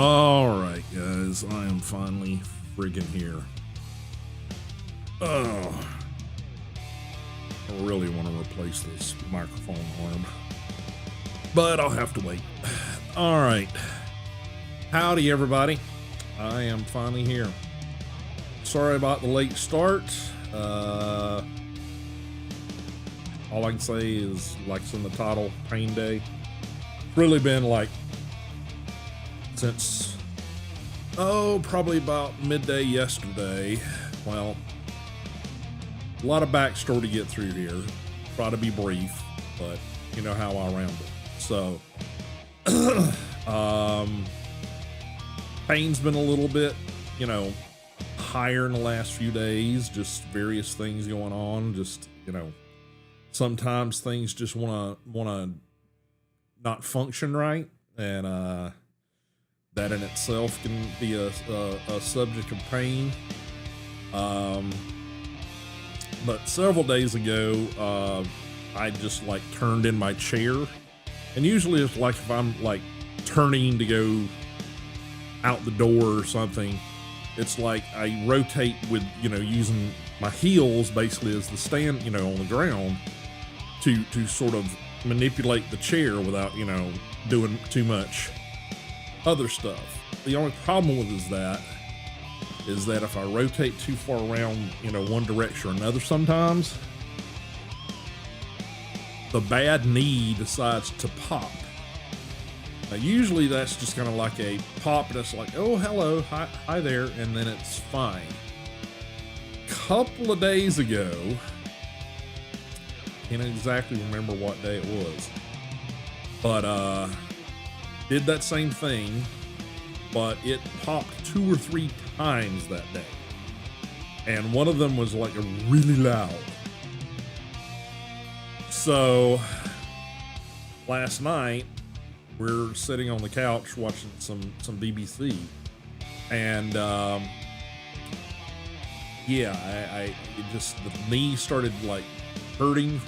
All right, guys, I am finally friggin' here. Oh, I really want to replace this microphone arm, but I'll have to wait. All right, howdy everybody. I am finally here. Sorry about the late start. All I can say is, like it's in the title, Pain Day. Really been like since, probably about midday yesterday. Well, a lot of backstory to get through here. Try to be brief, but you know how I ramble. So, pain's been a little bit, higher in the last few days. Just various things going on. Just, sometimes things just wanna not function right, and that in itself can be a subject of pain. But several days ago, I just like turned in my chair, and usually it's like if I'm like turning to go out the door or something, it's like I rotate with, using my heels basically as the stand, on the ground to sort of manipulate the chair without, doing too much other stuff. The only problem with is that if I rotate too far around, one direction or another, sometimes the bad knee decides to pop. Now, usually that's just kind of like a pop that's like, oh, hello, hi there, and then it's fine. Couple of days ago, can't exactly remember what day it was, but did that same thing, but it popped 2 or 3 times that day, and one of them was like a really loud. So last night we're sitting on the couch watching some BBC, and it just, the knee started like hurting.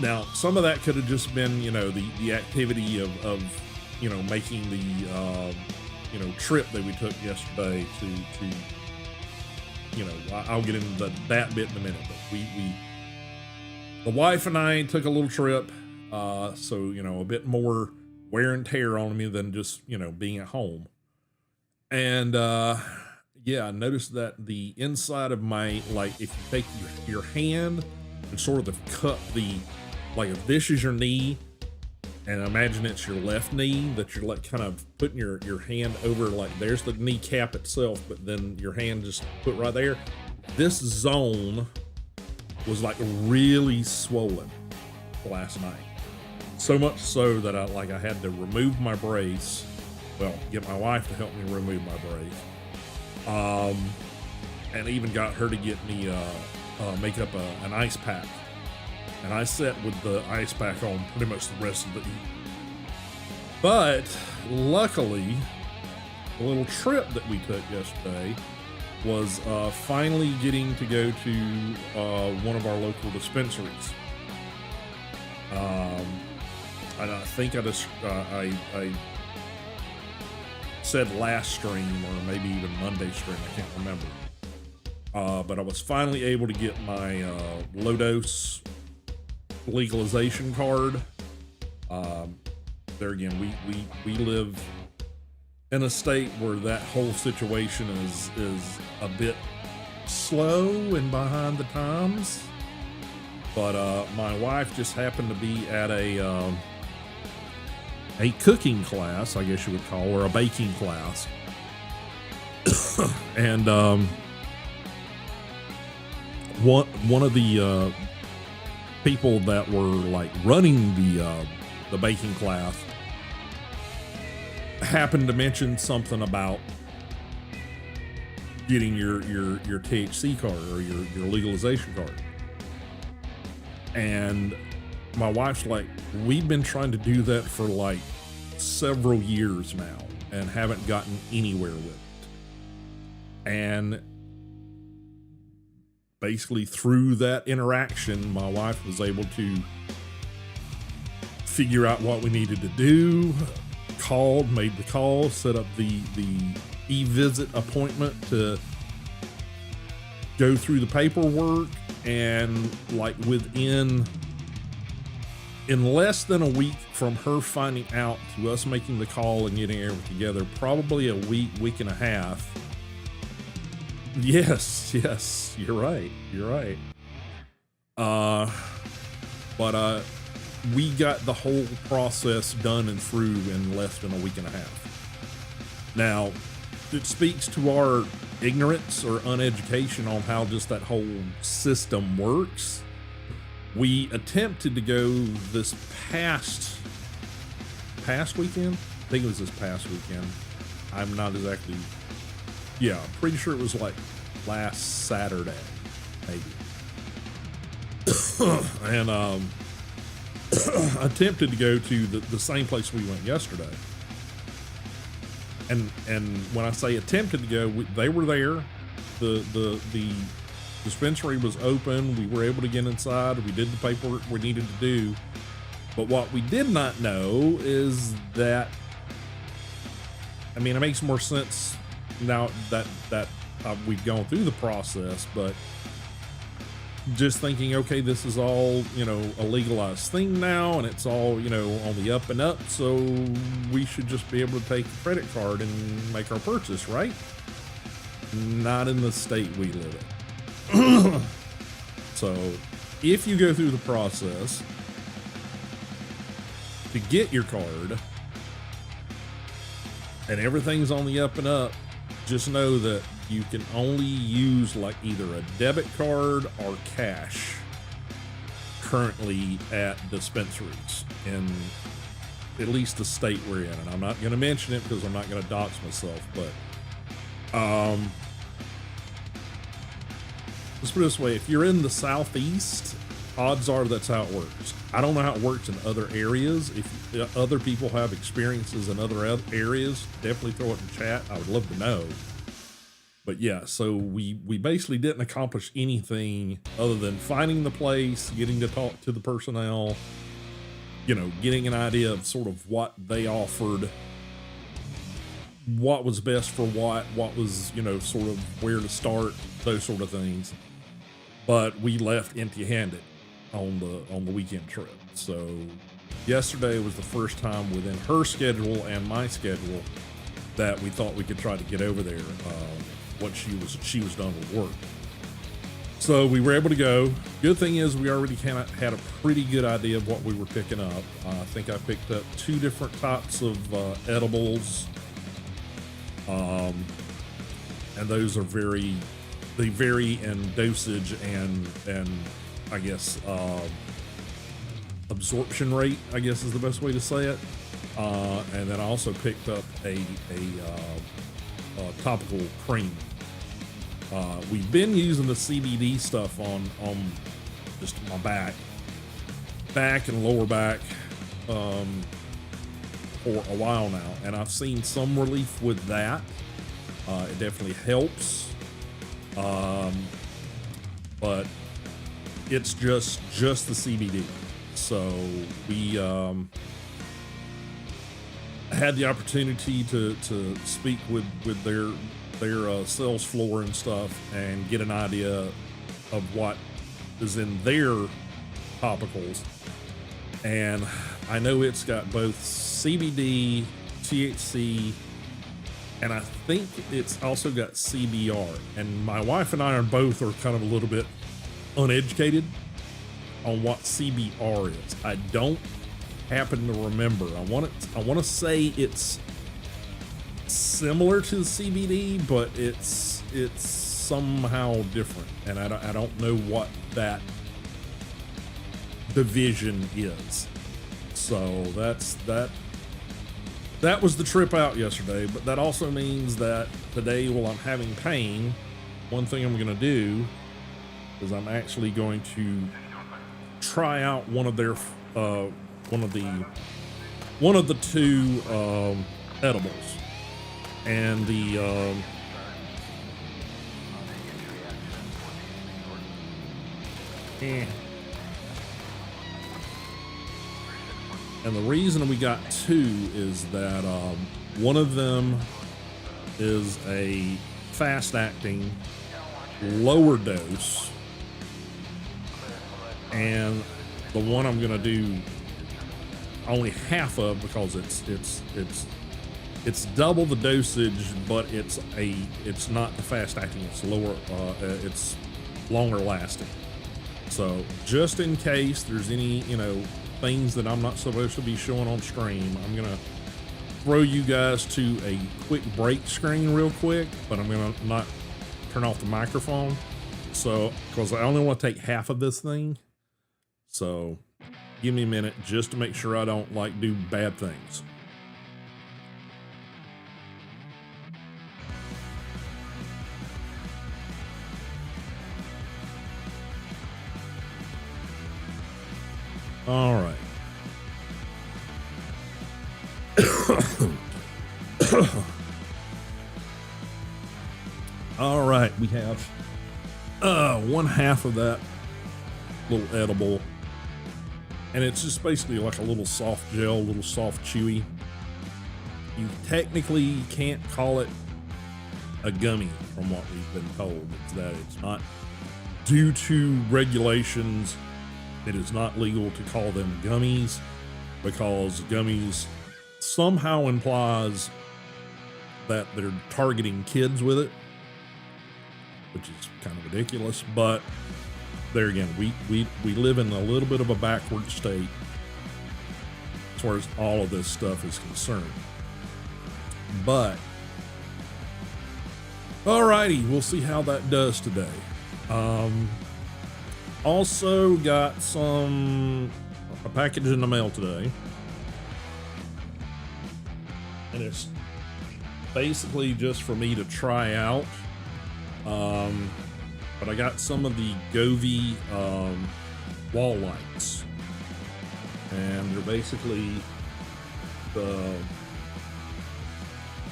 Now, some of that could have just been, the activity of making the, trip that we took yesterday to I'll get into that bit in a minute, but the wife and I took a little trip, so, a bit more wear and tear on me than just, being at home. And, I noticed that the inside of my, like, if you take your hand and sort of cup like if this is your knee, and imagine it's your left knee, that you're like kind of putting your hand over, like there's the kneecap itself, but then your hand just put right there. This zone was like really swollen last night. So much so that I had to remove my brace. Well, get my wife to help me remove my brace. And even got her to get me, make up an ice pack. And I sat with the ice pack on pretty much the rest of the evening. But luckily, the little trip that we took yesterday was finally getting to go to one of our local dispensaries. And I think I said last stream, or maybe even Monday stream, I can't remember. But I was finally able to get my low dose legalization card. There again, we live in a state where that whole situation is a bit slow and behind the times. But my wife just happened to be at a cooking class, I guess you would call, or a baking class. And one of the people that were like running the baking class happened to mention something about getting your THC card or your legalization card. And my wife's like, we've been trying to do that for like several years now and haven't gotten anywhere with it. And basically through that interaction, my wife was able to figure out what we needed to do. Made the call, set up the e-visit appointment to go through the paperwork, and like in less than a week from her finding out to us making the call and getting everything together, probably a week and a half. Yes, you're right. But we got the whole process done and through in less than a week and a half. Now, it speaks to our ignorance or uneducation on how just that whole system works. We attempted to go this past weekend. I think it was this past weekend. I'm not exactly, pretty sure it was like last Saturday, maybe. And attempted to go to the same place we went yesterday. And when I say attempted to go, they were there. The dispensary was open. We were able to get inside. We did the paperwork we needed to do. But what we did not know is that, I mean, it makes more sense now that we've gone through the process, but just thinking, okay, this is all, a legalized thing now, and it's all, on the up and up, so we should just be able to take a credit card and make our purchase, right? Not in the state we live in. So if you go through the process to get your card and everything's on the up and up, just know that you can only use like either a debit card or cash currently at dispensaries in at least the state we're in. And I'm not going to mention it because I'm not going to dox myself, but let's put it this way. If you're in the Southeast, odds are that's how it works. I don't know how it works in other areas. If other people have experiences in other areas, definitely throw it in chat. I would love to know. But yeah, so we basically didn't accomplish anything other than finding the place, getting to talk to the personnel, getting an idea of sort of what they offered, what was best for what was, sort of where to start, those sort of things. But we left empty-handed on the weekend trip. So yesterday was the first time within her schedule and my schedule that we thought we could try to get over there. Once she was done with work. So we were able to go. Good thing is we already kind of had a pretty good idea of what we were picking up. I think I picked up 2 different types of edibles. And those are they vary in dosage and I guess absorption rate, I guess is the best way to say it. And then I also picked up a topical cream. We've been using the CBD stuff on just my back and lower back for a while now, and I've seen some relief with that. It definitely helps, but it's just the CBD. So we had the opportunity to speak with their sales floor and stuff and get an idea of what is in their topicals. And I know it's got both CBD, THC, and I think it's also got CBR. And my wife and I are kind of a little bit uneducated on what CBR is. I don't happen to remember. I want to say it's similar to the CBD, but it's somehow different, and I don't know what that division is. So that was the trip out yesterday. But that also means that today, while I'm having pain, one thing I'm going to do is I'm actually going to try out one of the 2 edibles. And the And the reason we got 2 is that one of them is a fast-acting, lower dose, and the one I'm gonna do only half of because it's double the dosage, but it's not the fast-acting. It's lower. It's longer lasting. So just in case there's any things that I'm not supposed to be showing on stream, I'm gonna throw you guys to a quick break screen real quick, but I'm gonna not turn off the microphone, so because I only want to take half of this thing. So give me a minute just to make sure I don't do bad things. All right. All right, we have one half of that little edible, and it's just basically like a little soft gel, little soft chewy. You technically can't call it a gummy from what we've been told. It's that it's not, due to regulations, it is not legal to call them gummies, because gummies somehow implies that they're targeting kids with it, which is kind of ridiculous. But there again, we live in a little bit of a backward state as far as all of this stuff is concerned. But alrighty, we'll see how that does today. Also got a package in the mail today, and it's basically just for me to try out. But I got some of the Govee wall lights, and they're basically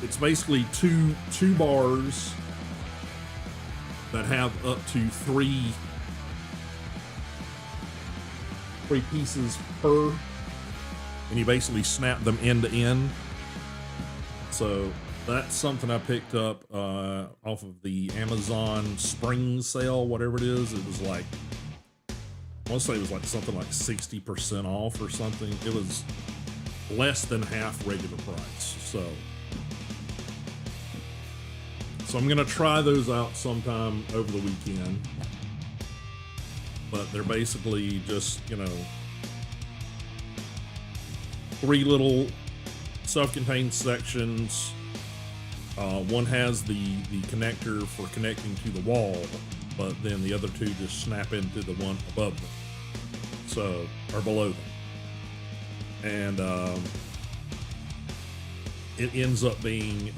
it's basically two bars that have up to three pieces per, and you basically snap them end to end. So that's something I picked up off of the Amazon spring sale, whatever it is. It was like, I want to say it was like something like 60% off or something. It was less than half regular price. So I'm gonna try those out sometime over the weekend. But they're basically just, three little self-contained sections. One has the connector for connecting to the wall, but then the other two just snap into the one above them, or below them. And it ends up being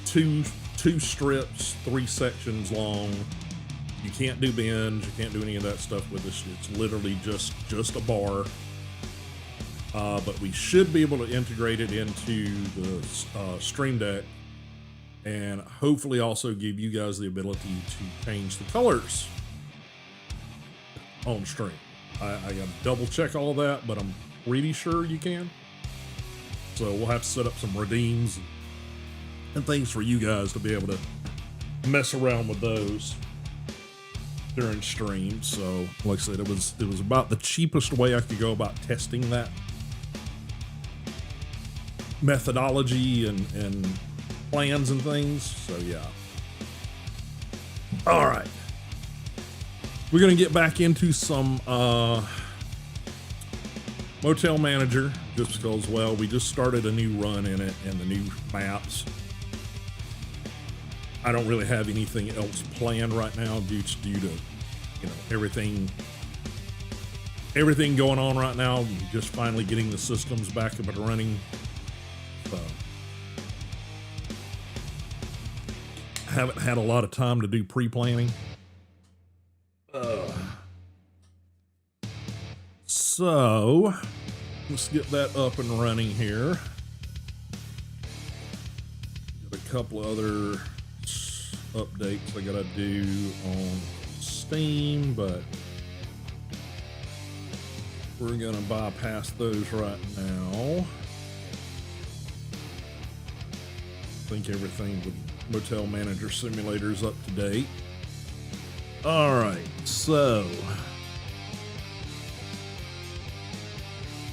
two strips, 3 sections long. You can't do bends, you can't do any of that stuff with this. It's literally just a bar. But we should be able to integrate it into the Stream Deck, and hopefully also give you guys the ability to change the colors on stream. I got to double check all that, but I'm pretty sure you can. So we'll have to set up some redeems and things for you guys to be able to mess around with those during stream. So like I said, it was about the cheapest way I could go about testing that methodology and plans and things. So yeah. All right, we're gonna get back into some Motel Manager, just because, well, we just started a new run in it, and the new maps. I don't really have anything else planned right now due to everything going on right now. Just finally getting the systems back up and running. So haven't had a lot of time to do pre-planning. So let's get that up and running here. Got a couple of other updates I gotta do on Steam, but We're gonna bypass those right now. I think everything with Motel Manager Simulator is up to date. All right, so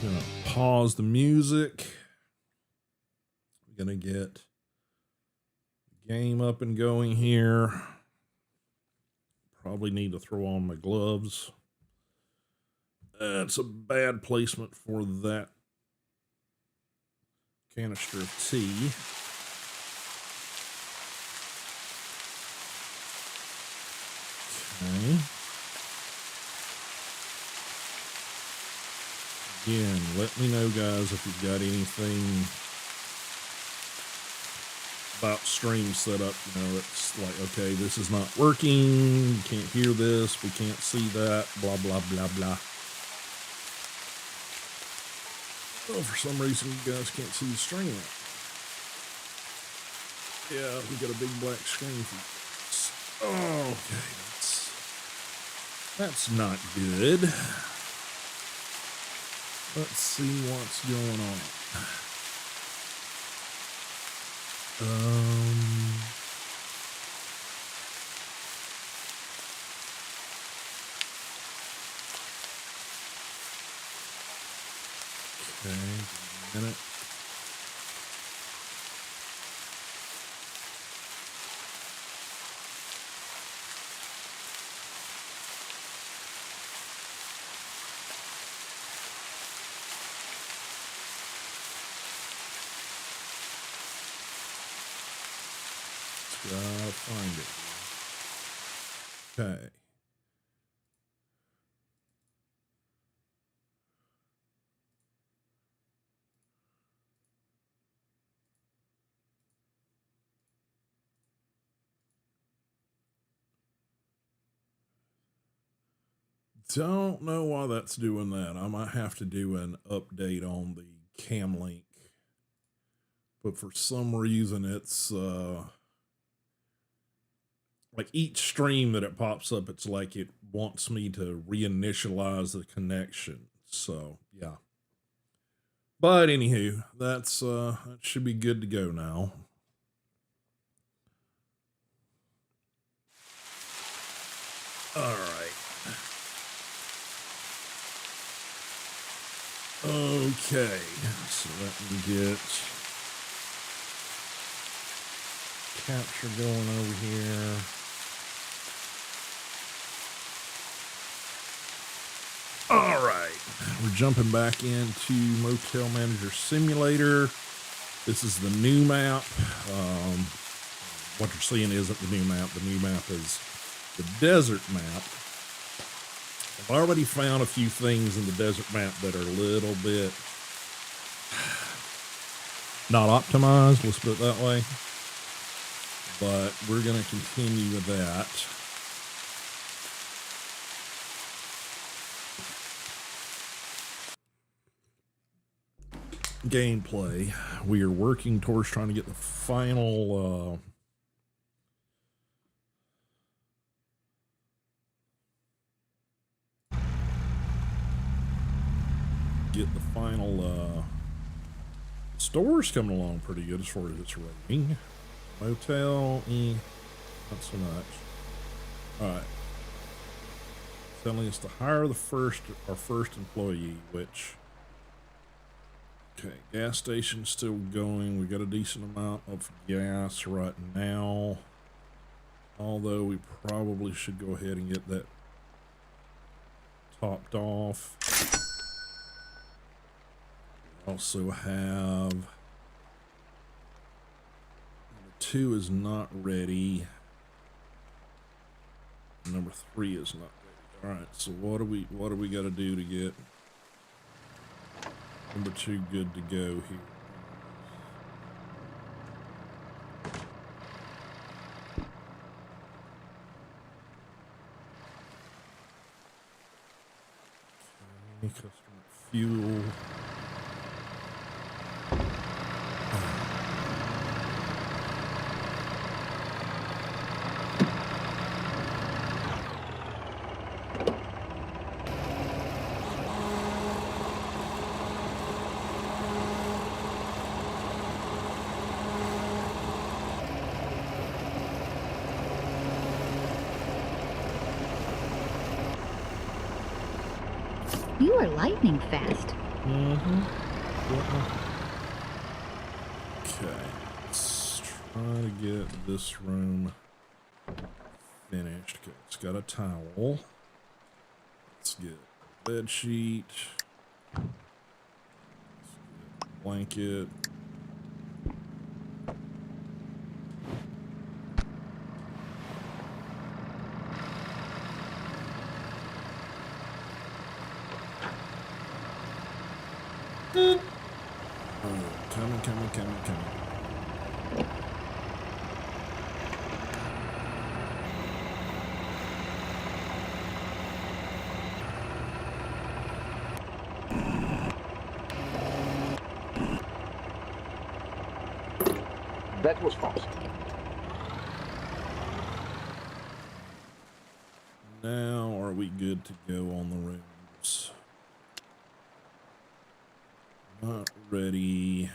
I'm gonna pause the music. We're gonna get the game up and going here. Probably need to throw on my gloves. That's a bad placement for that canister of tea. Okay. Again, let me know, guys, if you've got anything about stream set up. You know, it's like, okay, this is not working. You can't hear this. We can't see that. Blah, blah, blah, blah. Oh, for some reason, you guys can't see the stream. Yeah, we got a big black screen for you. Oh, okay, that's not good. Let's see what's going on. Okay, give me a minute. Gotta find it. Okay. Don't know why that's doing that. I might have to do an update on the cam link. But for some reason it's like each stream that it pops up, it's like it wants me to reinitialize the connection. So yeah. But anywho, that's that should be good to go now. All right. Okay, so let me get capture going over here. All right, we're jumping back into Motel Manager Simulator. This is the new map. What you're seeing isn't the new map. The new map is the desert map. I've already found a few things in the desert map that are a little bit not optimized, let's put it that way. But we're going to continue with that. Gameplay. We are working towards trying to get the final store's coming along pretty good as far as its rating. Motel, not so much. Alright. Telling us to hire our first employee, which, okay, gas station's still going. We got a decent amount of gas right now. Although we probably should go ahead and get that topped off. Also have number 2 is not ready. Number 3 is not ready. All right, so what do we got to do to get number 2 good to go here? Okay, customer fuel. You are lightning fast. Mm-hmm. Okay, let's try to get this room finished. Okay, it's got a towel. Let's get a bed sheet. Let's get a blanket. Oh, coming. That was fast. Now, are we good to go on the rooms? Not ready.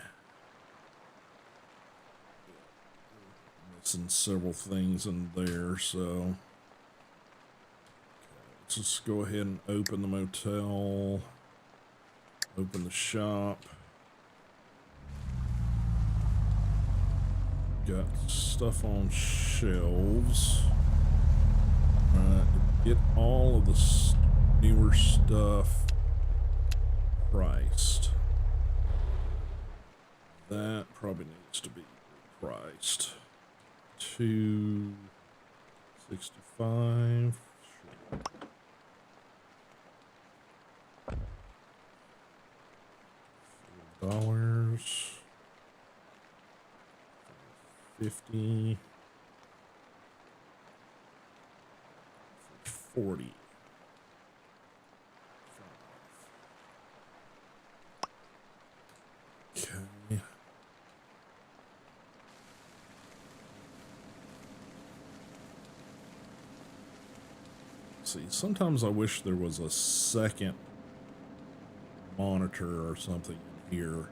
Missing several things in there, so okay, let's just go ahead and open the motel. Open the shop. Got stuff on shelves. Get all of the newer stuff priced. That probably needs to be priced. $265. Sure. $4. 50. 40. Okay. See, sometimes I wish there was a second monitor or something in here.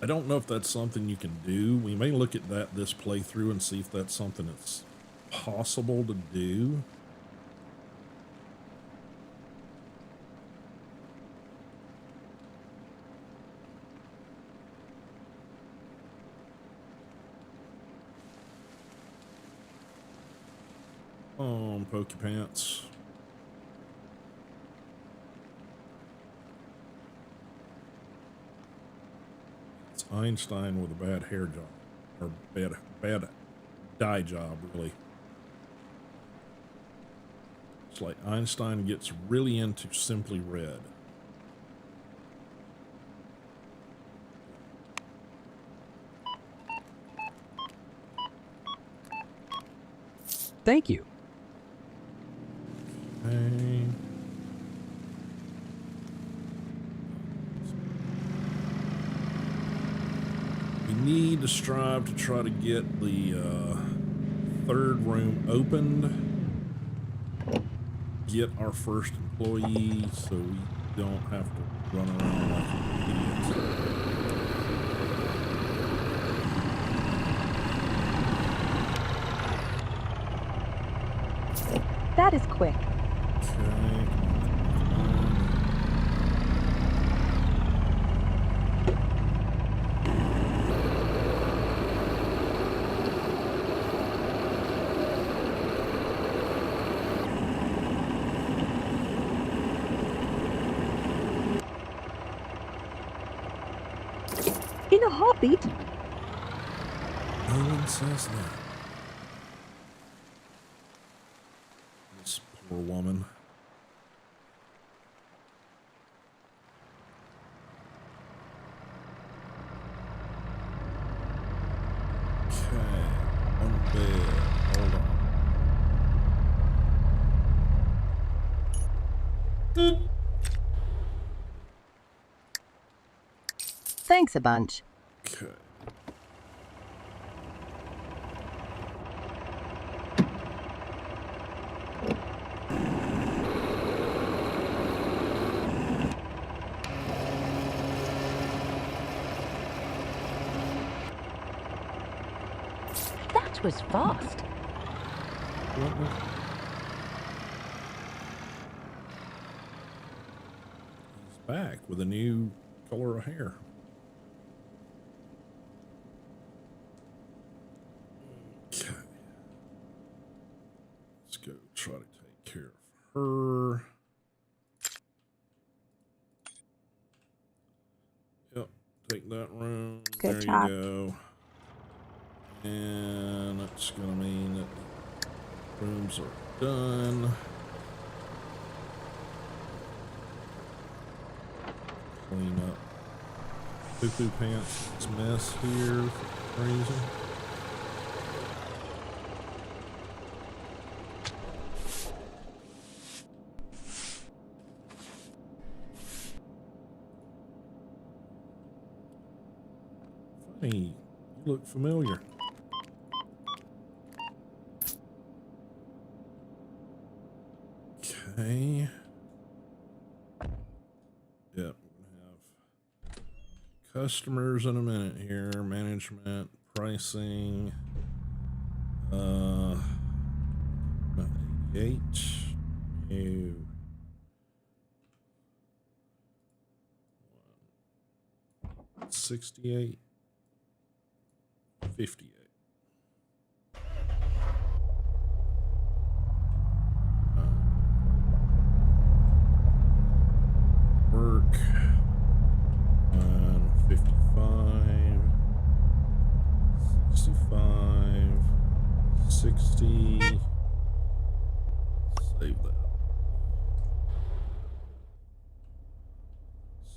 I don't know if that's something you can do. We may look at that this playthrough and see if that's something that's possible to do. Pokey Pants. It's Einstein with a bad hair job, or bad dye job, really. It's like Einstein gets really into Simply Red. Thank you. Okay. We need to strive to try to get the third room opened. Get our first employee so we don't have to run around like idiots. That is quick. Okay. In a heartbeat. No one says that. This poor woman. Okay, one bed. Hold on. Thanks a bunch. Okay. That was fast. back with a new color of hair. Okay. Let's go try to take care of her. Yep, take that room. Good there job. you go. And that's gonna mean that the rooms are done. Clean up poo-poo pants. It's a mess here for some reason. Funny, you look familiar. Okay. Yep, we're gonna have customers in a minute here. Management, pricing. 88. New. 68. 58. Work. 55. 65. 60. Save that.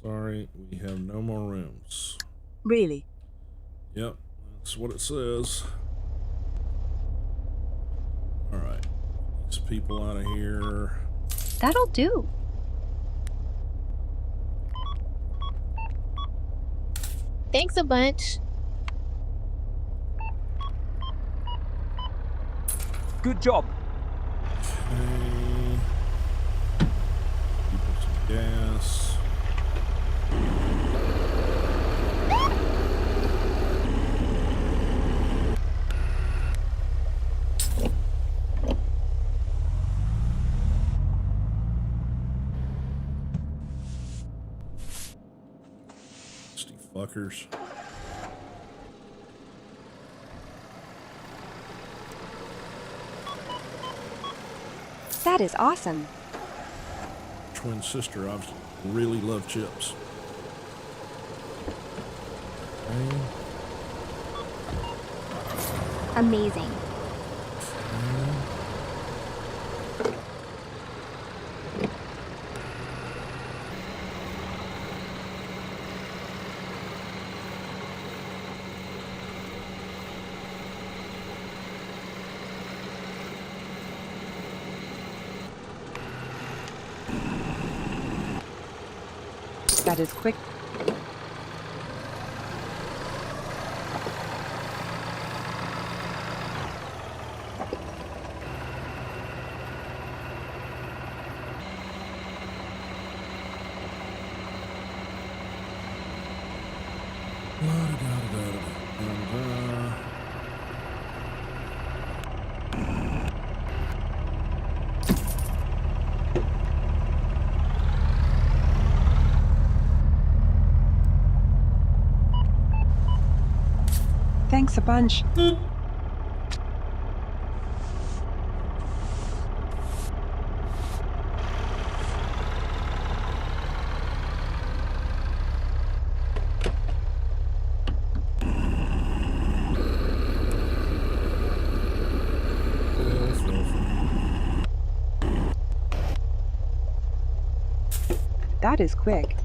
Sorry, we have no more rooms. Really? Yep, that's what it says. Alright. These people out of here. That'll do. Thanks a bunch. Good job. Okay. Put some gas. Nasty fuckers. That is awesome. Twin sister obviously really love chips. Okay. Amazing. That is quick. Thanks a bunch. That is quick.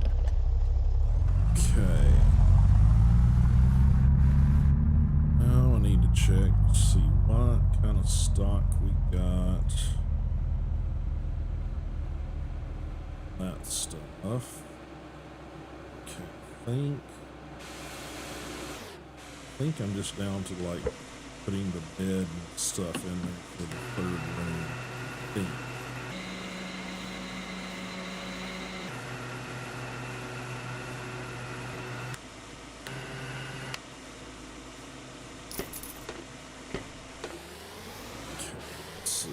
Okay. Now I need to check to see what kind of stock we got. That stuff. Okay, I think I'm just down to like putting the bed and stuff in there for the third room. I think. Let's see.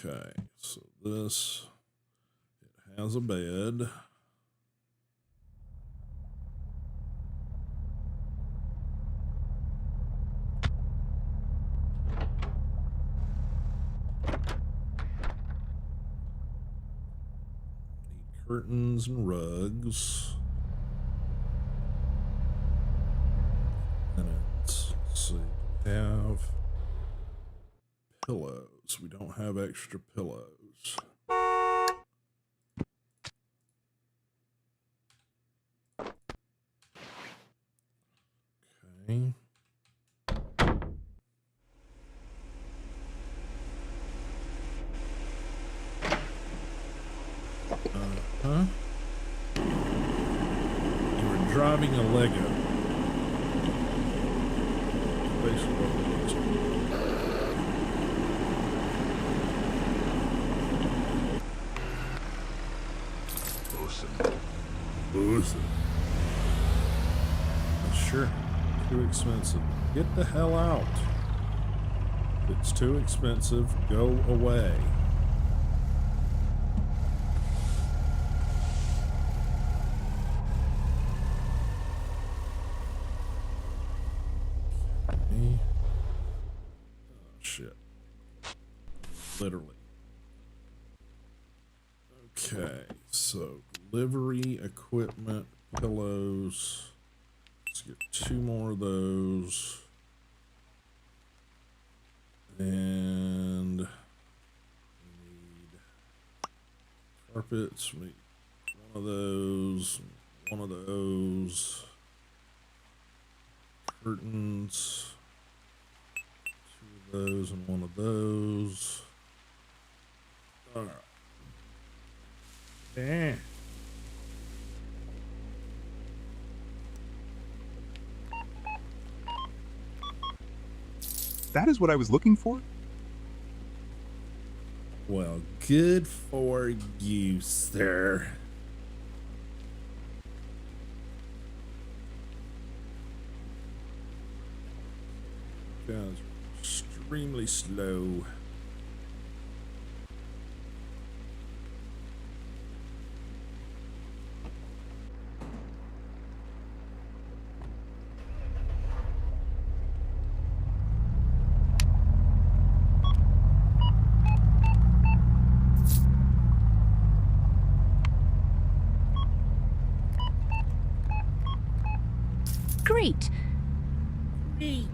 Okay, so this, it has a bed. Need curtains and rugs. And let's see, we have pillows. We don't have extra pillows. Okay. Uh-huh. You were driving a Lego. Basically what it is. Awesome. Sure. Too expensive. Get the hell out. If it's too expensive, go away. Okay. Oh, shit. Literally. Okay, so delivery equipment, pillows. Let's get 2 more of those. And we need carpets. We need one of those, one of those. Curtains. 2 of those and 1 of those. All right. Yeah. That is what I was looking for? Well, good for you, sir. Guys, extremely slow. Great. Great.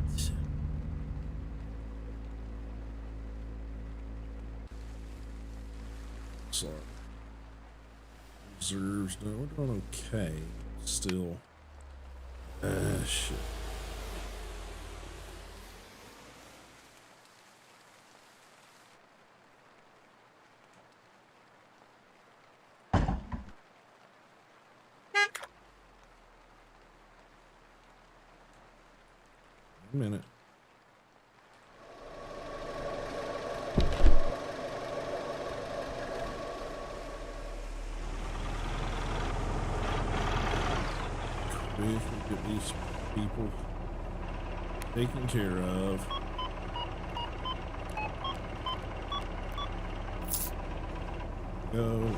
Sorry. Reserves. No, we're doing okay. Still. Shit. A minute. We can get these people taken care of. Go.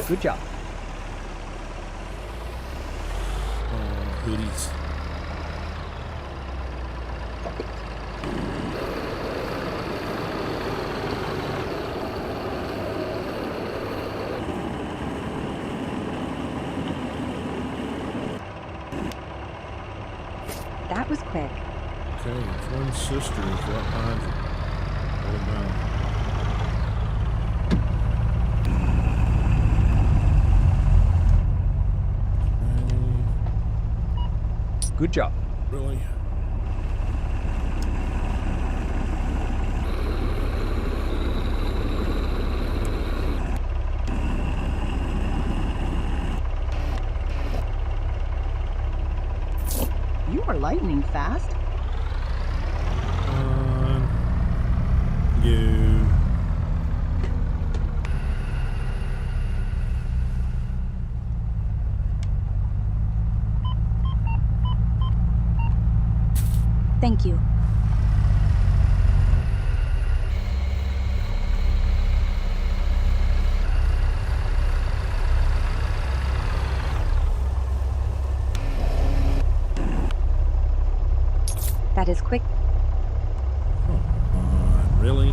Good job. Hoodies. That was quick. Okay, twin sisters right behind you. Hold down. Good job. Really? You are lightning fast. You. Thank you. That is quick. Really?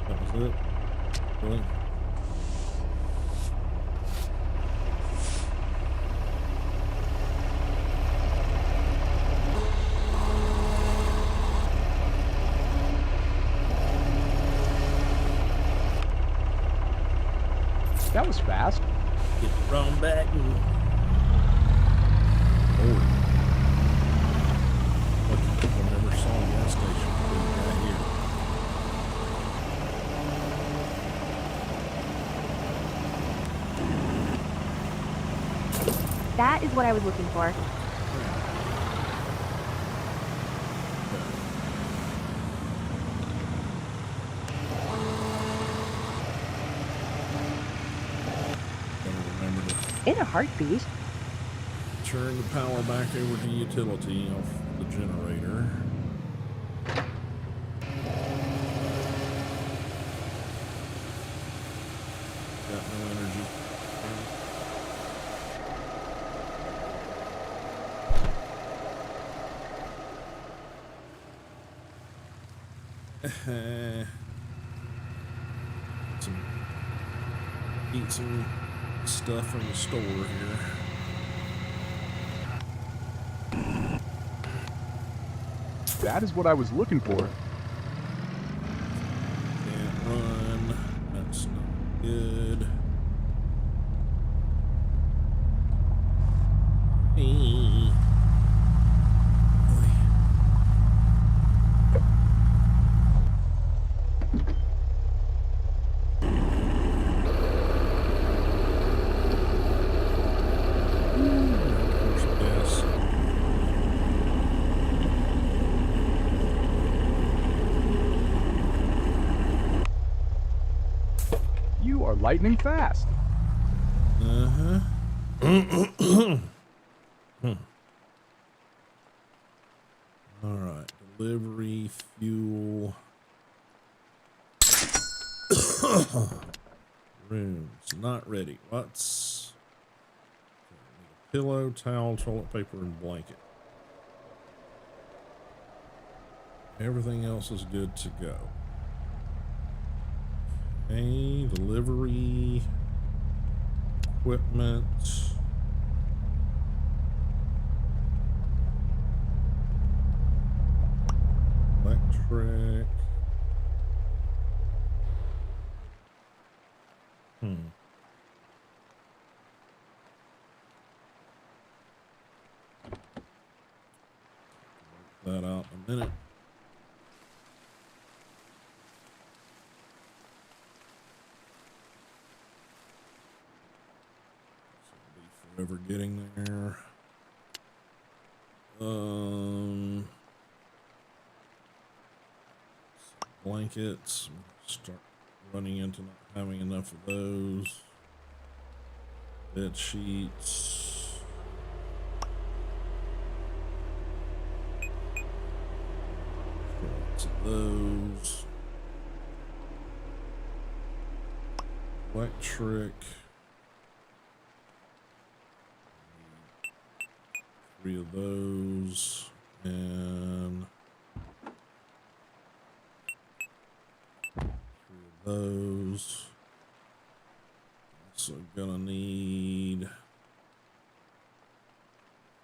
That was it? Really? That was fast. Hit the wrong button. Lord. Look, I never saw a gas station right here. That is what I was looking for. Gotta remember to In a heartbeat. turn the power back over to utility off the generator. Got no energy. Eat some stuff from the store here. That is what I was looking for. Can't run. That's not good. Hey. Yes. You are lightning fast. Uh-huh. All right. Delivery, fuel. Rooms. Not ready. What's... Need a pillow, towel, toilet paper, and blanket. Everything else is good to go. Okay, delivery, equipment. Electric. Work that out in a minute. Forever getting there. Blankets. Start running into not having enough of those. Bed sheets. Lots of those. Electric. 3 of those, and 3 of those. Also gonna need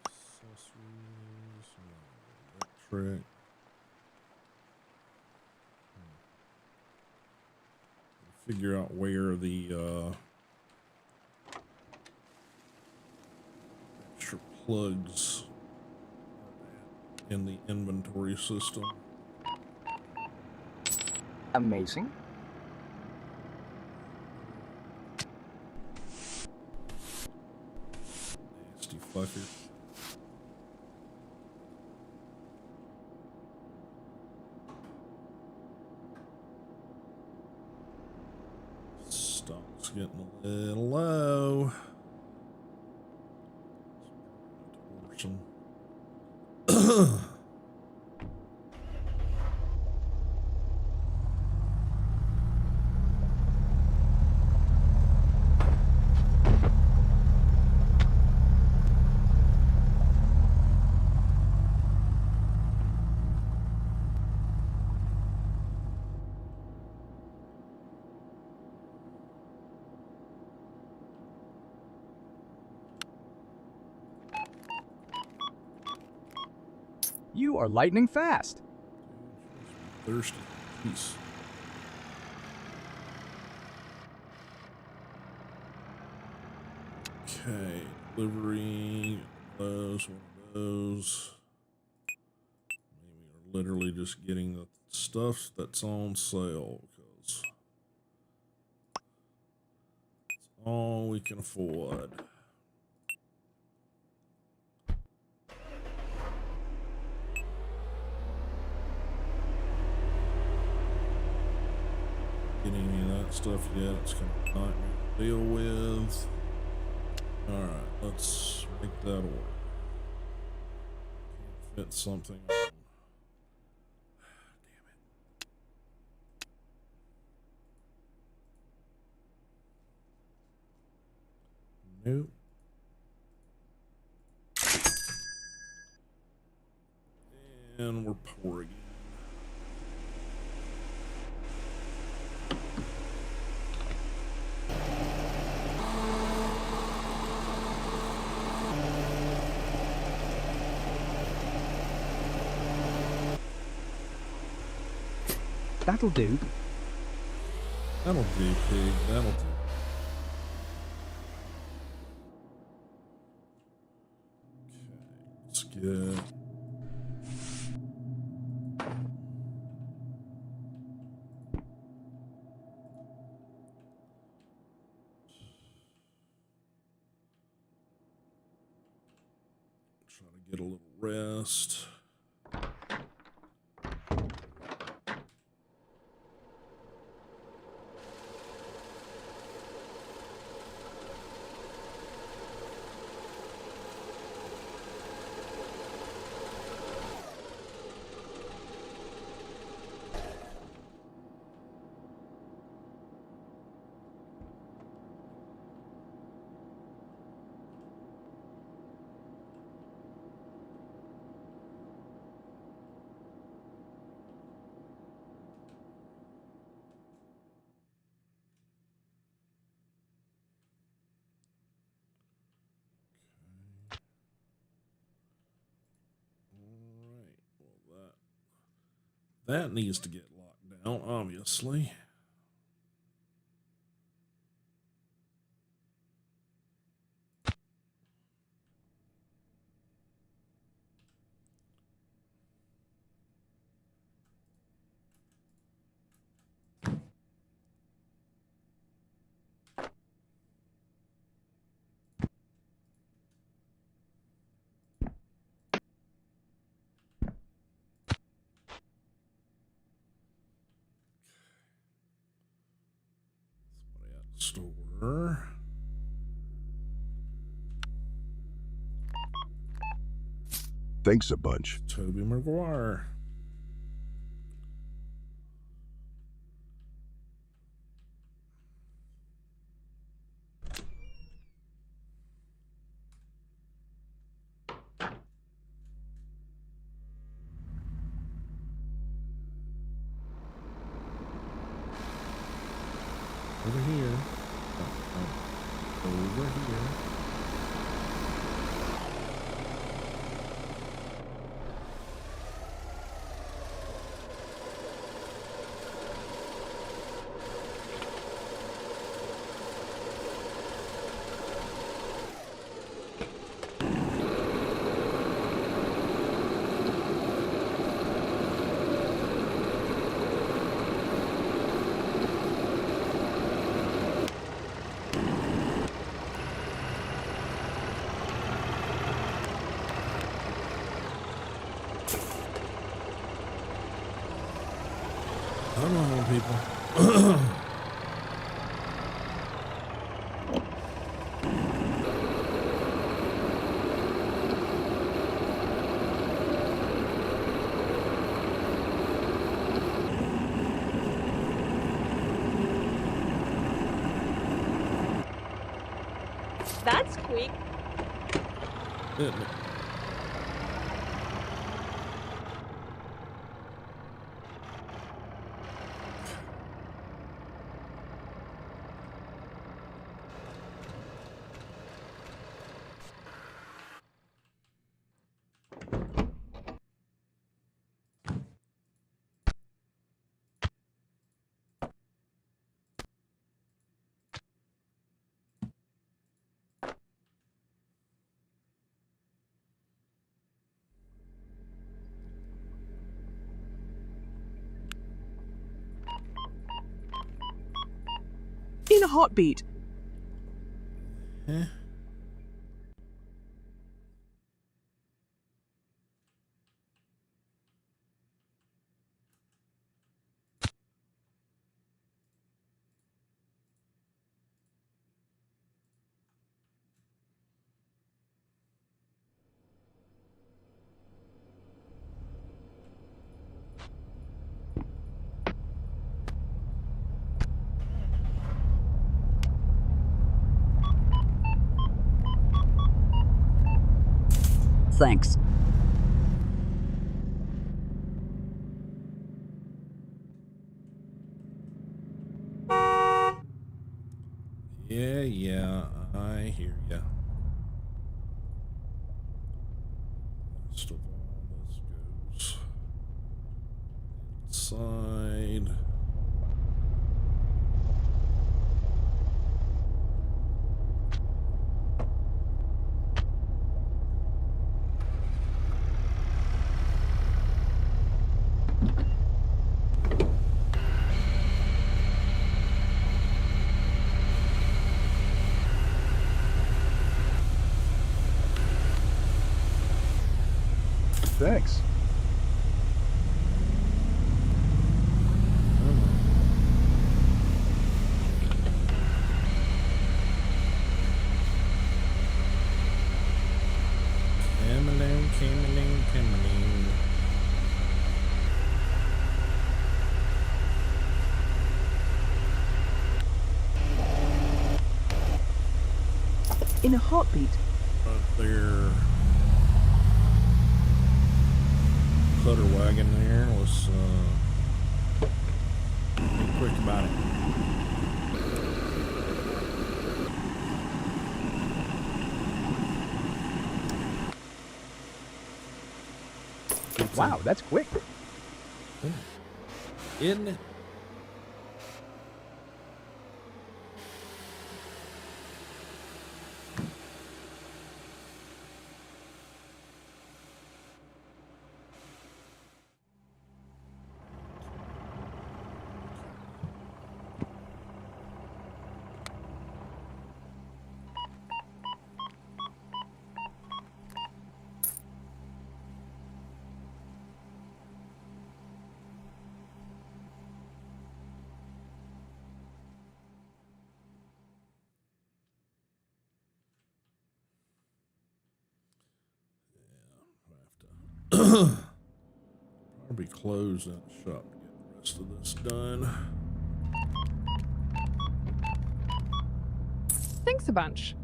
accessories, electric. Figure out where the extra plugs are at in the inventory system. Amazing. Nasty fucker. Stock's getting a little low. Order some. You are lightning fast. Thirsty. Peace. Okay, delivery. Those, one of those. Maybe we're literally just getting the stuff that's on sale because it's all we can afford. Get any of that stuff yet? It's gonna be a nightmare to deal with. All right, let's make that order. Can't fit something on. Damn it. Nope. And we're poor again. That'll do. That'll do, pig. That'll do. Okay, let's get. Try to get a little rest. That needs to get locked down, obviously. Store. Thanks a bunch. Toby Maguire. Over here. Over here. Come on, people. week. Isn't it? In a heartbeat. Eh? Thanks. Yeah, I hear ya. First of all, this goes inside. Thanks. Cameling. In a heartbeat. Right there. Putter wagon there. Let's be quick about it. Wow, that's quick. Isn't it? Probably close that shop to get the rest of this done. Thanks a bunch.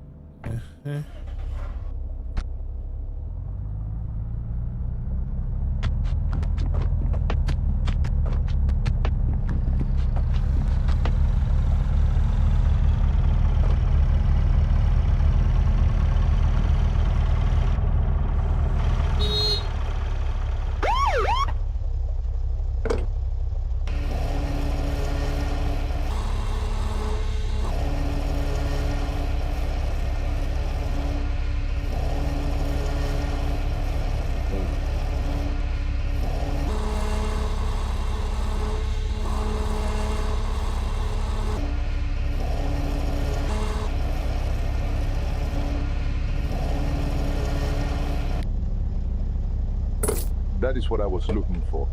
That is what I was looking for.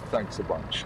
Thanks a bunch.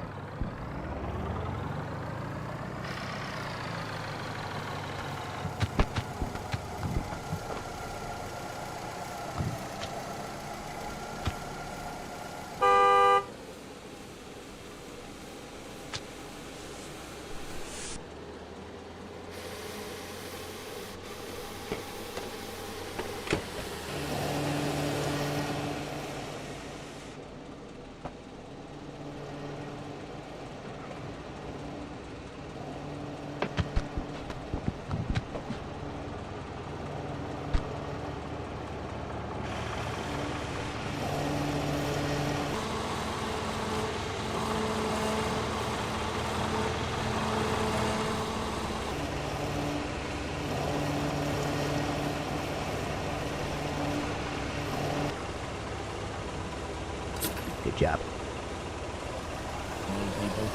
Good job. Come on, people.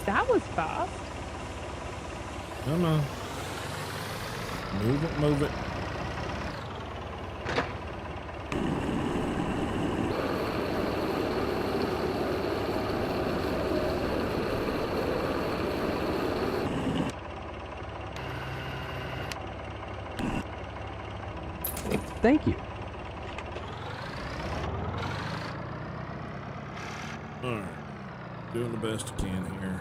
That was fast. Come on. Move it, move it. Thank you. All right. Doing the best I can here.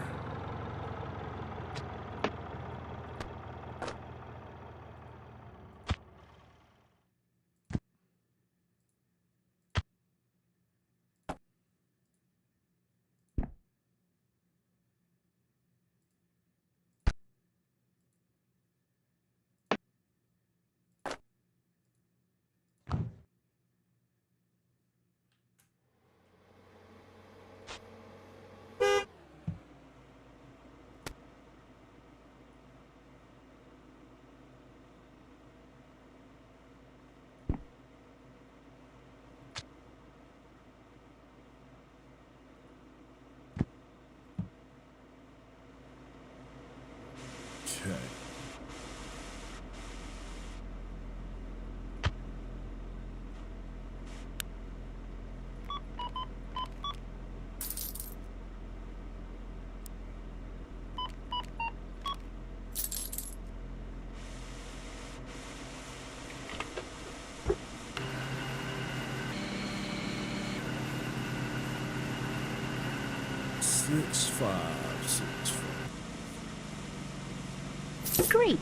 Okay. Six, five, 6, 5. Great.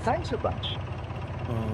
Thanks a bunch. Come on.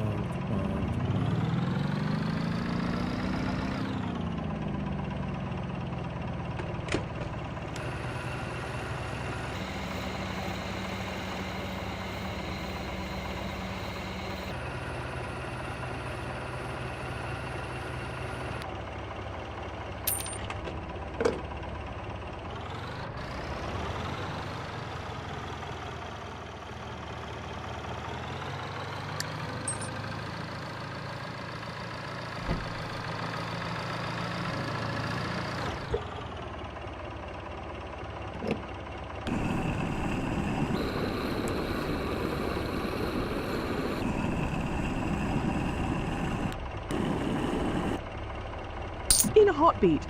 In a heartbeat.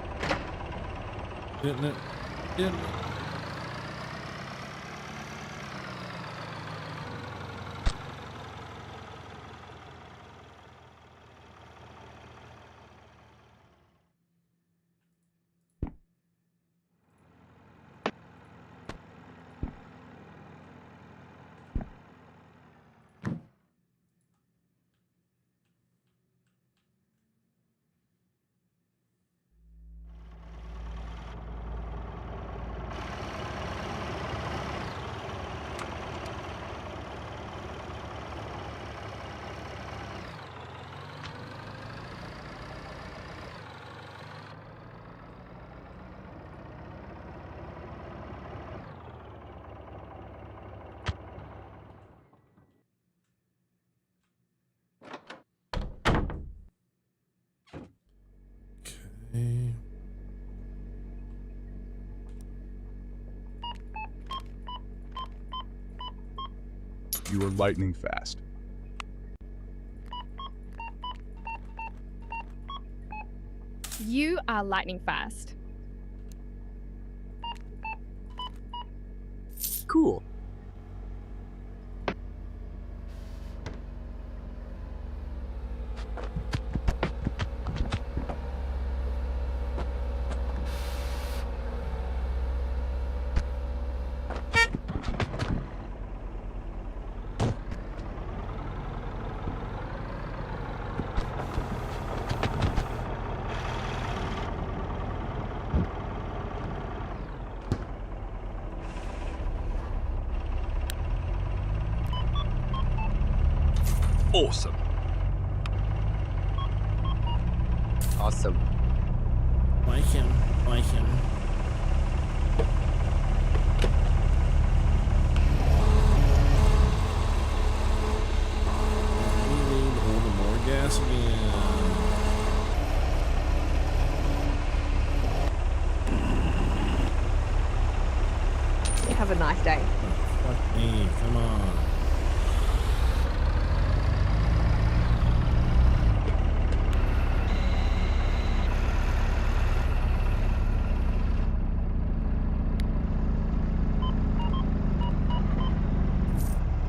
Didn't it? Didn't it? Okay. You are lightning fast. You are lightning fast. Cool. Awesome. Awesome. Like him. Like him. We need a little more gas again. Have a nice day. Oh, fuck me. Come on.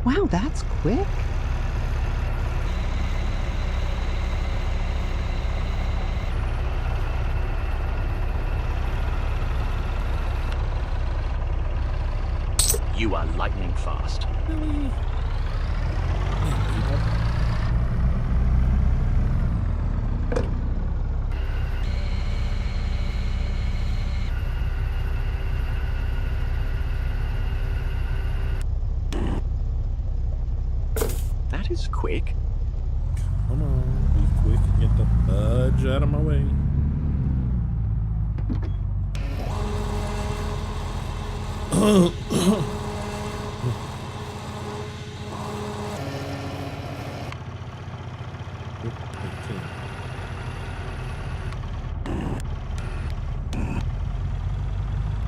Wow, that's quick. You are lightning fast. Really? Yeah, people. That is quick. Come on, be quick and get the fudge out of my way.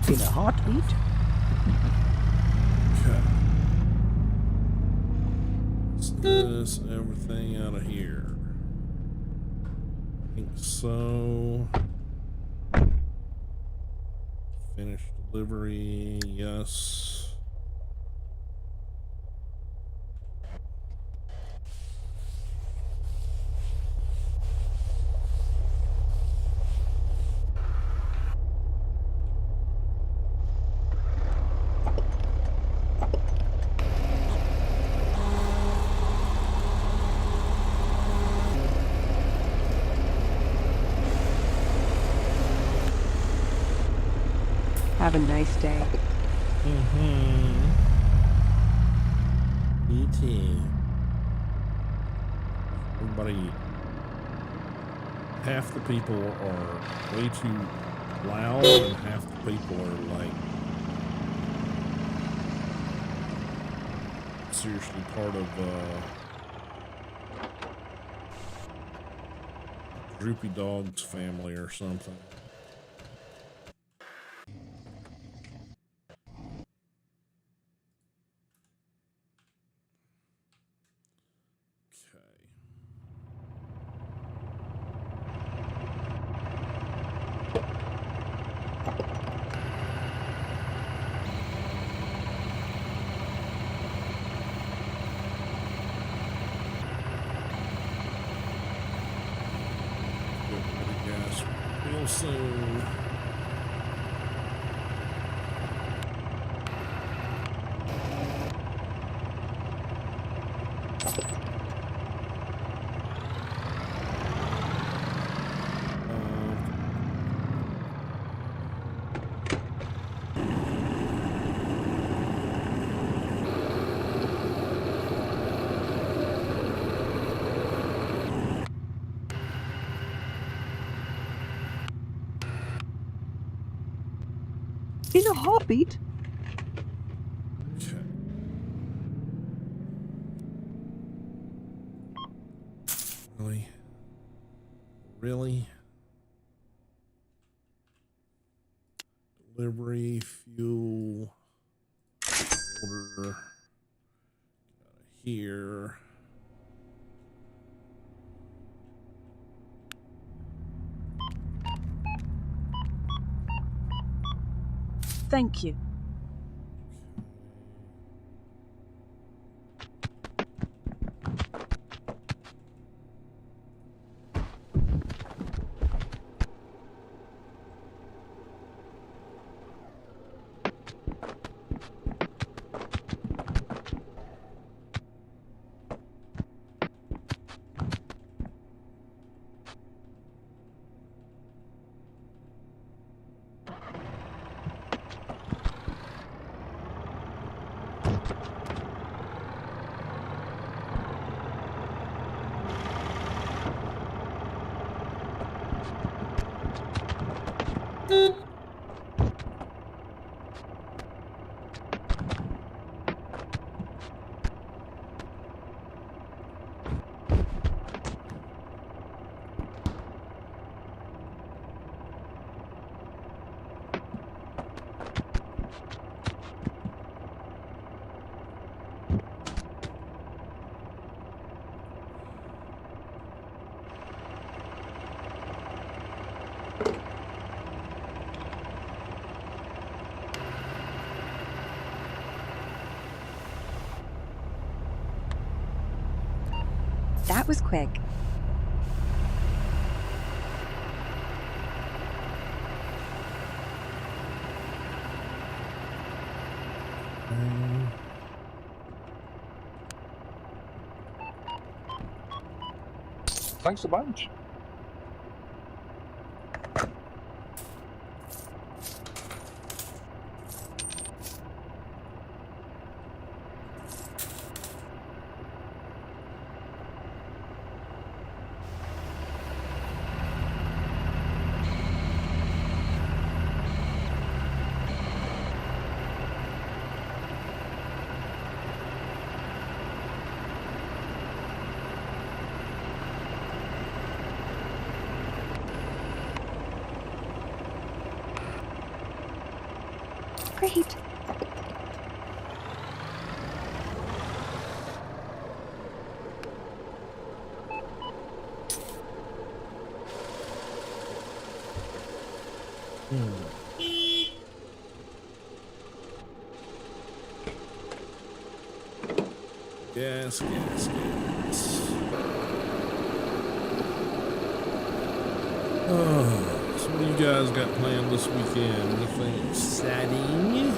In a heartbeat. This everything out of here. I think so. Finish delivery, yes. Have a nice day. E.T. Everybody, half the people are way too loud and half the people are like seriously part of Droopy Dog's family or something. Real soon. In a heartbeat. Okay. Really? Really? Delivery, fuel, order, out of here. Thank you. That was quick. Thanks a bunch. Great. Gas. So what do you guys got planned this weekend? Anything exciting?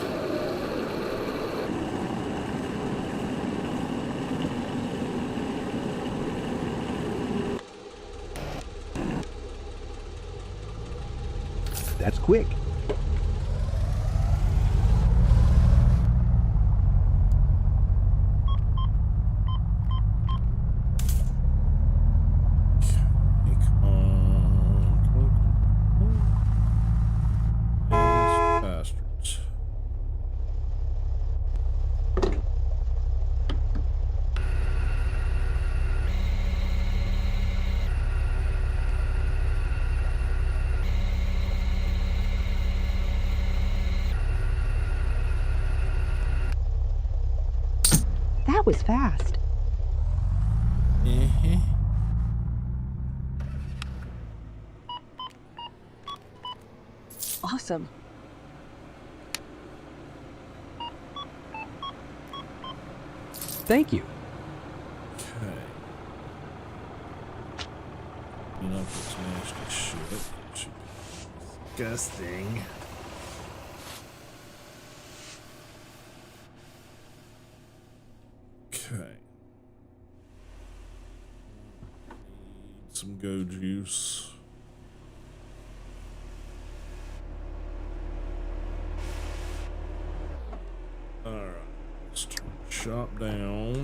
That's quick. Bastards. That was fast. Awesome. Thank you. Okay. You know, it's nasty shit. Should be disgusting. Okay. Need some go juice. Alright. Let's turn the shop down.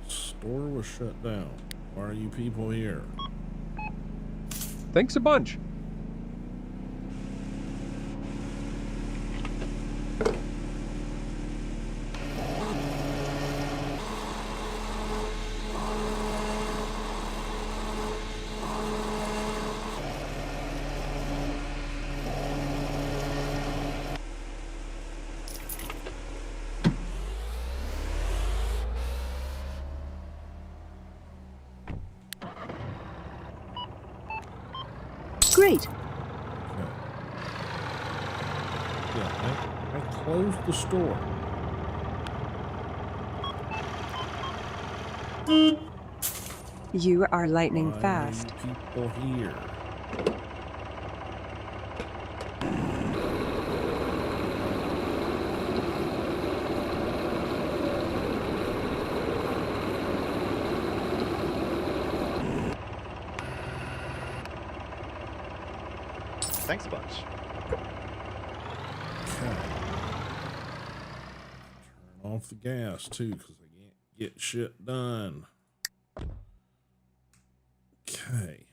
Store was shut down. Why are you people here? Thanks a bunch. Great. Close the store. You are lightning Why fast. are you people here? Thanks a bunch. Okay. Turn off the gas too, because I can't get shit done. Okay.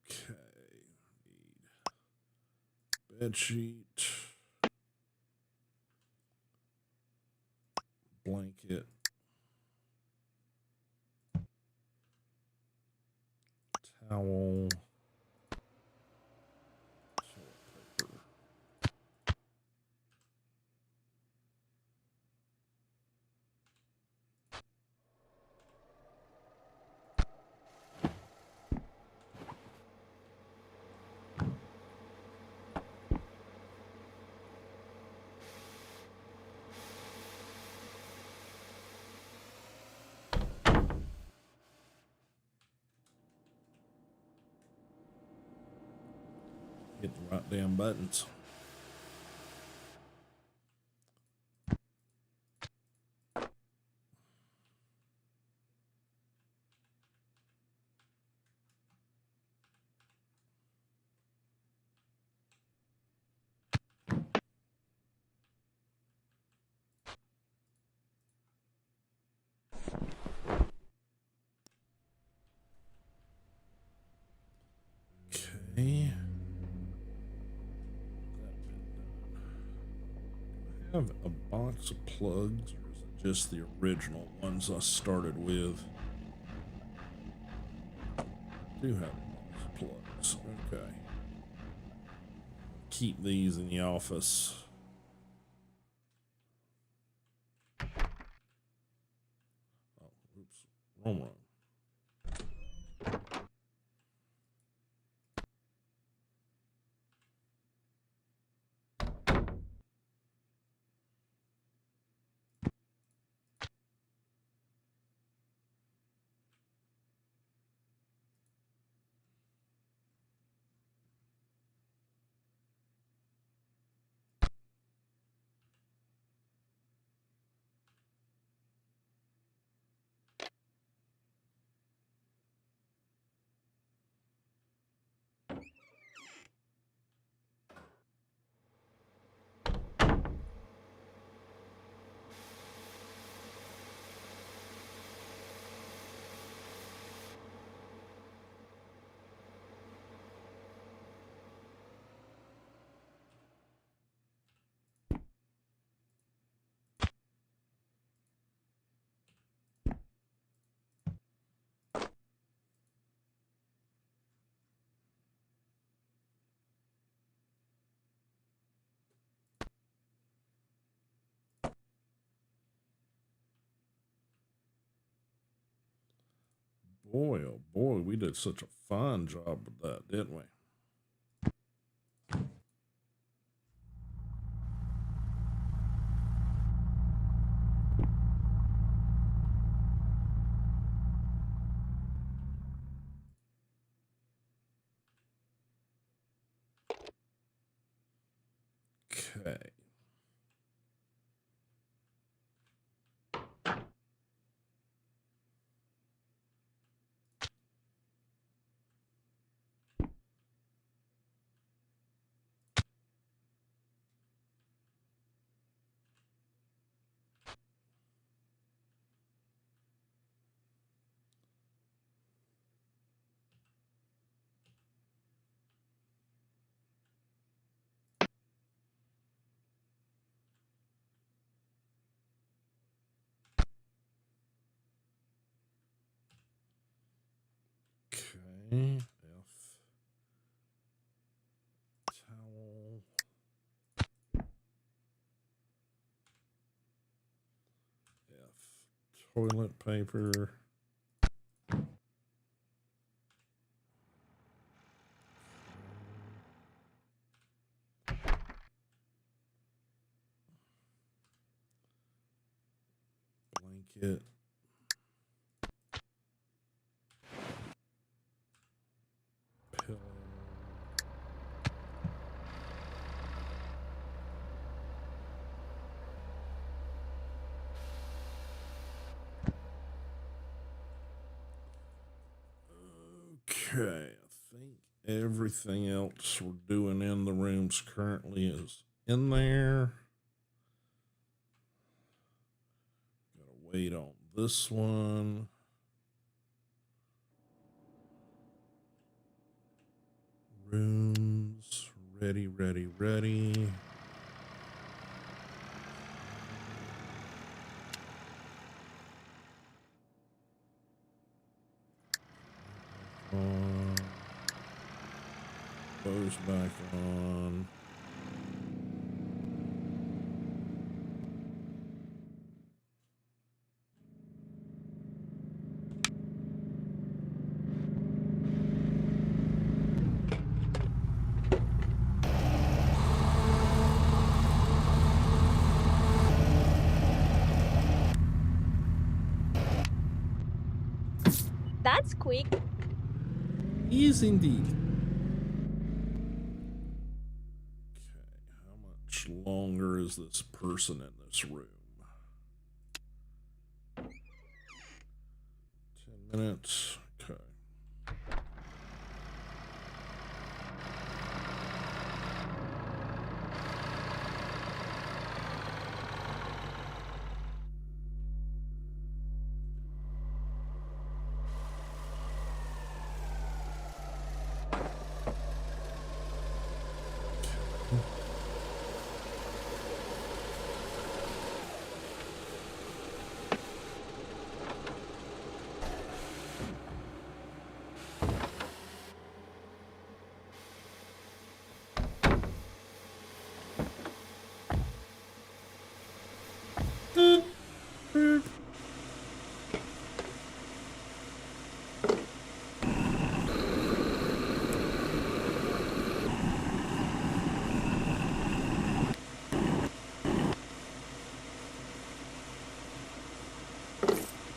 Okay, need bed sheet, blanket, towel, toilet paper. Hit the right damn buttons. Okay. I have a box of plugs, or is it just the original ones I started with? I do have a box of plugs. Okay. Keep these in the office. Oh, oops. Wrong one. Boy, oh boy, we did such a fine job with that, didn't we? Okay. Okay. F. Towel. F. Toilet paper. Blanket. Pillow. Okay, I think everything else we're doing in the rooms currently is in there. Gotta wait on this one. Rooms, ready, ready, ready. On. Goes back on. That's quick. Is indeed. Okay, how much longer is this person in this room? 10 minutes. Okay.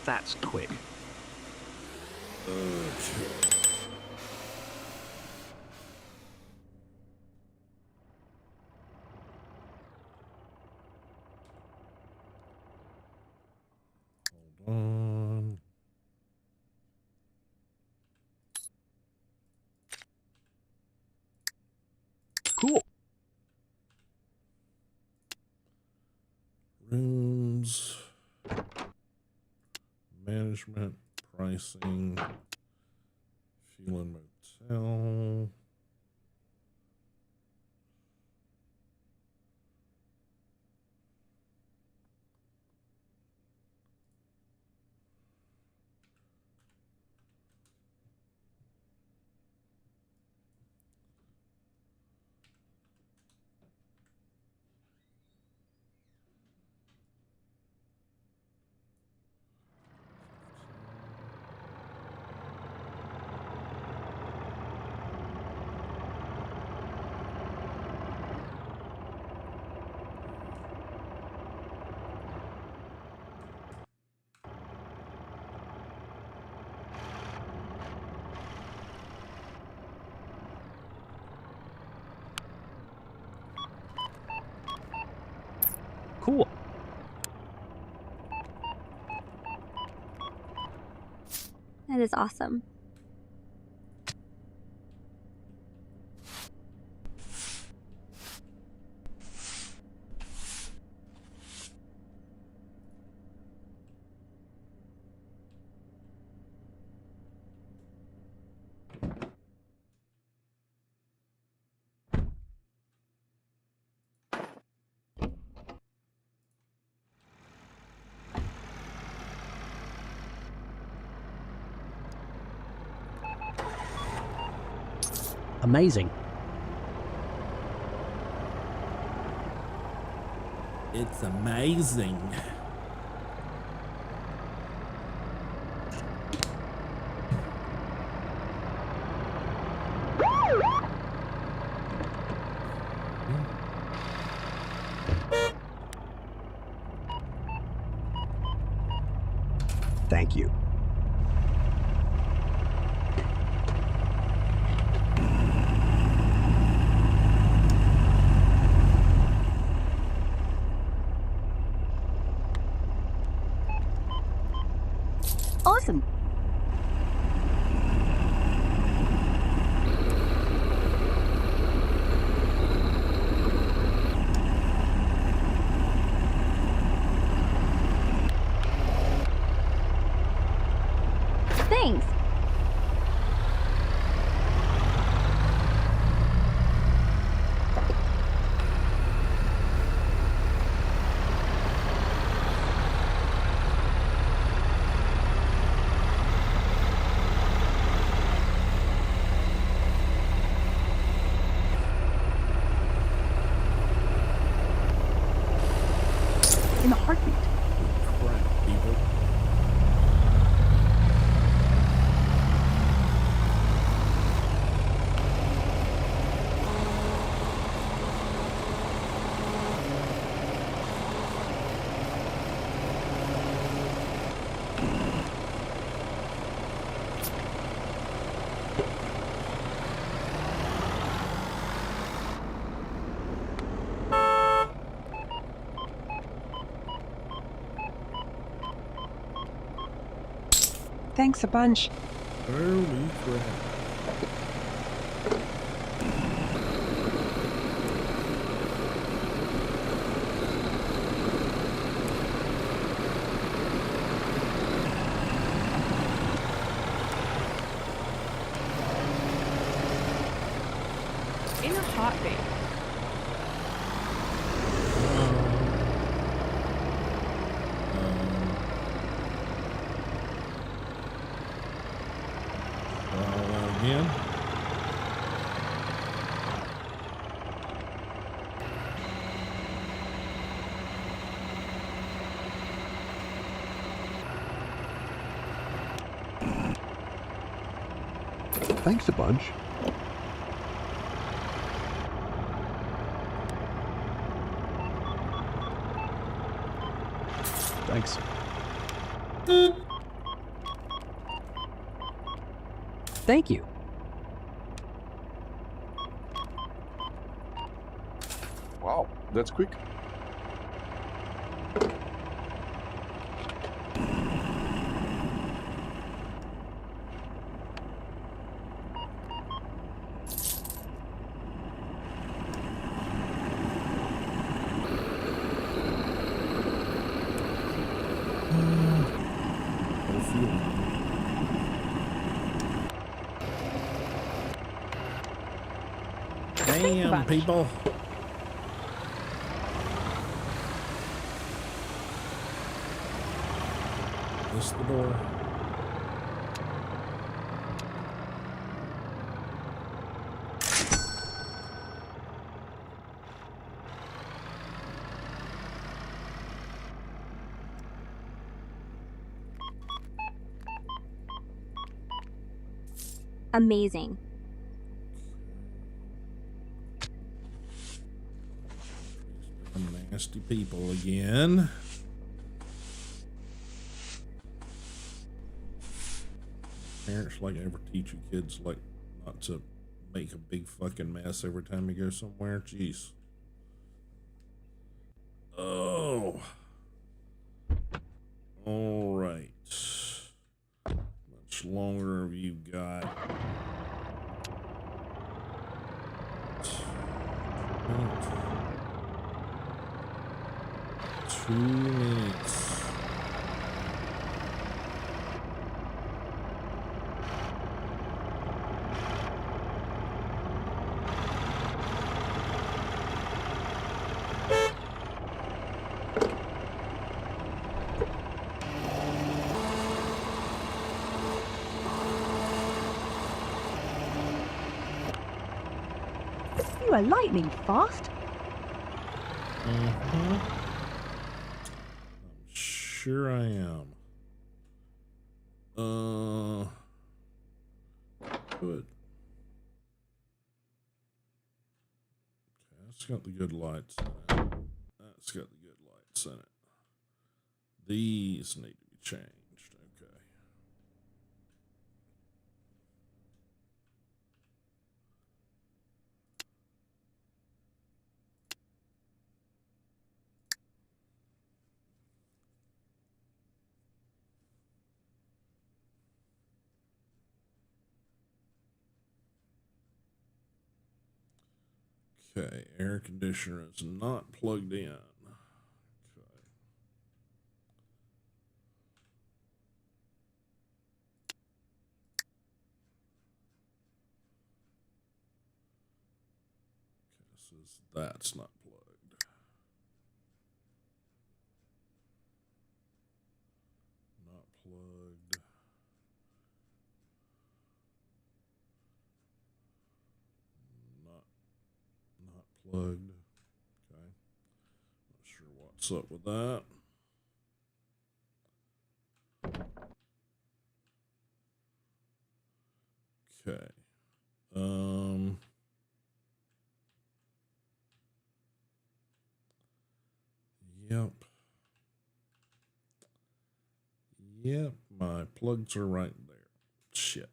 That's quick. Hold on. Cool. Rooms. Management. Pricing. Fuel and motel. Cool. That is awesome. Amazing. It's amazing. Thank you. Awesome. Thanks. In a heartbeat. Crap, people. Thanks a bunch. Holy crap. In a heartbeat. Again. Thanks a bunch. Thanks. Thank you. Wow, that's quick. Damn, people. This is the door. Amazing. Nasty people again. Parents like ever teach you kids like not to make a big fucking mess every time you go somewhere. Jeez. Oh. All right. Much longer have you got? 2 minutes. You are lightning fast. I'm sure I am. Good. Okay, that's got the good lights in it. That's got the good lights in it. These need to be changed. Okay. Okay, air conditioner is not plugged in. Okay. Says that's not plugged. Not plugged. Not plugged. Okay. Not sure what's up with that. Okay. Yep. Yep, my plugs are right there. Shit.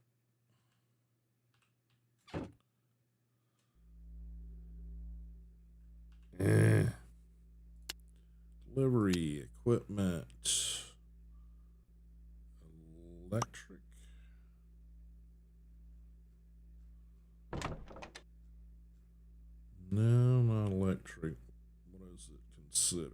Delivery equipment. Electric. No, not electric. What is it considered?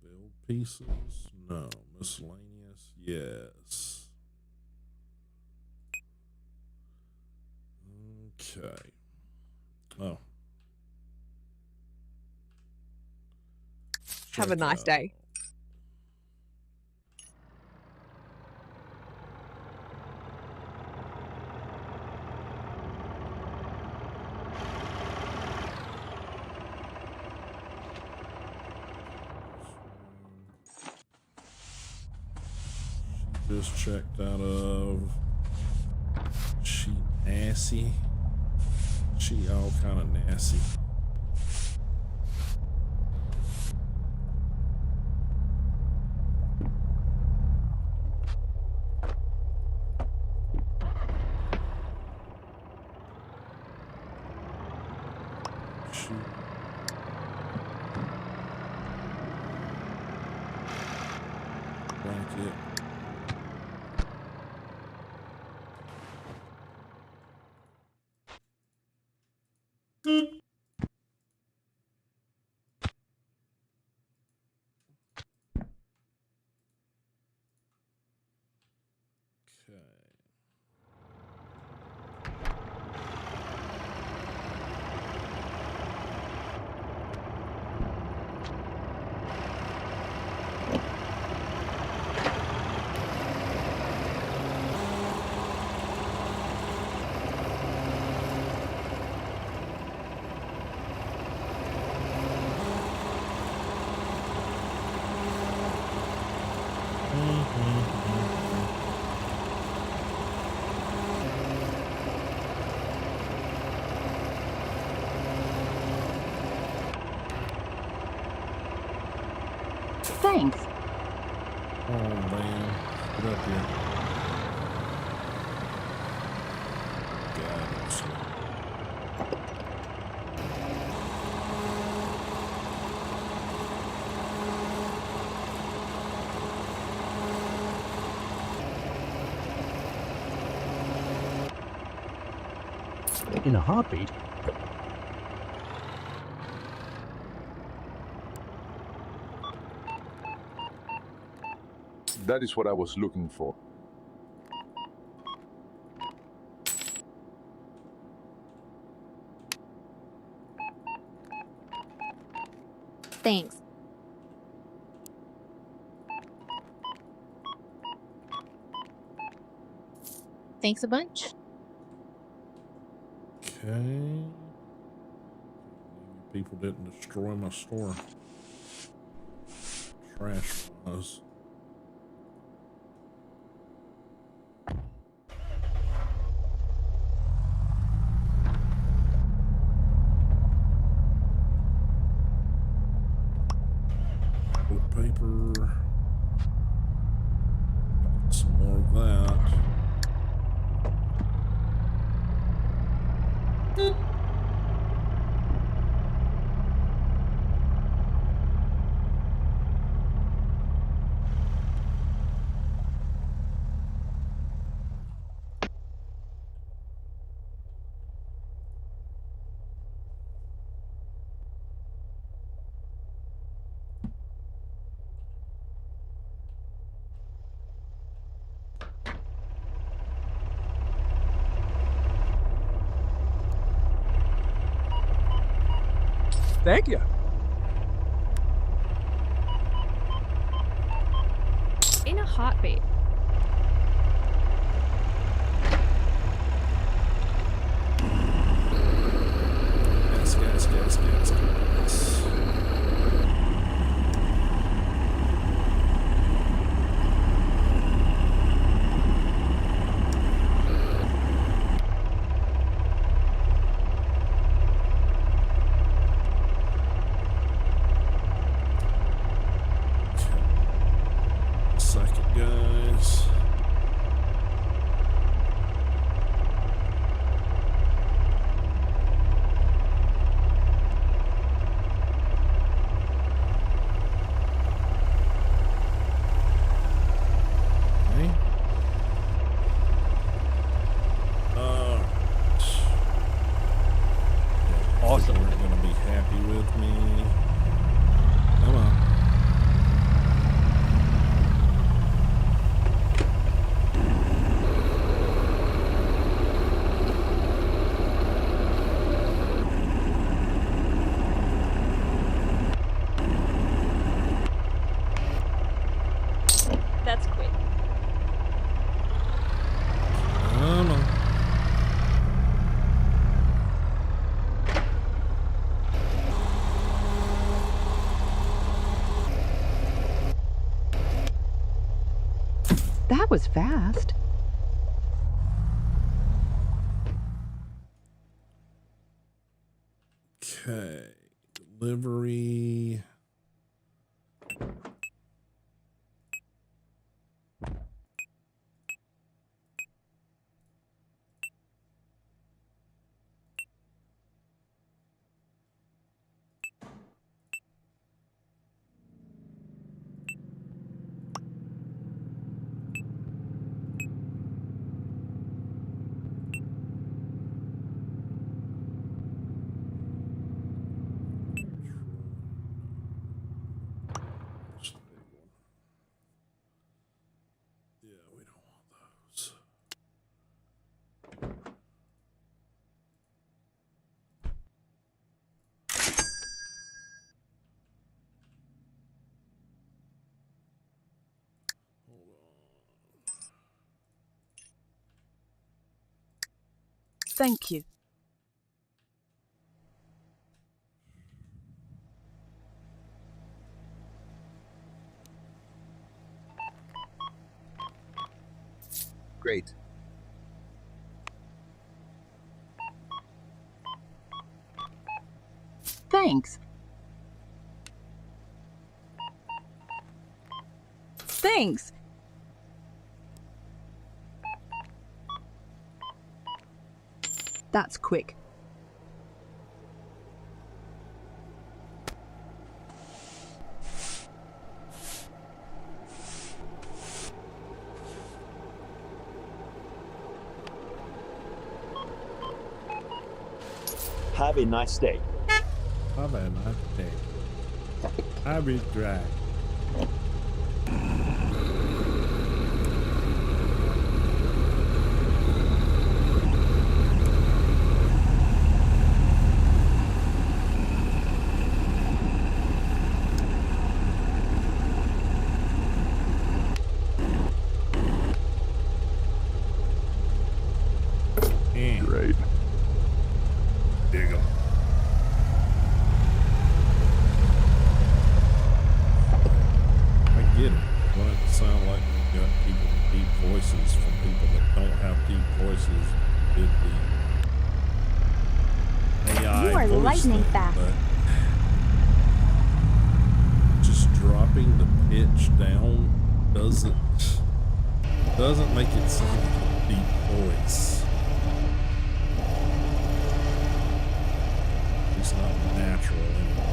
Build pieces? No. Miscellaneous? Yes. Okay. Oh. Have a nice day. Just checked out of. She nasty. She all kind of nasty. She. Blanket. Okay. Thanks. Oh man. here. God, it's slow. In a heartbeat. That is what I was looking for. Thanks. Thanks a bunch. Okay. People didn't destroy my store. Trash was. Toilet paper. Some more of that. Thank you. In a heartbeat. Gas. Second, guys. Okay. Awesome. People are gonna be happy with me. Come on. That's quick. Come on. That was fast. Okay. Delivery. That's the big one. Yeah, we don't want those. Hold on. Thank you. Great. Thanks. Thanks. That's quick. Have a nice day. Have a nice day. I be dry. Great. Dig 'em. I get it. I want it to sound like you got people with deep voices from people that don't have deep voices. Did the AI You are voice lightning thing, fast. but just dropping the pitch down doesn't make it sound like a deep voice. It's not natural anymore.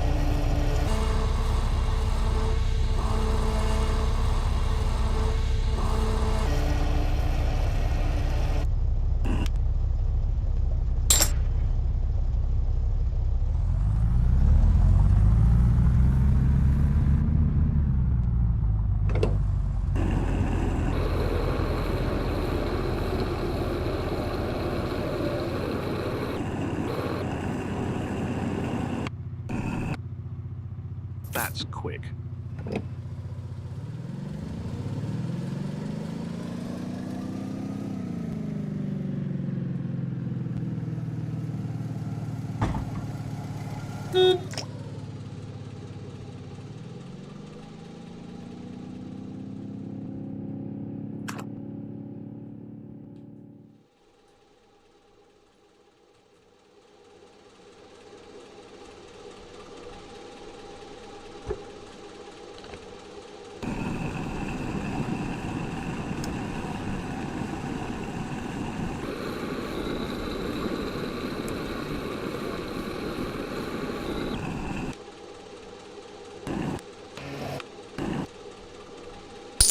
That's quick.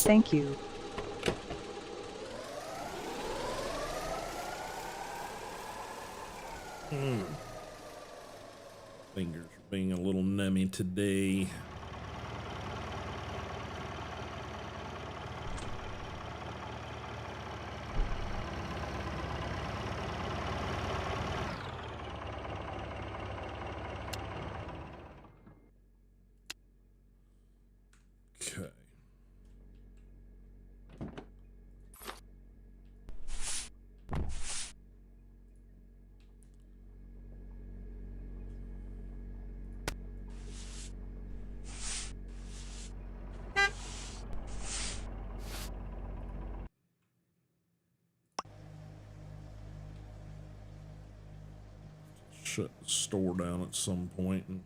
Thank you. Fingers are being a little nummy today. Okay. Shut the store down at some point and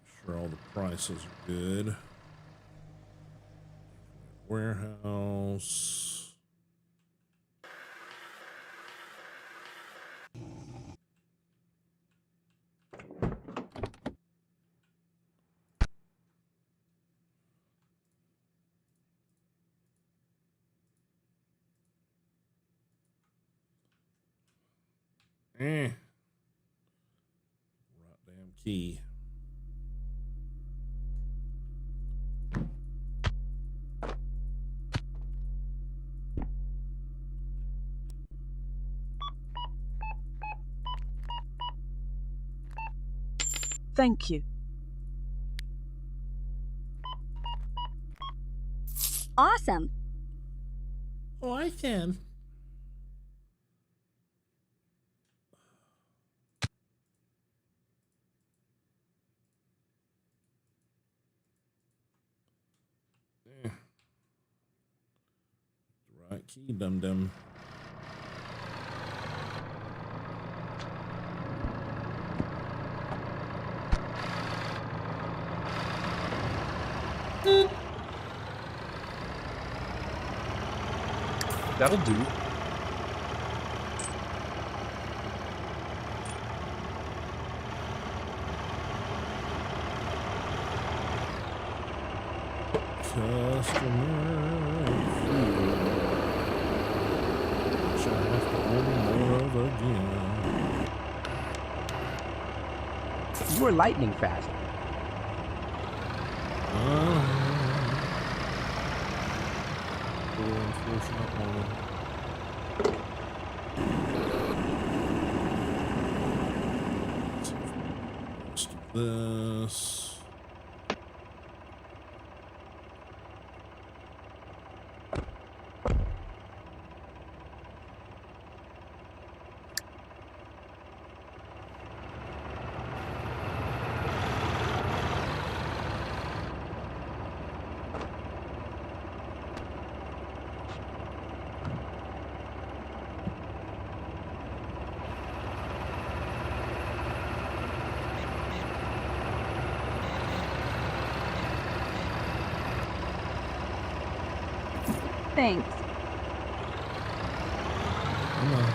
make sure all the prices are good. Warehouse. Right damn key. Thank you. Awesome. Oh, I can. Right key, dum dum. That'll do. Which I have to order more of again. You are lightning fast. Unfortunate moment. Rest of this. Thanks. Come on.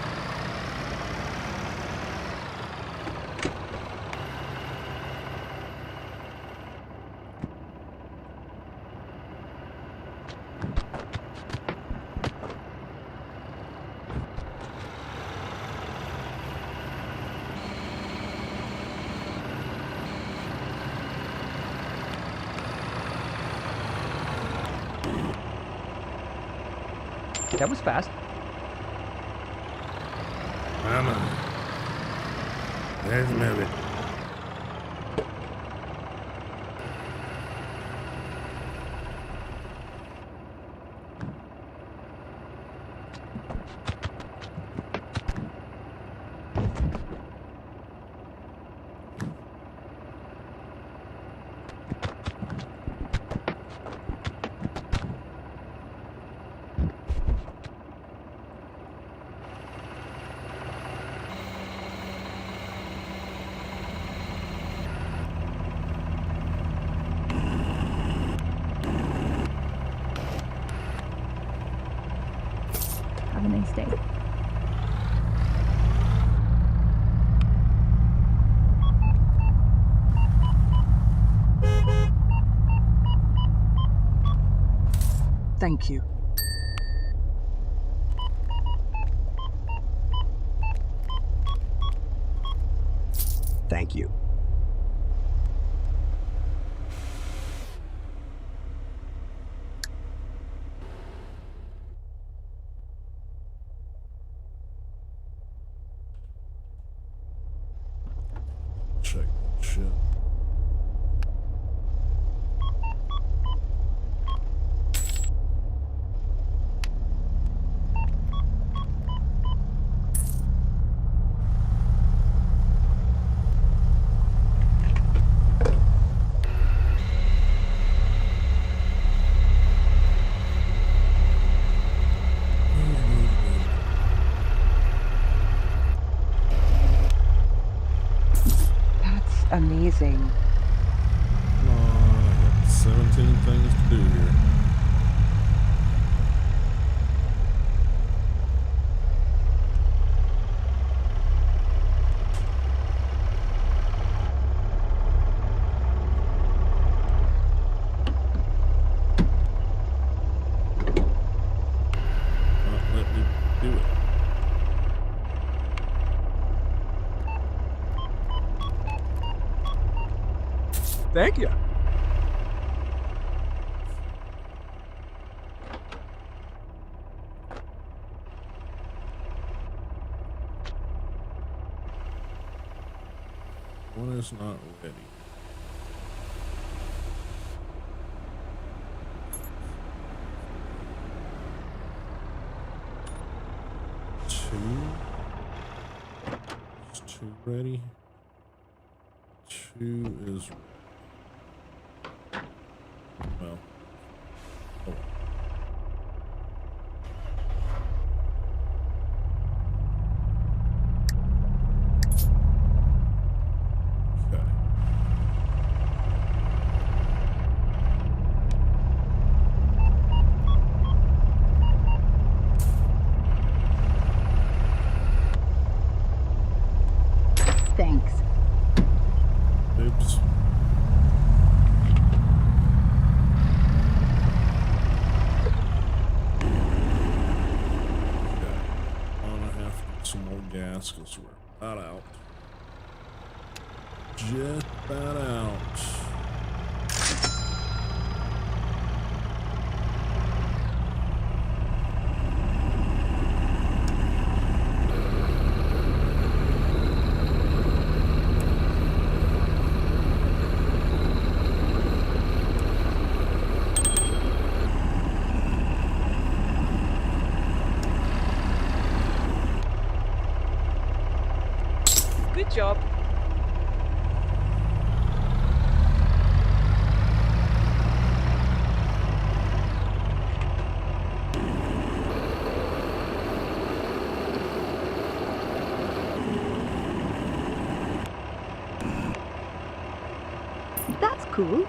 That was fast. Mama. There's the movie. Have a nice day. Thank you. Thank you. Check that shit. That's amazing. Come on, I got 17 things to do here. Not let me do it. Thank you. One is not ready. Is two ready? Two is ready. Well, oh well. Okay. gas because we're about out. Just about out. Good job. That's cool.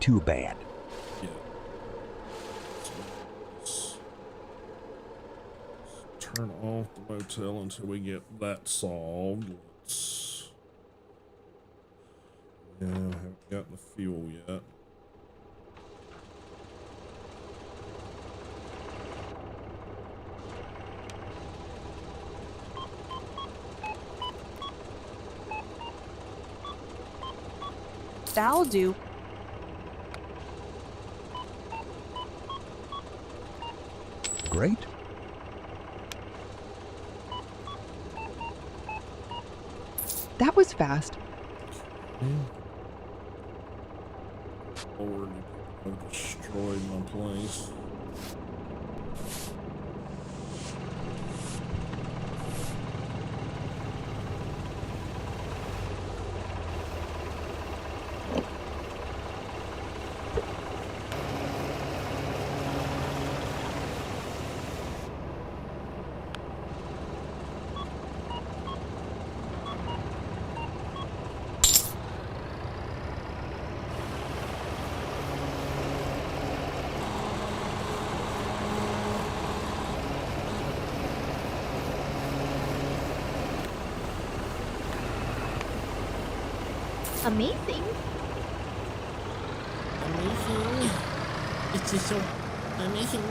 Too bad. Yeah. Let's turn off the motel until we get that solved. Yeah, I haven't gotten the fuel yet. That'll do. Great. That was fast. Lord, I've destroyed my place. Amazing. Amazing. It's just so amazing.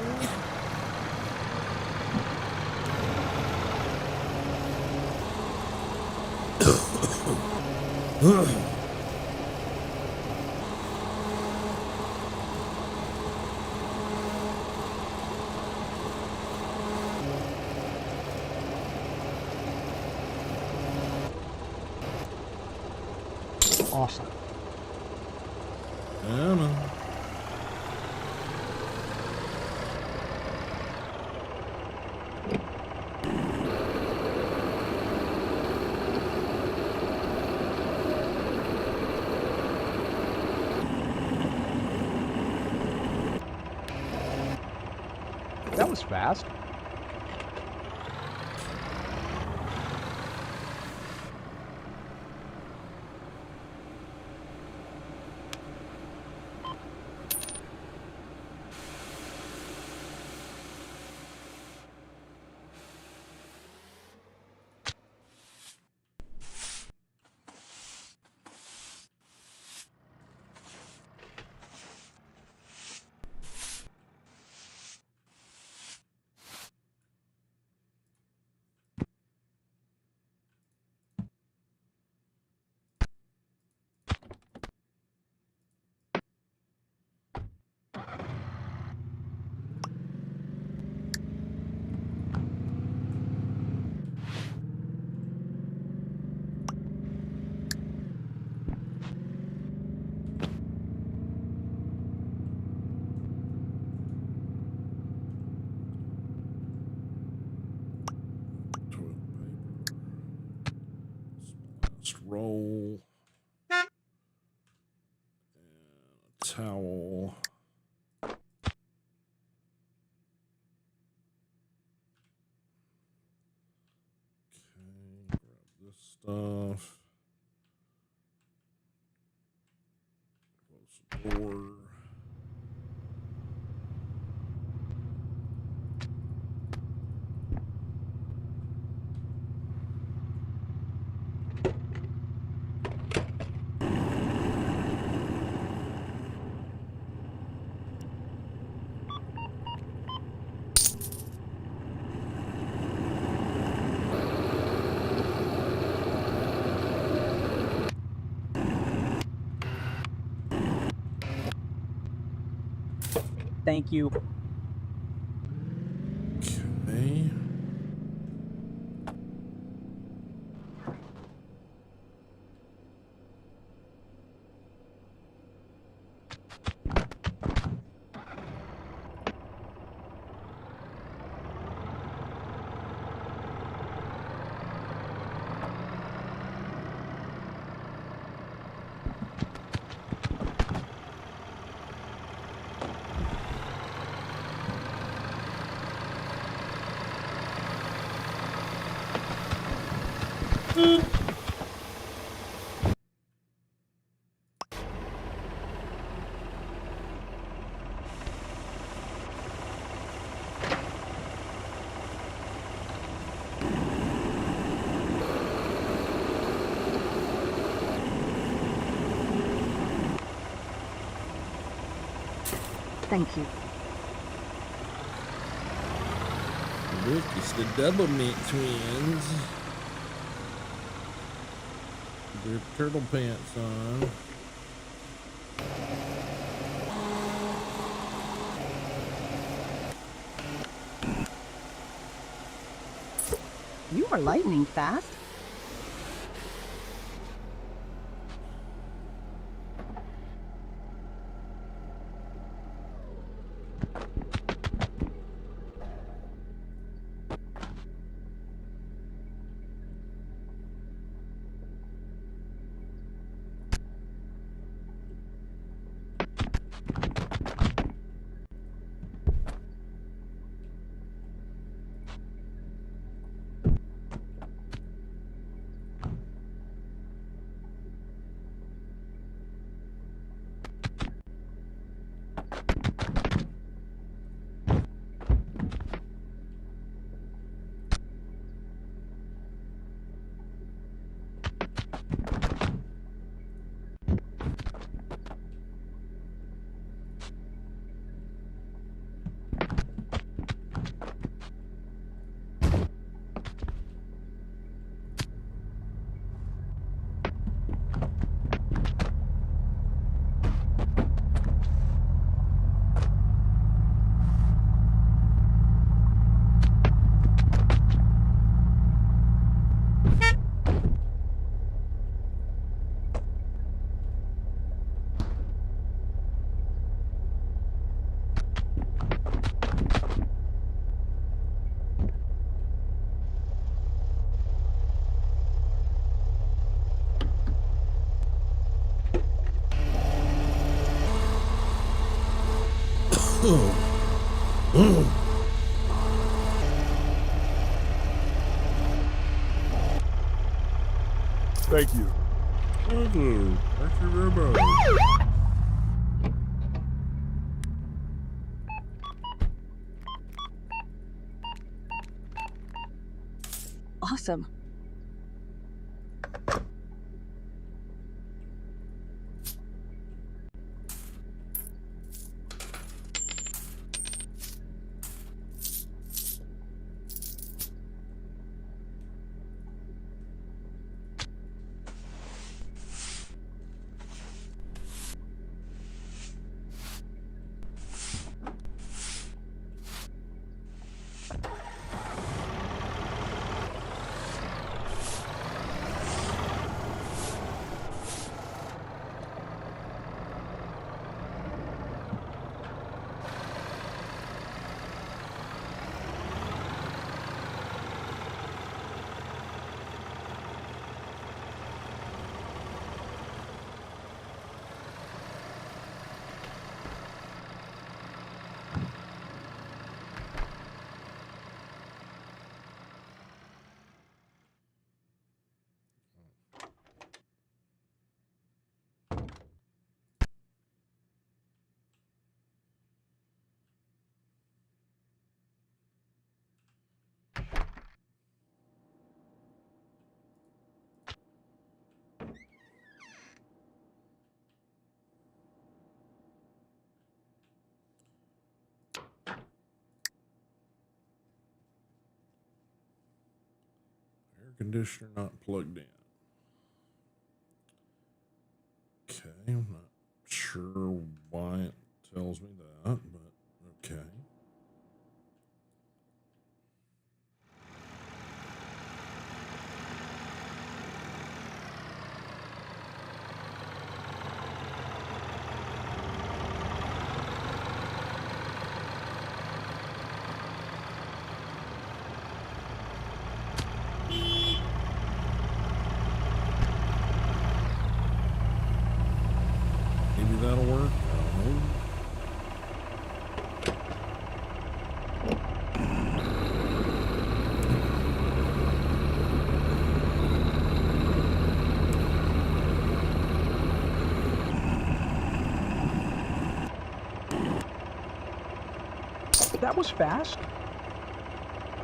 Awesome. I don't know. That was fast. Roll and a towel. Okay, grab this stuff. Close the door. Thank you. Okay. Thank you. Look, it's the double mint twins. Their turtle pants on. You are lightning fast. Thank you. Thank you very much. Awesome. Air conditioner not plugged in. Okay, I'm not sure why it tells me that, but That was fast.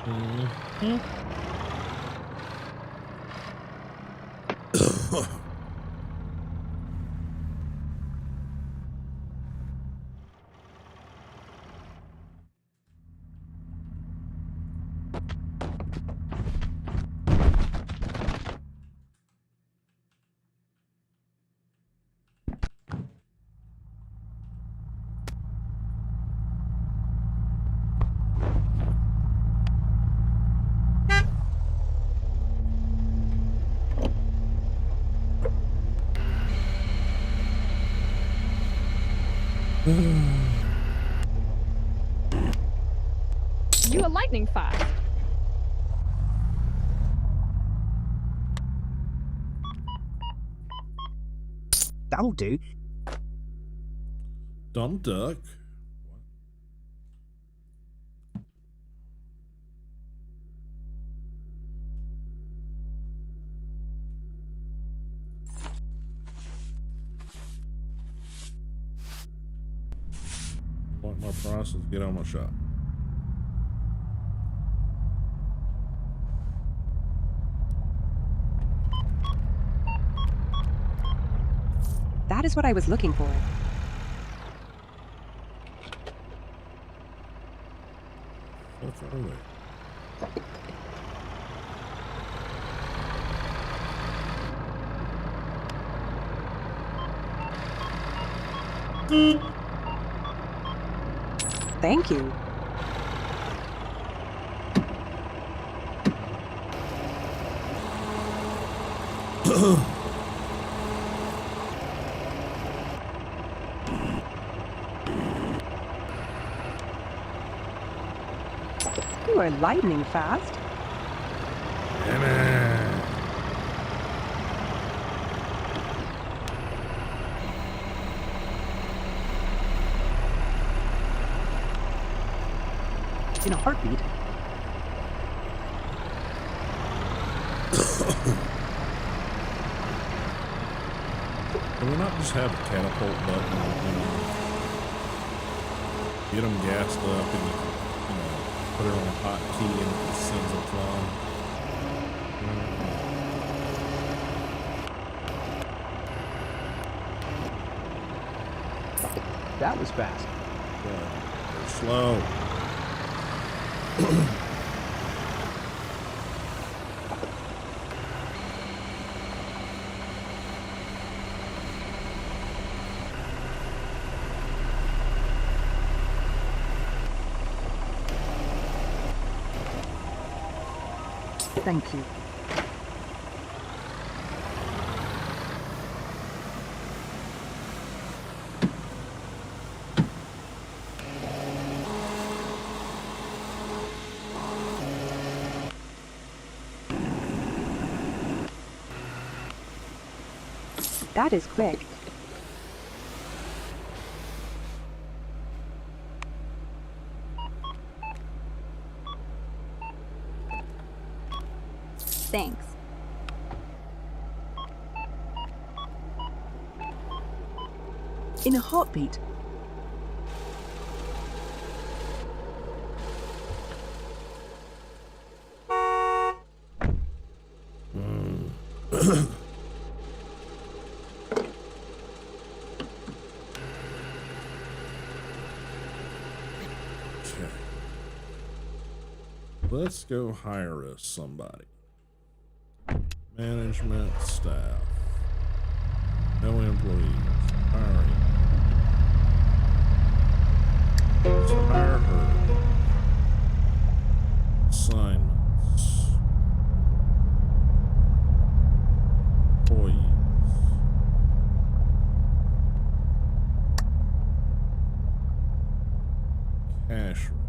Mhm. You are lightning fast. That'll do. Dumb duck. Want my process? Get on my shop. That is what I was looking for. Fuck are they? Thank you. You are lightning fast. Damn it. In a heartbeat. Can we not just have a catapult button and get them gassed up and put it on a hot key and it sends it flying? That was fast. They're slow. Thank you. That is quick. Thanks. In a heartbeat. Let's go hire us somebody. Management staff. No employees. Hiring. Let's hire her. Assignments. Employees. Cash register.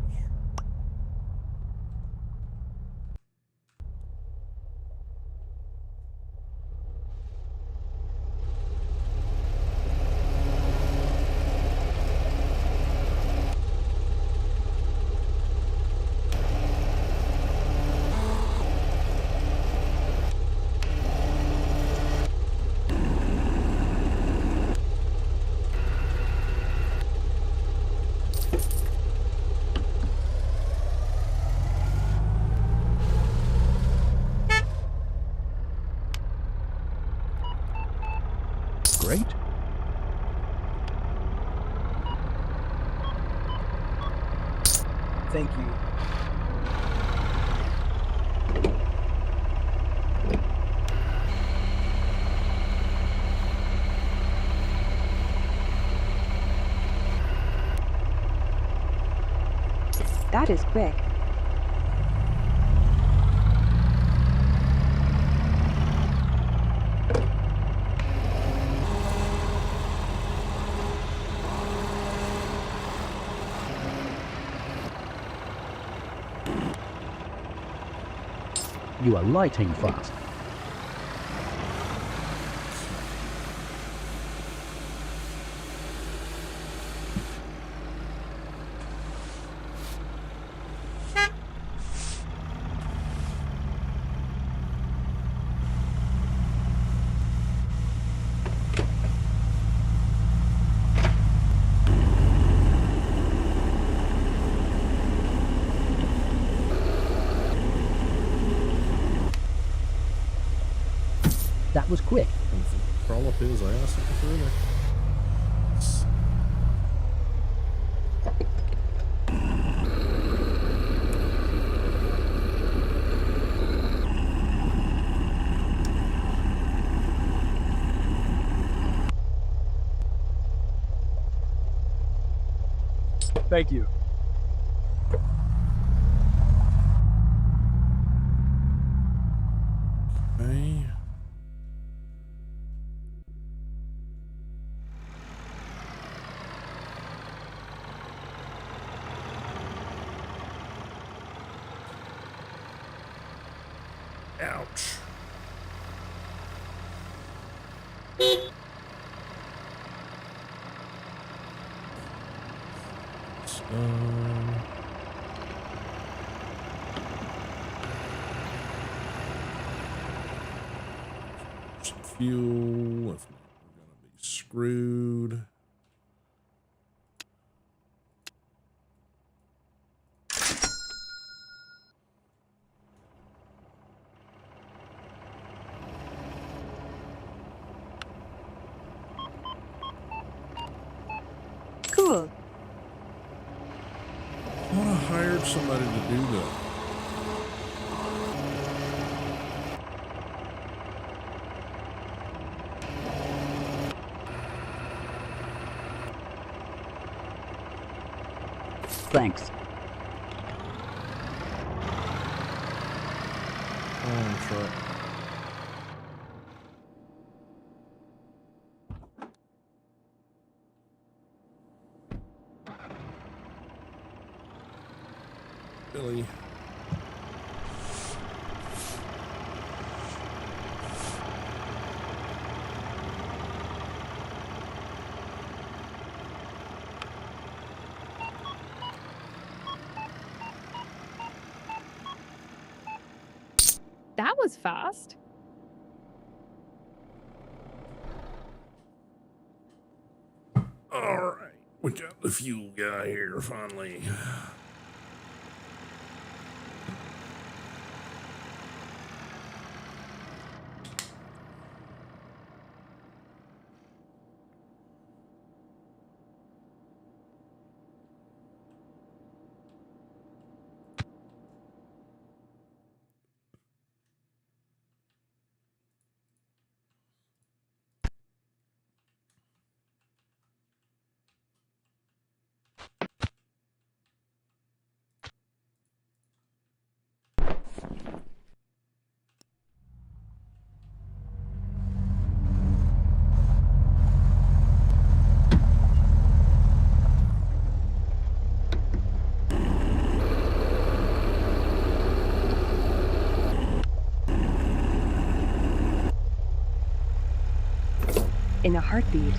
Thank you. That is quick. You are lighting fast. That was quick. Crawl up his ass a little further. Thank you. Okay. Ouch. Some fuel. If not, we're gonna be screwed. Cool. I thought I hired somebody to do that. Thanks. Truck. Billy. That was fast. All right, we got the fuel guy here finally. In a heartbeat.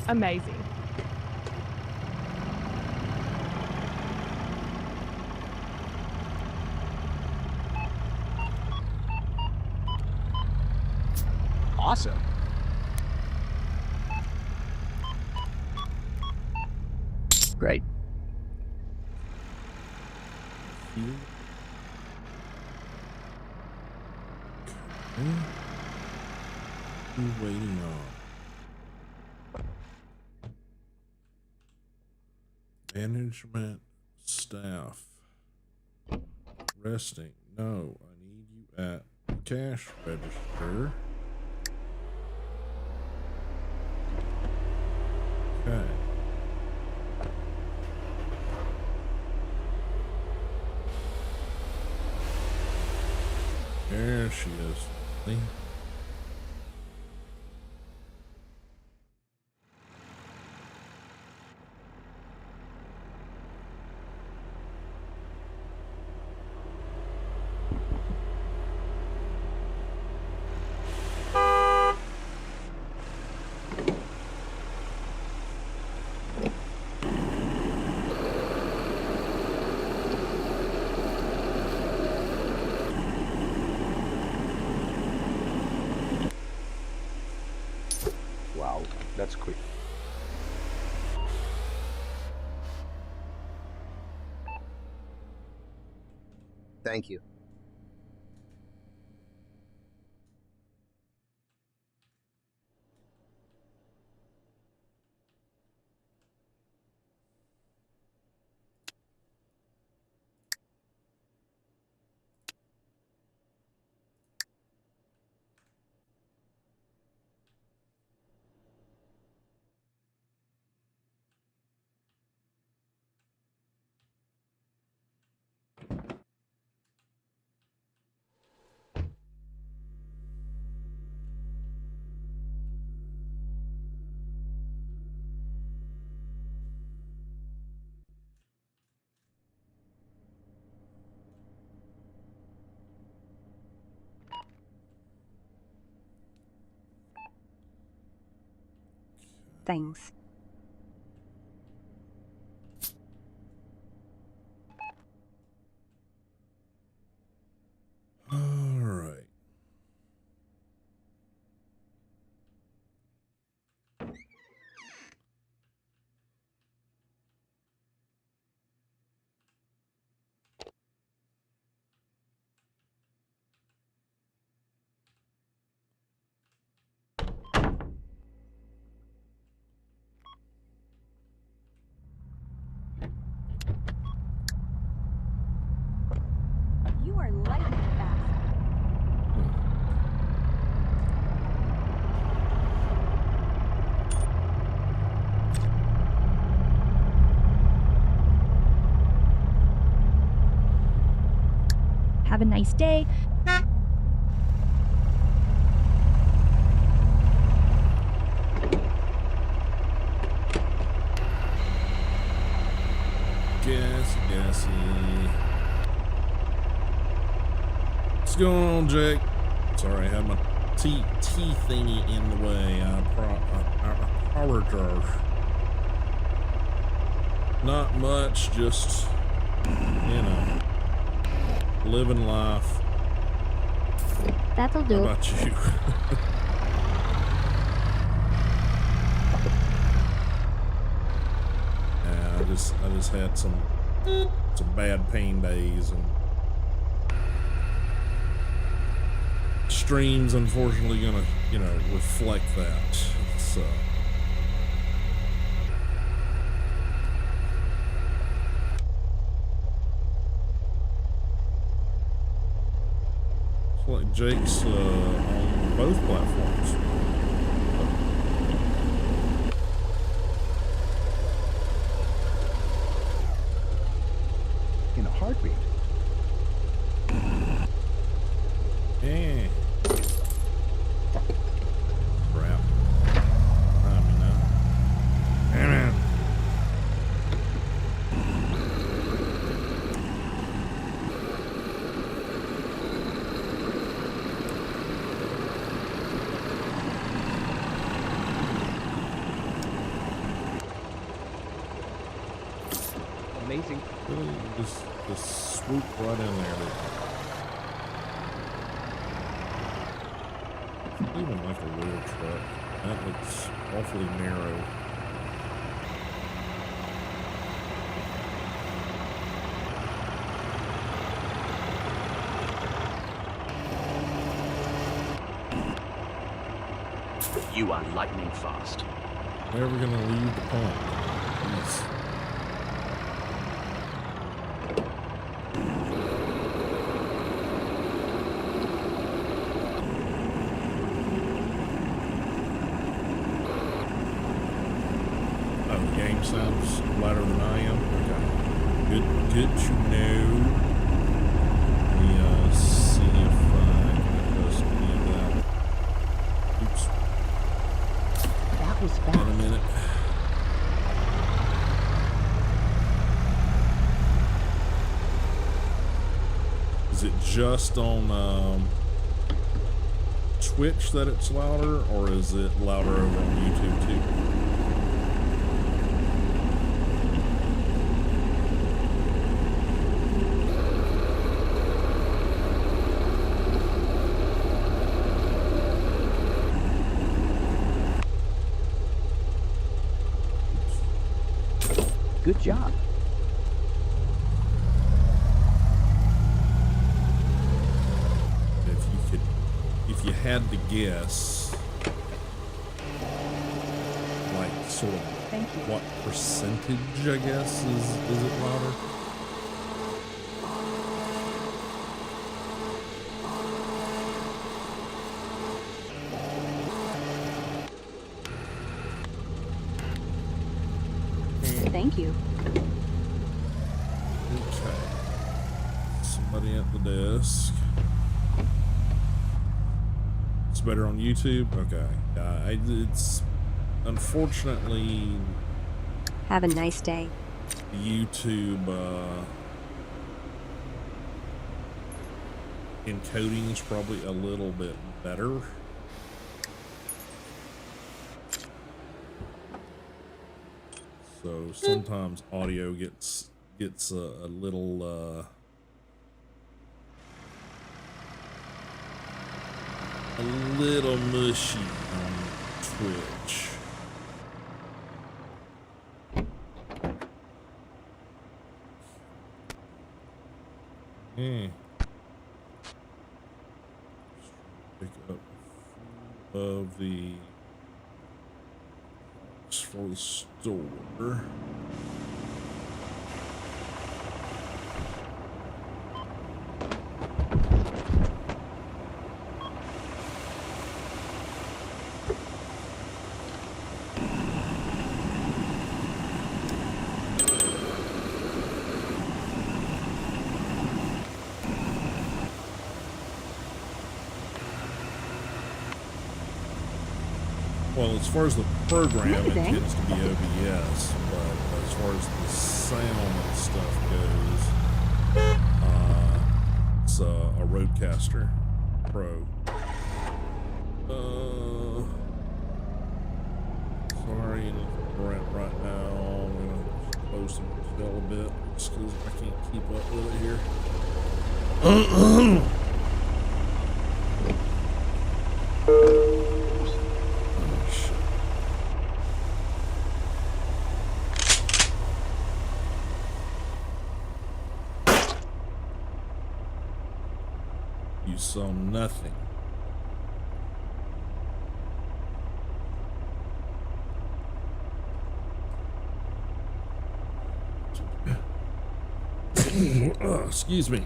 Amazing. Awesome. Great. Who's waiting on? Management staff. Resting. No, I need you at the cash register. Okay. There she is. See? Wow, that's quick. Thank you. Thanks. All right. You are lightning fast. Have a nice day. Gassy. What's going on, Jake? Sorry, I had my tea thingy in the way. I apologize. Not much, just, you know, living life. That'll How do. about you? Yeah, I just had some bad pain days, and streams unfortunately gonna, you know, reflect that. So it's like Jake's on both platforms. In a heartbeat. Yeah. Crap. I mean, man. Amazing. Really, just swoop right in there. Even like a wheel truck. That looks awfully narrow. You are lightning fast. Never gonna leave the pump. Jeez. Oh, the game sounds louder than I am. Okay. Good to know. Let me see if I can adjust any of that. Oops. That was In a fast. minute. Is it just on Twitch that it's louder, or is it louder over on YouTube too? Good job. If you had to guess, like sort of Thank you. what percentage, I guess, is it louder? Thank you. Okay. Somebody at the desk. It's better on YouTube? Okay. It's unfortunately Have a nice day. YouTube encoding is probably a little bit better. So sometimes audio gets a little mushy on Twitch. Pick up of the for the store. Well, as far as the program, it gets to be OBS, but as far as the sound and stuff goes, it's a Rodecaster Pro. Sorry, right now I'm gonna close the Motel a bit just because I can't keep up with it here. You saw nothing. Excuse me.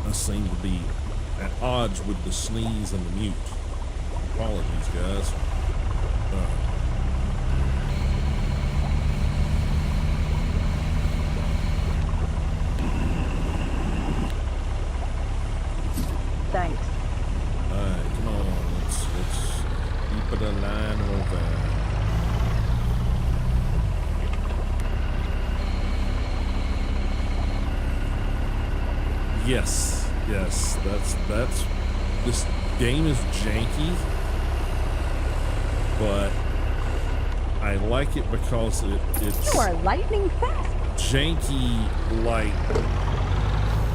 I seem to be at odds with the sneeze and the mute. Apologies, guys. Thanks. Alright, come on. Yes, that's this game is janky, but I like it because it's You are lightning fast. janky, like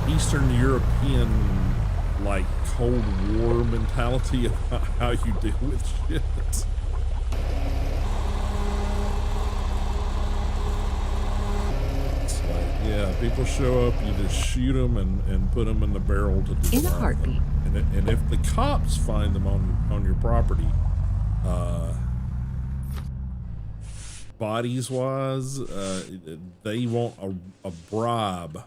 Eastern European, like Cold War mentality of how you deal with shit. It's like, yeah, people show up, you just shoot them and put them in the barrel to disarm In a heartbeat. them. And if the cops find them on your property, bodies wise, they want a bribe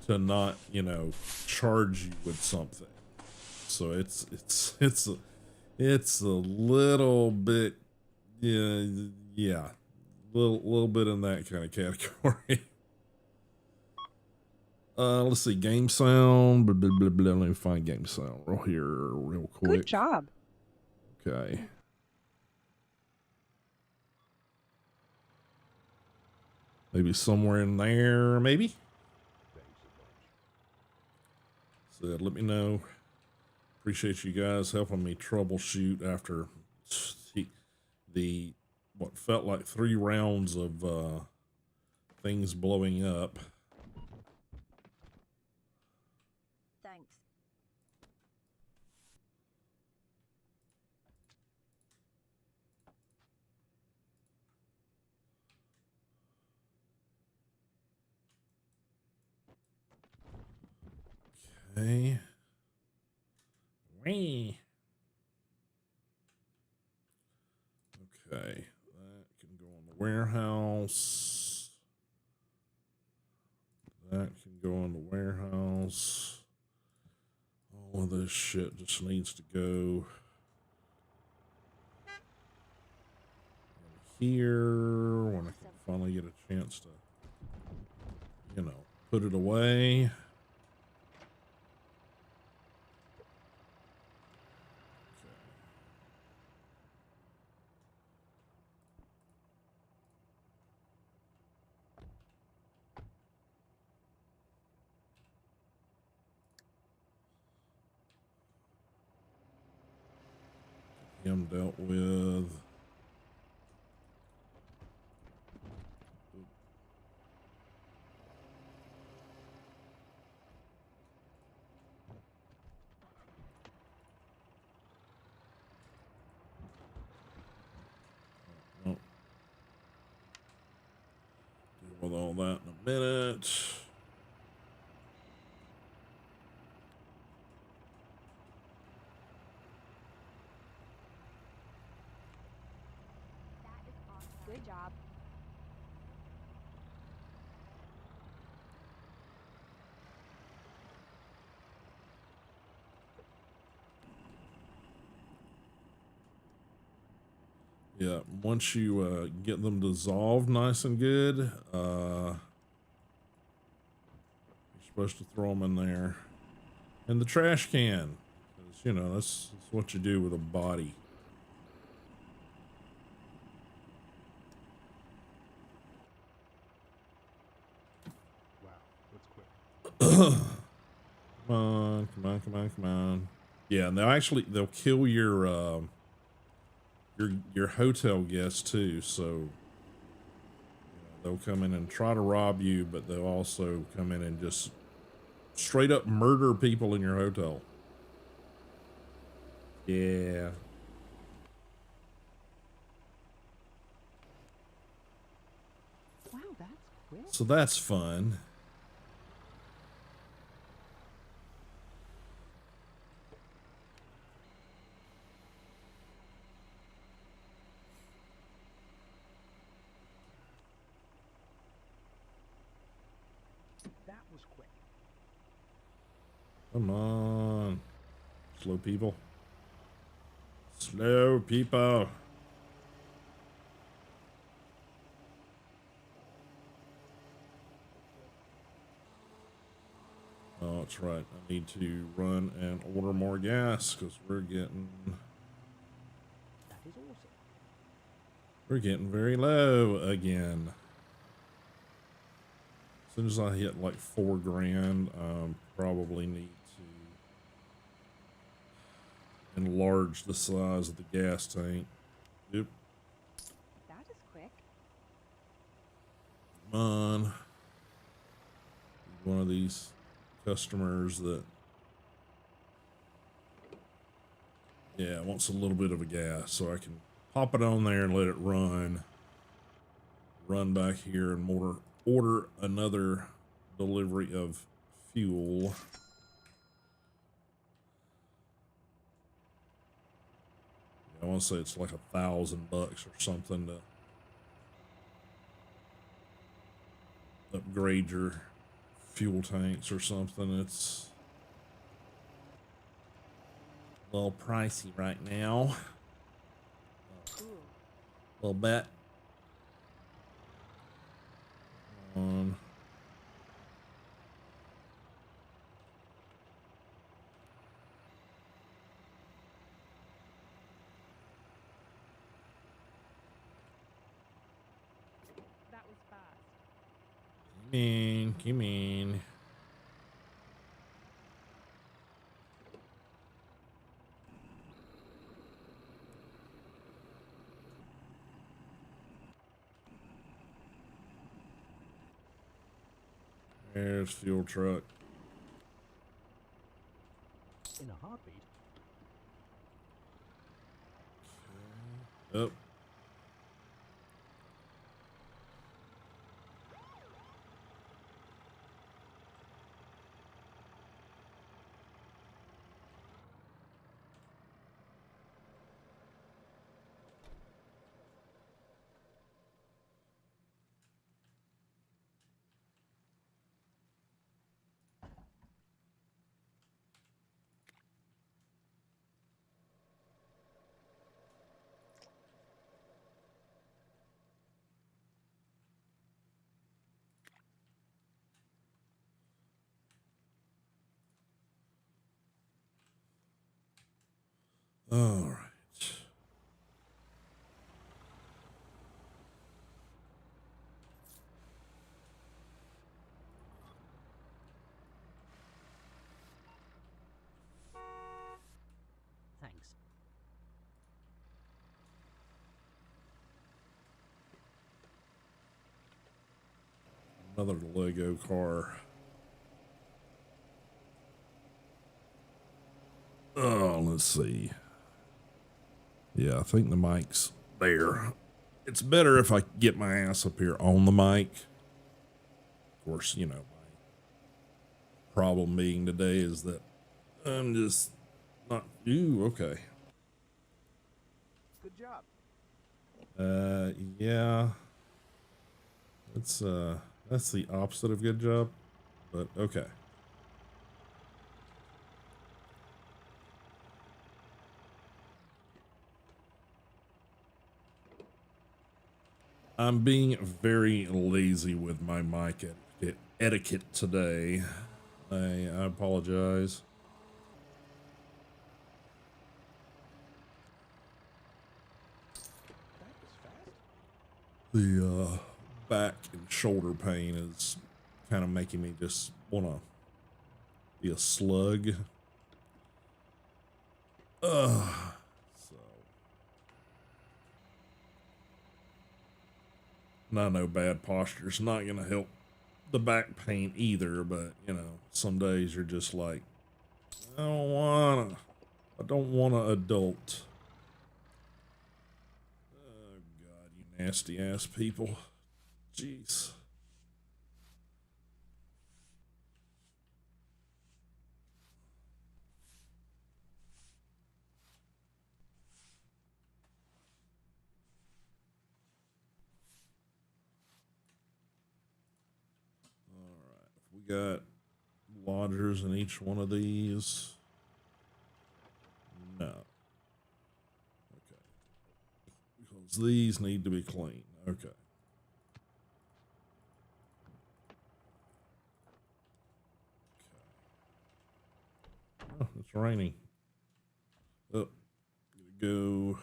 to not, you know, charge you with something. So it's a little bit, yeah, little bit in that kind of category. Let's see, game sound. Blah, blah, blah, blah. Let me find game sound real quick. Good job. Okay. Maybe somewhere in there, maybe. So let me know. Appreciate you guys helping me troubleshoot after the what felt like 3 rounds of things blowing up. Thanks. Okay. Whee. Okay, that can go in the warehouse. That can go in the warehouse. All of this shit just needs to go in here when I can finally get a chance to, you know, put it away. Him dealt with. Oh. Deal with all that in a minute. Good job. Yeah, once you get them dissolved nice and good, you're supposed to throw them in there. In the trash can. 'Cause, you know, that's what you do with a body. Wow, that's quick. Come on, come on, come on, come on. Yeah, and they'll kill your hotel guests too, so you know, they'll come in and try to rob you, but they'll also come in and just straight up murder people in your hotel. Yeah. Wow, that's quick. So that's fun. That was quick. Come on. Slow people. Slow people. Oh, that's right. I need to run and order more gas because we're getting That is awesome. very low again. As soon as I hit like 4 grand, probably need to enlarge the size of the gas tank. Yep. That is quick. Come on. One of these customers that, yeah, wants a little bit of a gas, so I can pop it on there and let it run back here and order another delivery of fuel. I want to say it's like $1,000 or something to upgrade your fuel tanks or something. It's a little pricey right now. A little bit. On. That was fast. Come in. There's fuel truck. In a heartbeat. Up. All right. Thanks. Another Lego car. Oh, let's see. Yeah, I think the mic's there. It's better if I get my ass up here on the mic. Of course, you know, my problem being today is that I'm just not. Ooh, okay. Good job. Yeah. That's the opposite of good job, but okay. I'm being very lazy with my mic etiquette today. I apologize. That was fast. The back and shoulder pain is kind of making me just want to be a slug. So and I know bad posture is not going to help the back pain either, but you know, some days you're just like, I don't want to adult. Oh God, you nasty ass people. Jeez. We got lodgers in each one of these. No. Okay. Because these need to be clean. Okay. Oh, it's raining. Oh, go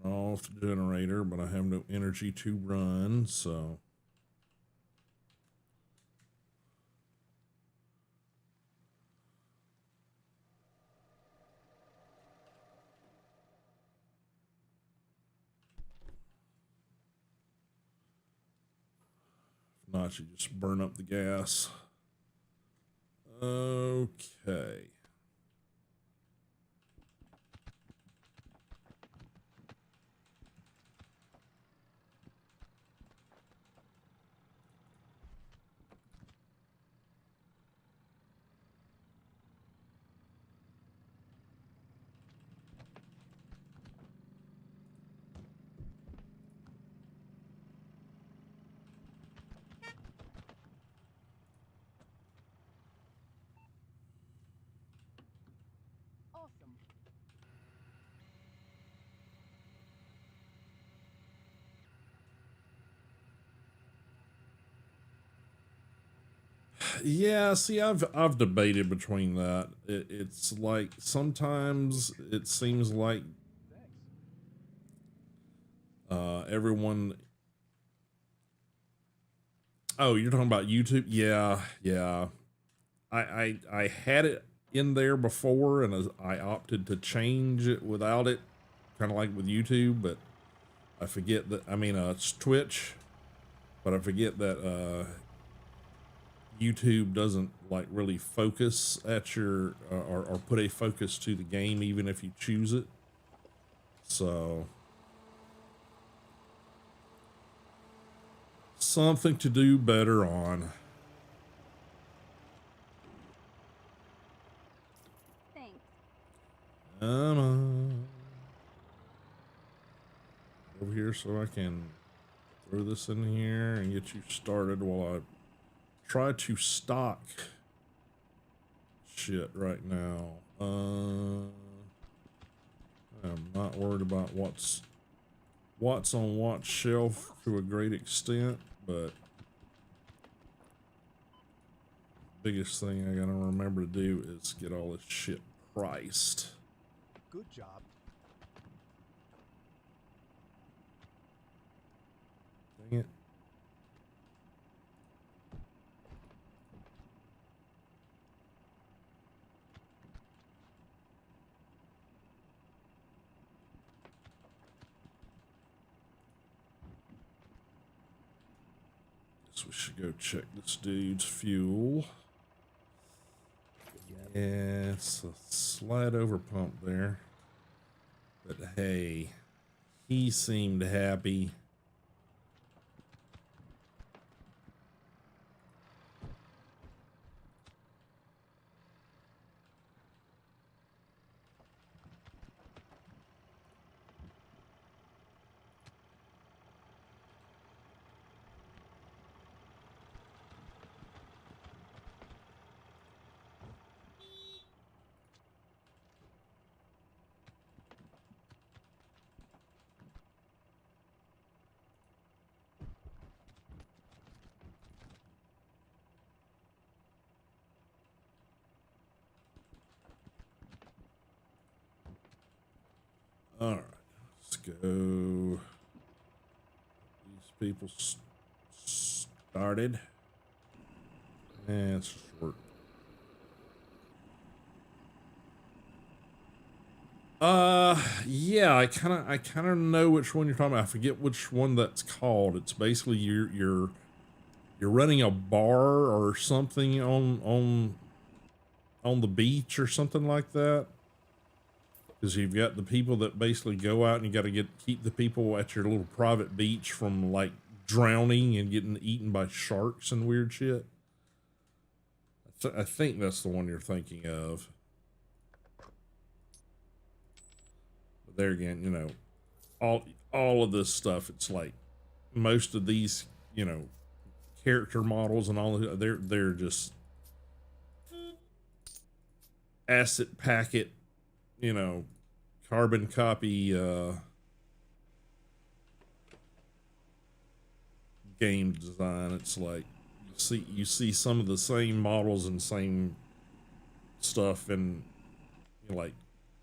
turn off the generator, but I have no energy to run, so not, you just burn up the gas. Okay. Awesome. Yeah, see, I've debated between that. It's like sometimes it seems like everyone. Oh, you're talking about YouTube? Yeah, yeah. I had it in there before, and I opted to change it without it, kind of like with YouTube. But I forget that. I mean, it's Twitch, but I forget that YouTube doesn't like really focus at your or put a focus to the game, even if you choose it. So something to do better on. Thanks. Over here so I can throw this in here and get you started while I try to stock shit right now. I'm not worried about what's on what shelf to a great extent, but biggest thing I gotta remember to do is get all this shit priced. Good job. Dang it. Guess we should go check this dude's fuel. Yeah, it's a slide over pump there. But hey, he seemed happy. All right, let's go. These people started. And it's short. Yeah, I kind of know which one you're talking about. I forget which one that's called. It's basically you're running a bar or something on the beach or something like that. Because you've got the people that basically go out and you got to keep the people at your little private beach from like drowning and getting eaten by sharks and weird shit. I think that's the one you're thinking of. But there again, you know, all of this stuff, it's like most of these, you know, character models and all of they're just asset packet, you know, carbon copy game design. It's like you see some of the same models and same stuff in, you know, like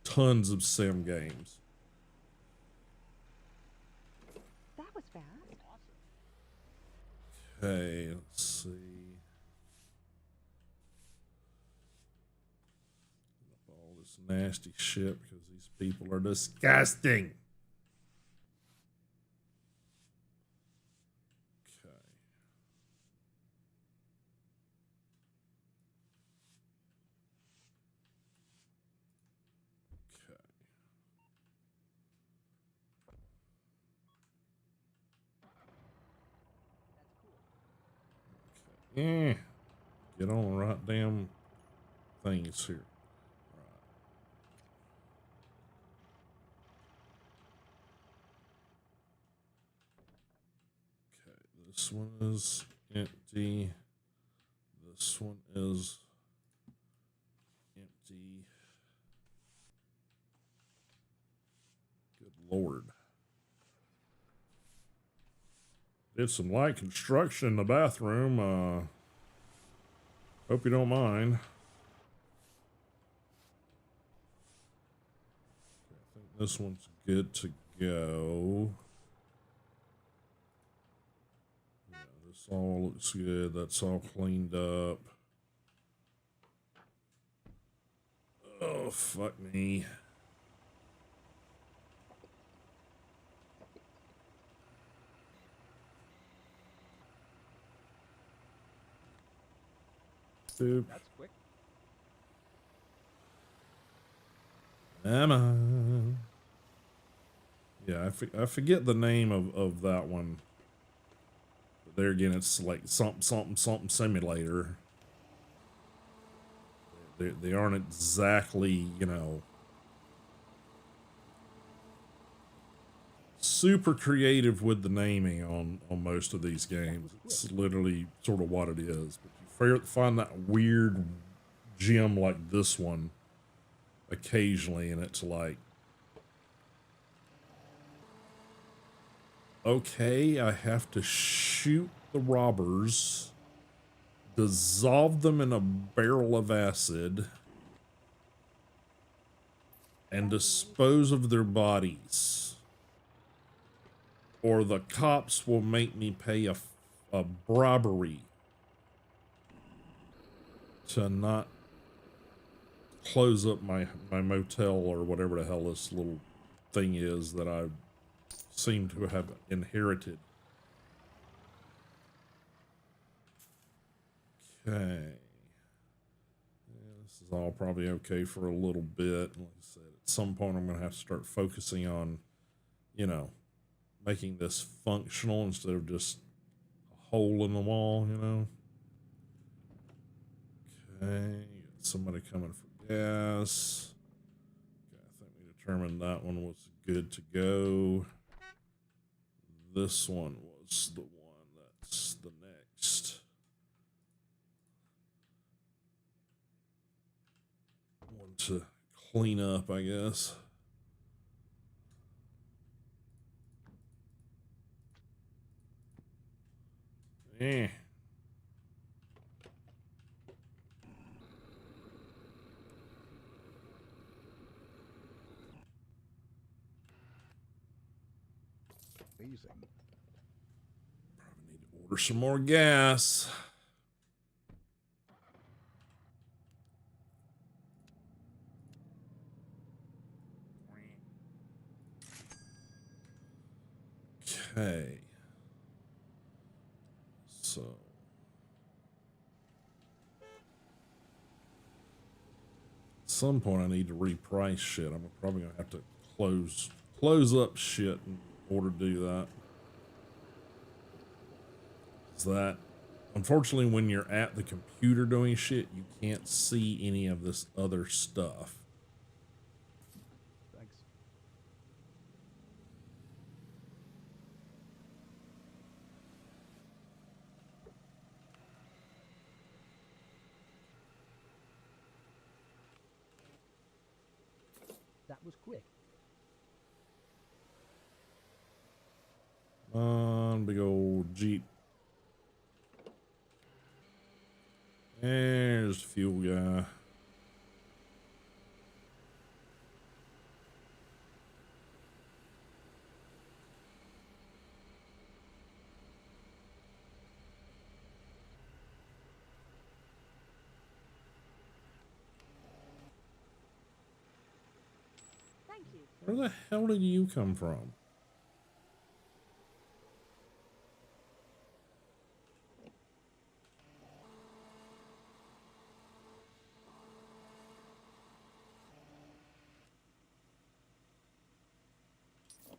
tons of sim games. That was fast. Okay, let's see. All this nasty shit because these people are disgusting. Okay. Get on the right damn things here. Okay, this one is empty. This one is empty. Good Lord. Did some light construction in the bathroom. Hope you don't mind. Okay, I think this one's good to go. Yeah, this all looks good. That's all cleaned up. Oh, fuck me. Dude. That's quick. Emma. Yeah, I forget the name of that one. But there again, it's like something simulator. They aren't exactly, you know, super creative with the naming on most of these games. It's literally sort of what it is. But you find that weird gem like this one occasionally, and it's like, okay, I have to shoot the robbers, dissolve them in a barrel of acid, and dispose of their bodies, or the cops will make me pay a bribery to not close up my motel or whatever the hell this little thing is that I seem to have inherited. Okay. Yeah, this is all probably okay for a little bit. Like I said, at some point I'm going to have to start focusing on, you know, making this functional instead of just a hole in the wall, you know. Okay, somebody coming for gas. Okay, I think we determined that one was good to go. This one was the one that's the next one to clean up, I guess. Eh. Amazing. Probably need to order some more gas. Okay. So. At some point I need to reprice shit. I'm probably gonna have to close up shit in order to do that. Is that unfortunately when you're at the computer doing shit, you can't see any of this other stuff. Thanks. That was quick. Big old Jeep. There's the fuel guy. Thank you. Where the hell did you come from?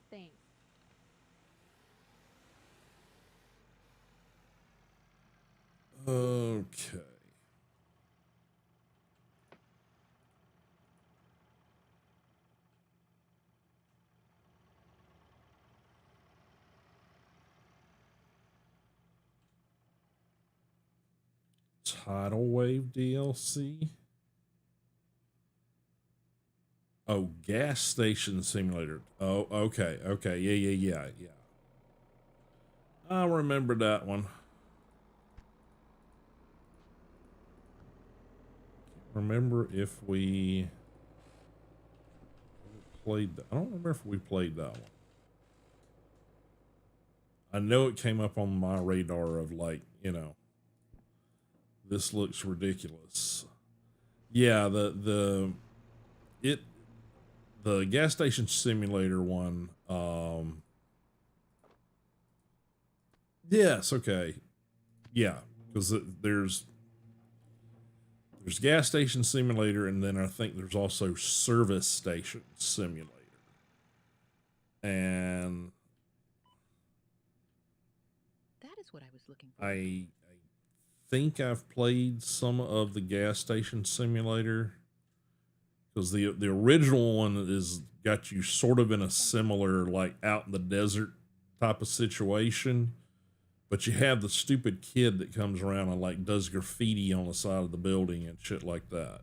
Thanks. Okay. Tidal Wave DLC. Oh, gas station simulator. Oh, okay, okay, yeah. I remember that one. Remember if we played that. I don't remember if we played that one. I know it came up on my radar of like, you know, this looks ridiculous. Yeah, the gas station simulator one. Yes, okay. Yeah, because there's gas station simulator, and then I think there's also service station simulator. And That is what I was looking for. I think I've played some of the gas station simulator, because the original one is got you sort of in a similar, like, out in the desert type of situation, but you have the stupid kid that comes around and like does graffiti on the side of the building and shit like that.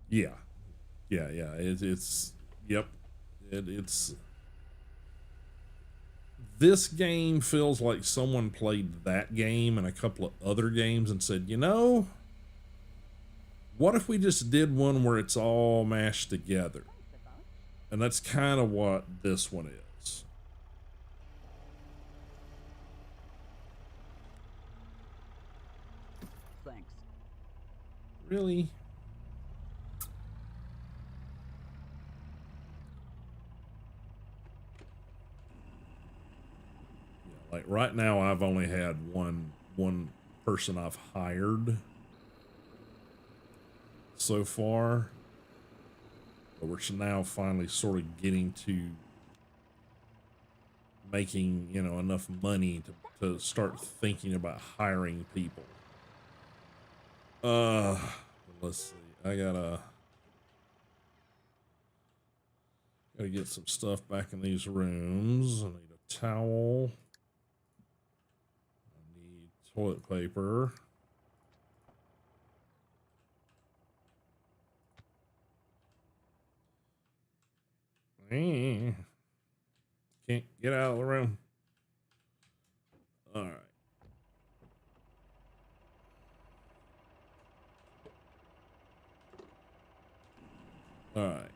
Yeah. It's yep. It's this game feels like someone played that game and a couple of other games and said, you know, what if we just did one where it's all mashed together? And that's kind of what this one is. Thanks. Really? Like right now, I've only had one person I've hired so far, but we're now finally sort of getting to making, you know, enough money to start thinking about hiring people. Let's see. I gotta get some stuff back in these rooms. I need a towel. I need toilet paper. Can't get out of the room. All right. All right.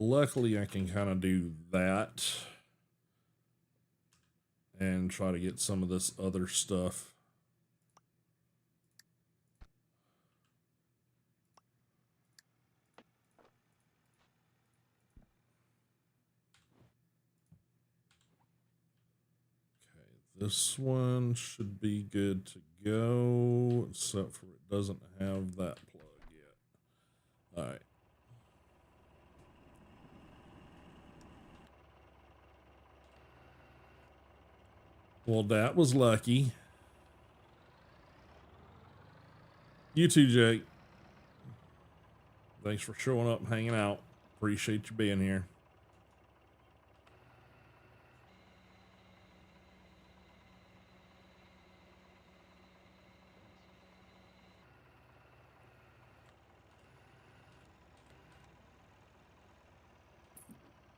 Luckily, I can kind of do that and try to get some of this other stuff. This one should be good to go, except for it doesn't have that plug yet. All right. Well, that was lucky. You too, Jake. Thanks for showing up and hanging out. Appreciate you being here.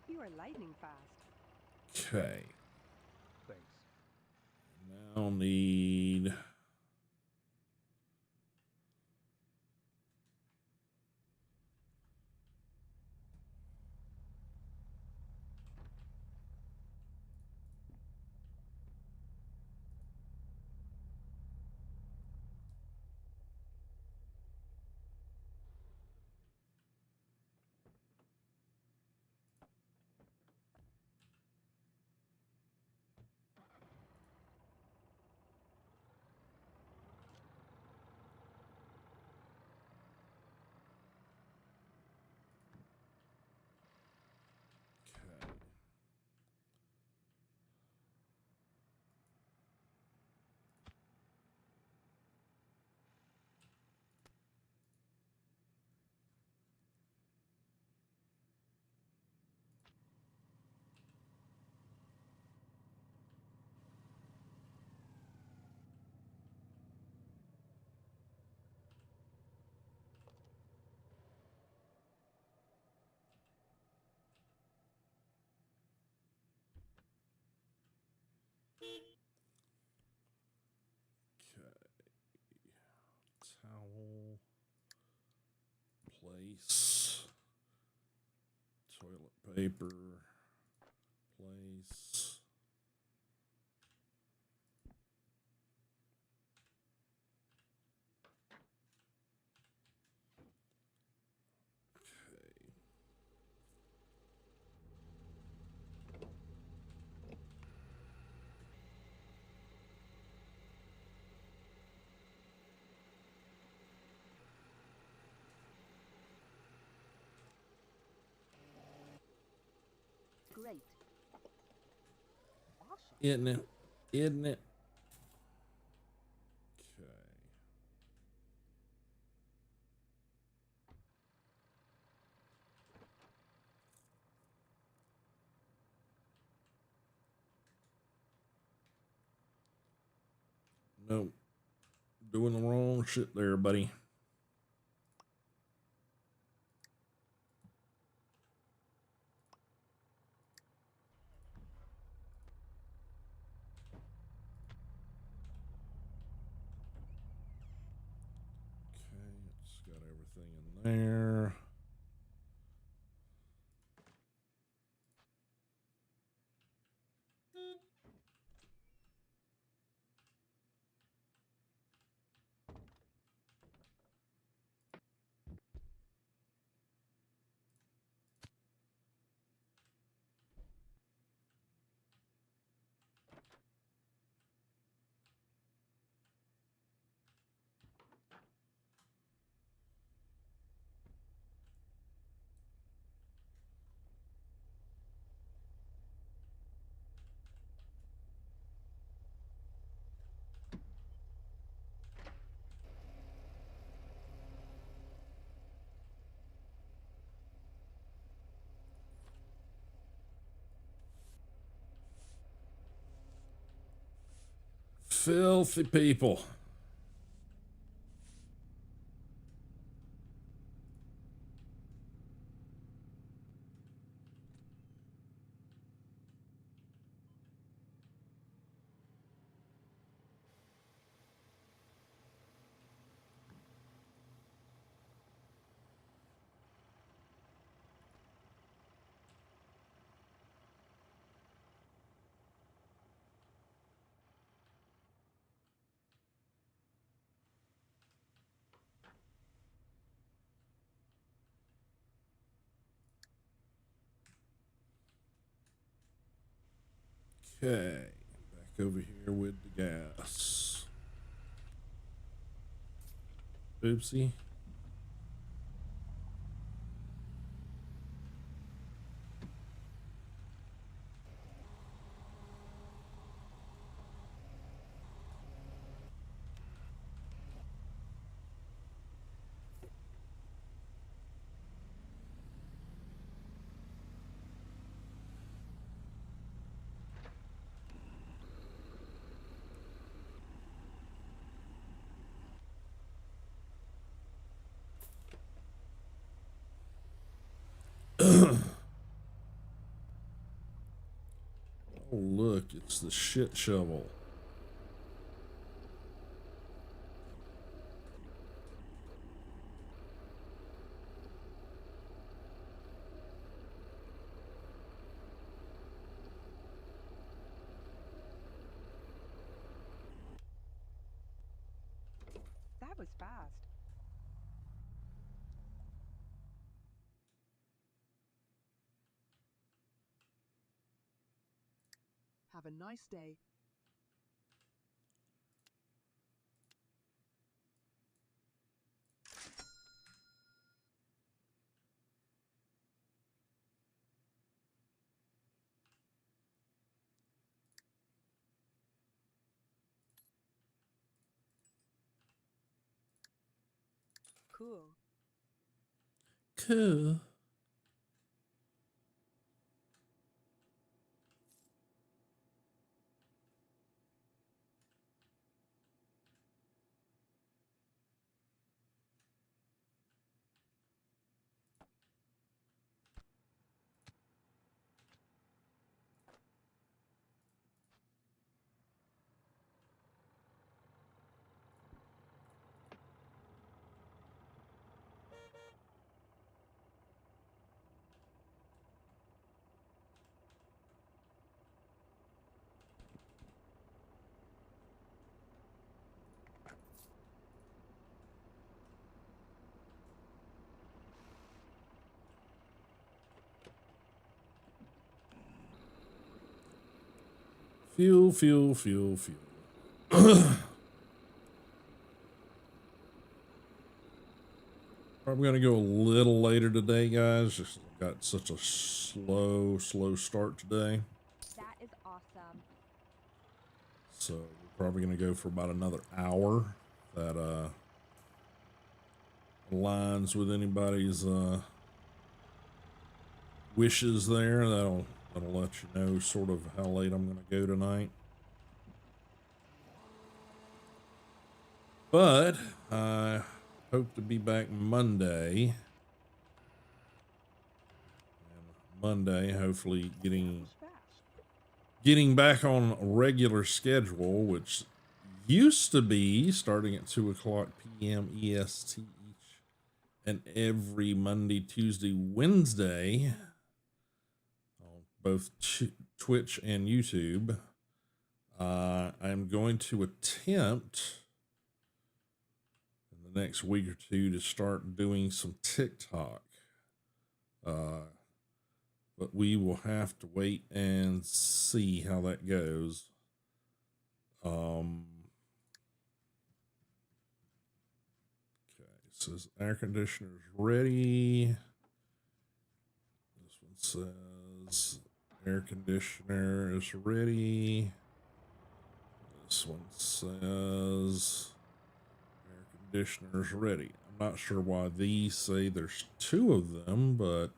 You are lightning fast. Okay. Thanks. Now need... Place. Toilet paper. Place. Great. Isn't it? Isn't it? Okay. Nope. Doing the wrong shit there, buddy. Okay, it's got everything in there. Filthy people. Okay, back over here with the gas. Oopsie. Oh, look, it's the shit shovel. That was fast. Have a nice day. Cool. Cool. Fuel, fuel, fuel, fuel. Probably gonna go a little later today, guys. Just got such a slow start today. That is awesome. So we're probably gonna go for about another hour. That aligns with anybody's wishes there. That'll let you know sort of how late I'm gonna go tonight. But I hope to be back Monday. And Monday, hopefully getting back on a regular schedule, which used to be starting at 2:00 p.m. EST each and every Monday, Tuesday, Wednesday on both Twitch and YouTube. I'm going to attempt in the next week or two to start doing some TikTok. But we will have to wait and see how that goes. Okay, it says air conditioner's ready. This one says air conditioner is ready. This one says air conditioner's ready. I'm not sure why these say there's two of them, but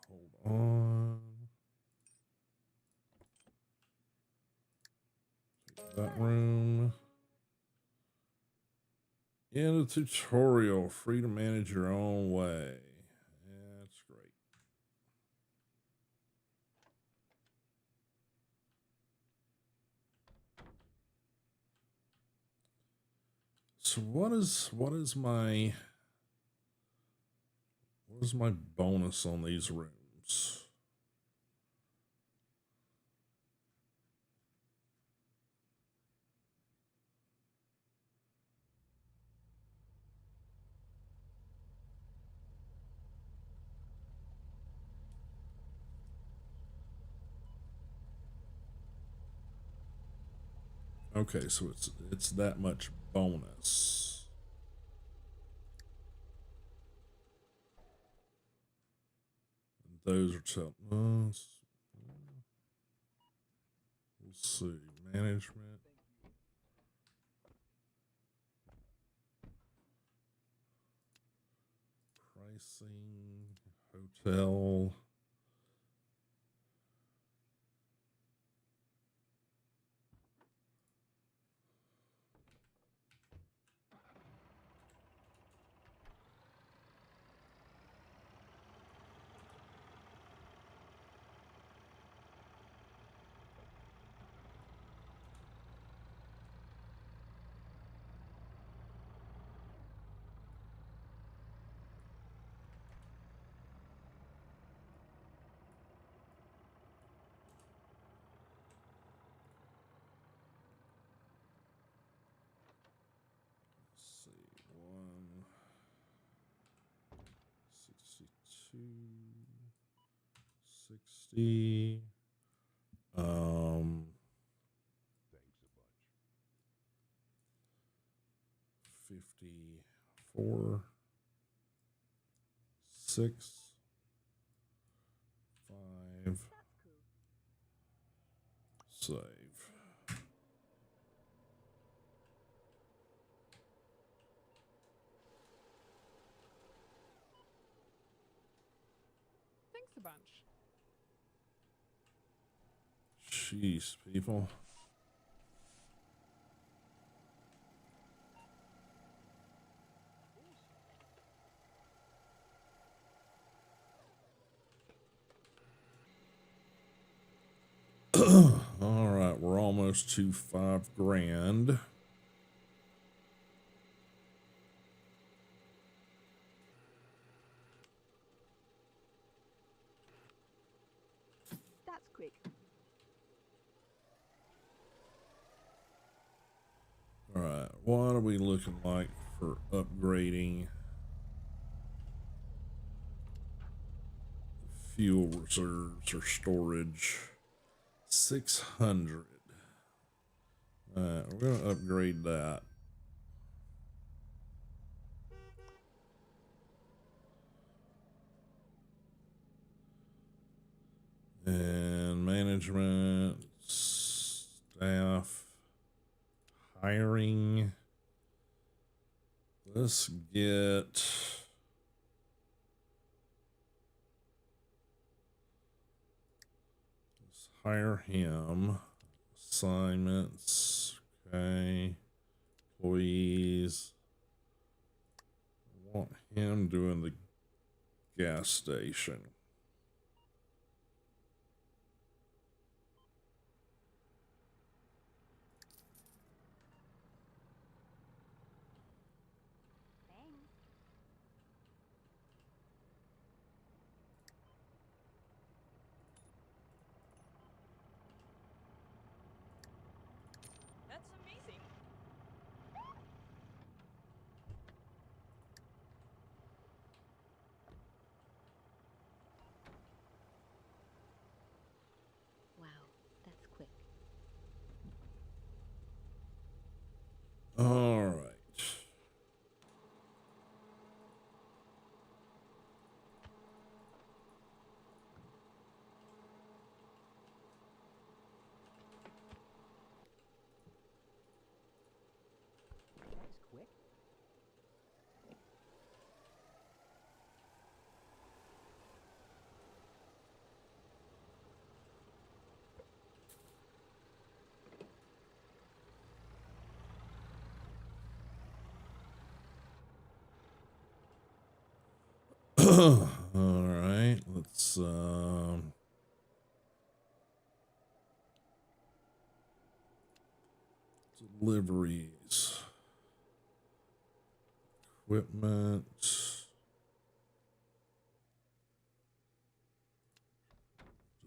hold on. That room. In the tutorial, free to manage your own way. Yeah, that's great. So what is my bonus on these rooms? Okay, so it's that much bonus. And those are telling us. We'll see. Management. Pricing. Hotel. See, 162, 60. Thanks a bunch. 54, 6, 5. Save. Thanks a bunch. Jeez, people. All right, we're almost to $5,000. That's quick. All right, what are we looking like for upgrading fuel reserves or storage. 600. We're going to upgrade that. And management, staff, hiring. Let's hire him. Assignments. Okay. Employees. I want him doing the gas station. That's amazing. Wow, that's quick. All right. That's quick. All right. Let's deliveries. Equipment.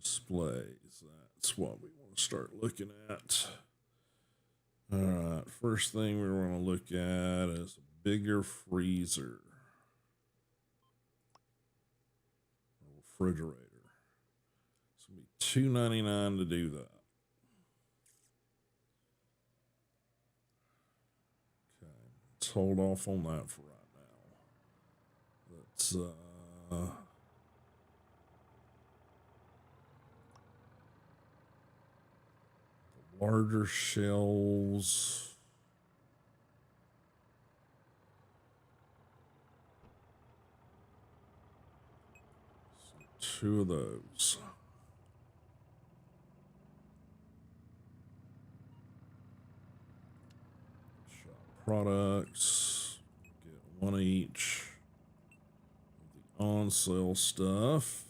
Displays. That's what we want to start looking at. All right. First thing we want to look at is a bigger freezer. Refrigerator. It's gonna be $2.99 to do that. Okay, let's hold off on that for right now. Let's larger shelves. Two of those. Shop products. Get one each. The on sale stuff.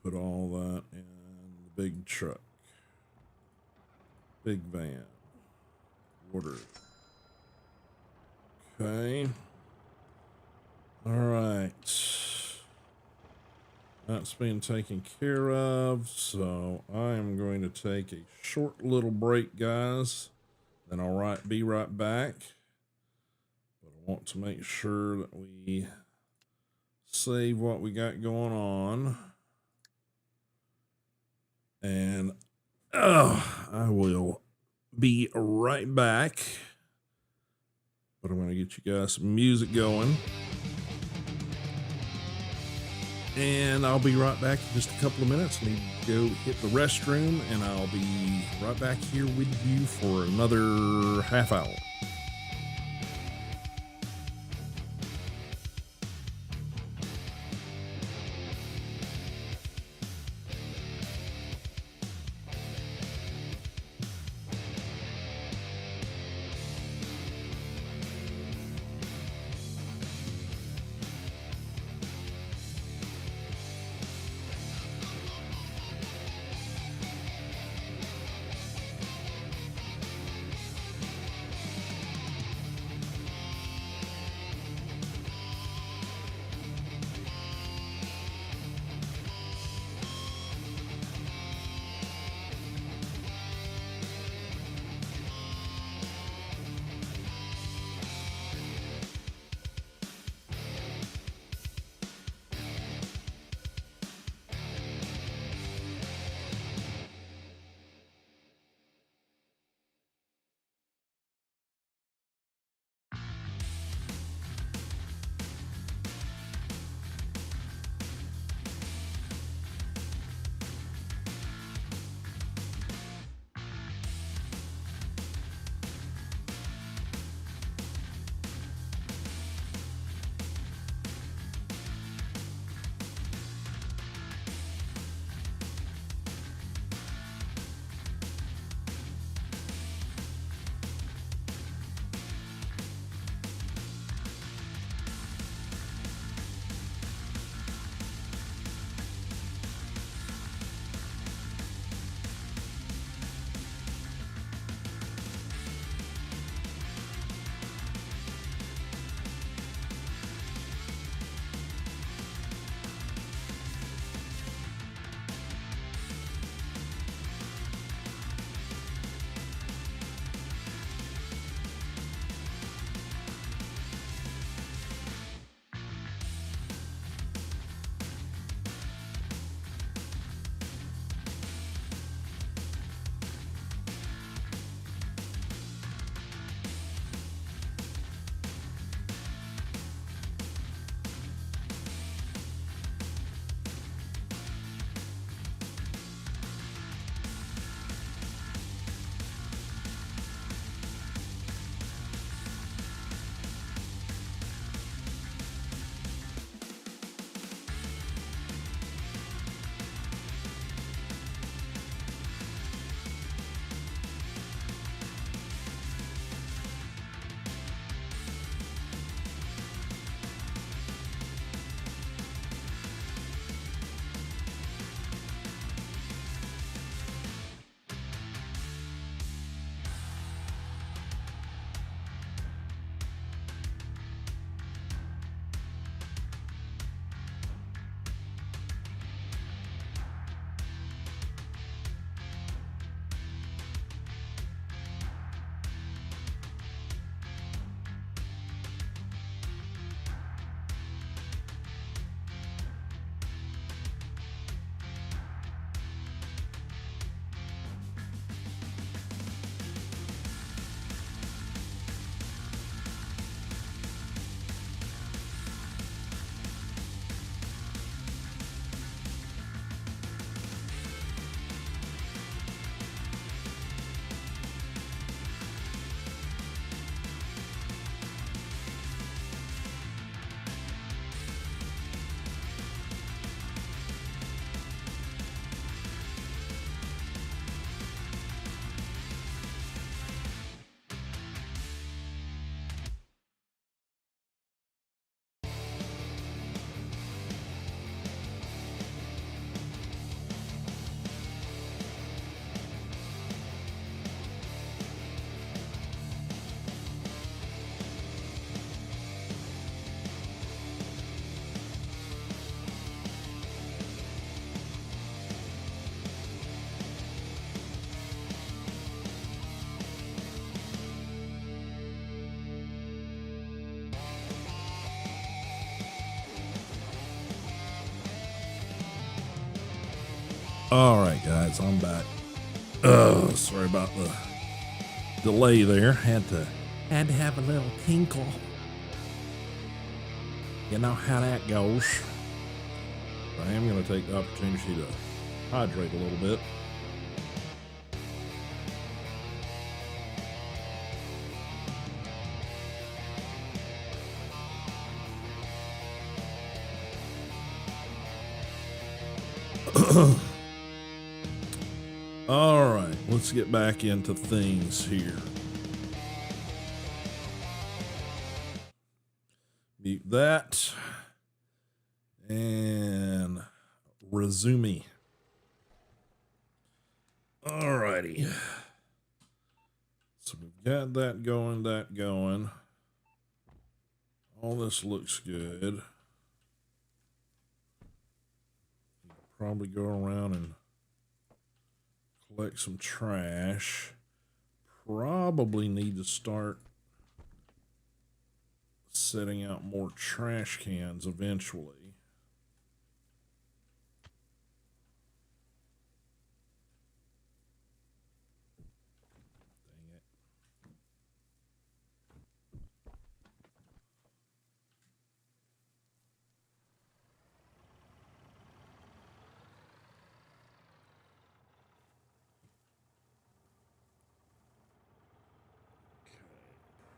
Put all that in the big truck. Big van. Order. Okay. All right. That's being taken care of. So I am going to take a short little break, guys. Then I'll be right back. But I want to make sure that we save what we got going on. And I will be right back. But I'm going to get you guys some music going. And I'll be right back in just a couple of minutes. I need to go hit the restroom, and I'll be right back here with you for another half hour. All right, guys, I'm back. Oh, sorry about the delay there. Had to have a little tinkle. You know how that goes. I am going to take the opportunity to hydrate a little bit. All right, let's get back into things here. Mute that and resume. All righty. So we've got that going. All this looks good. Probably go around and collect some trash. Probably need to start setting out more trash cans eventually. Dang it.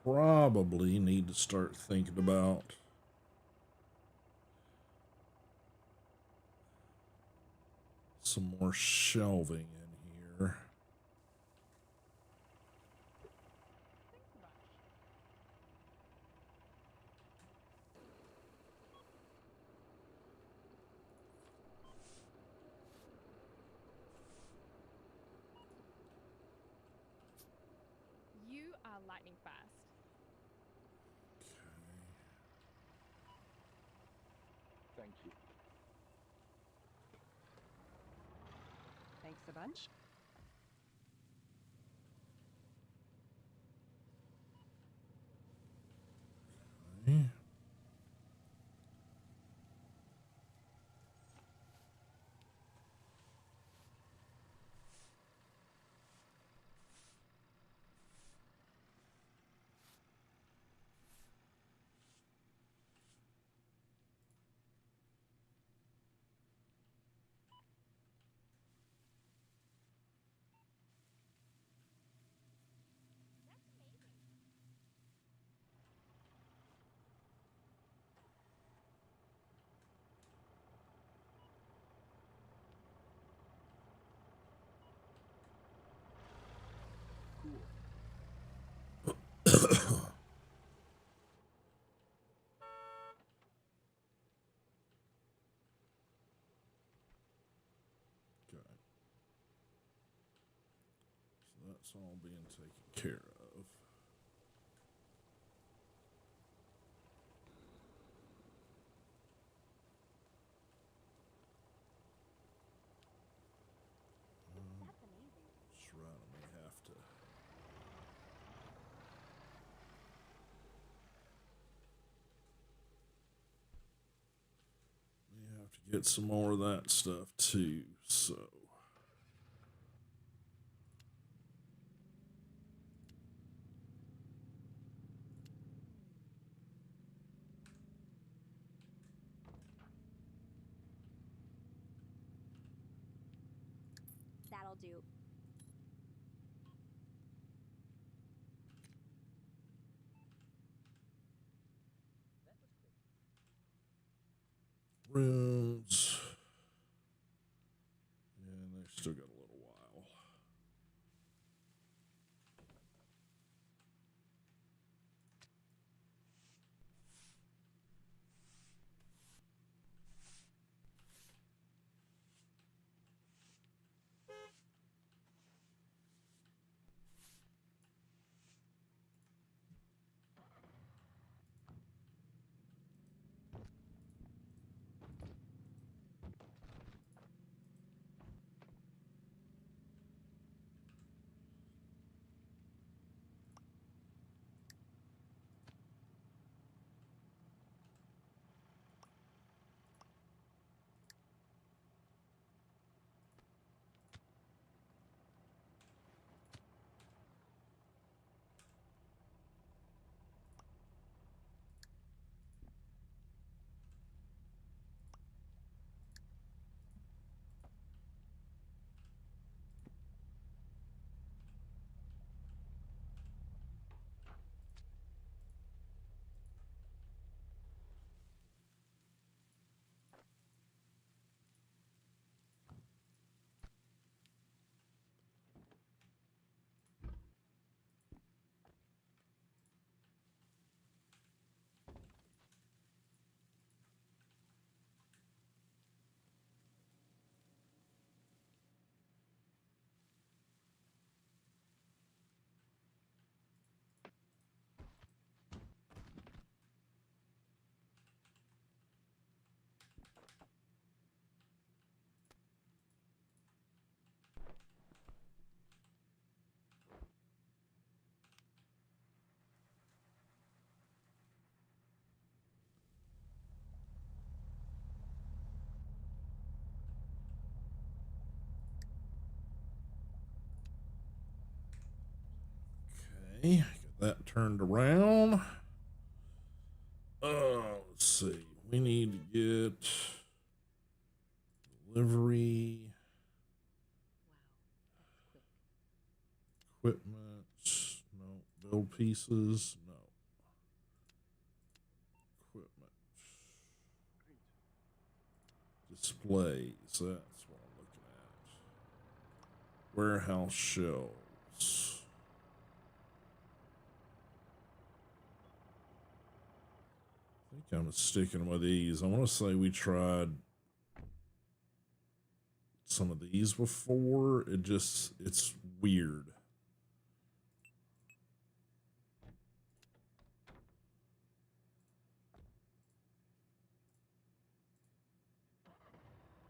Probably need to start thinking about some more shelving in here. You are lightning fast. Thank you. Thanks a bunch. Okay. That's all being taken care of. That's amazing. That's right, I may have to. May have to get some more of that stuff too, so. That'll do. Rooms. And they still got a little while. Okay, get that turned around. Let's see. We need to get delivery, equipment, no, build pieces, no. Equipment. Displays, that's what I'm looking at. Warehouse shelves. I think I'm sticking with these. I want to say we tried some of these before. It's weird. That was fast. That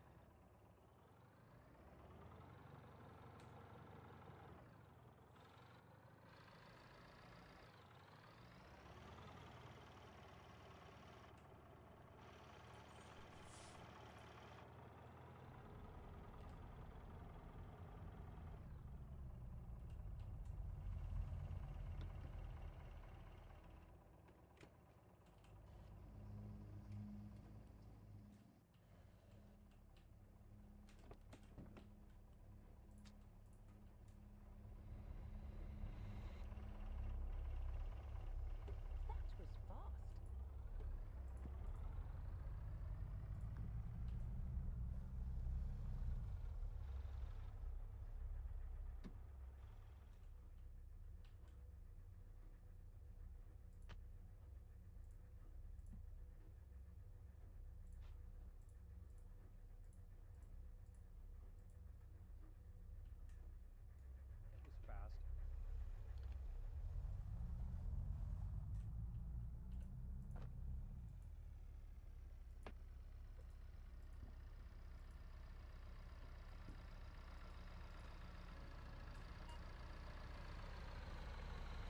was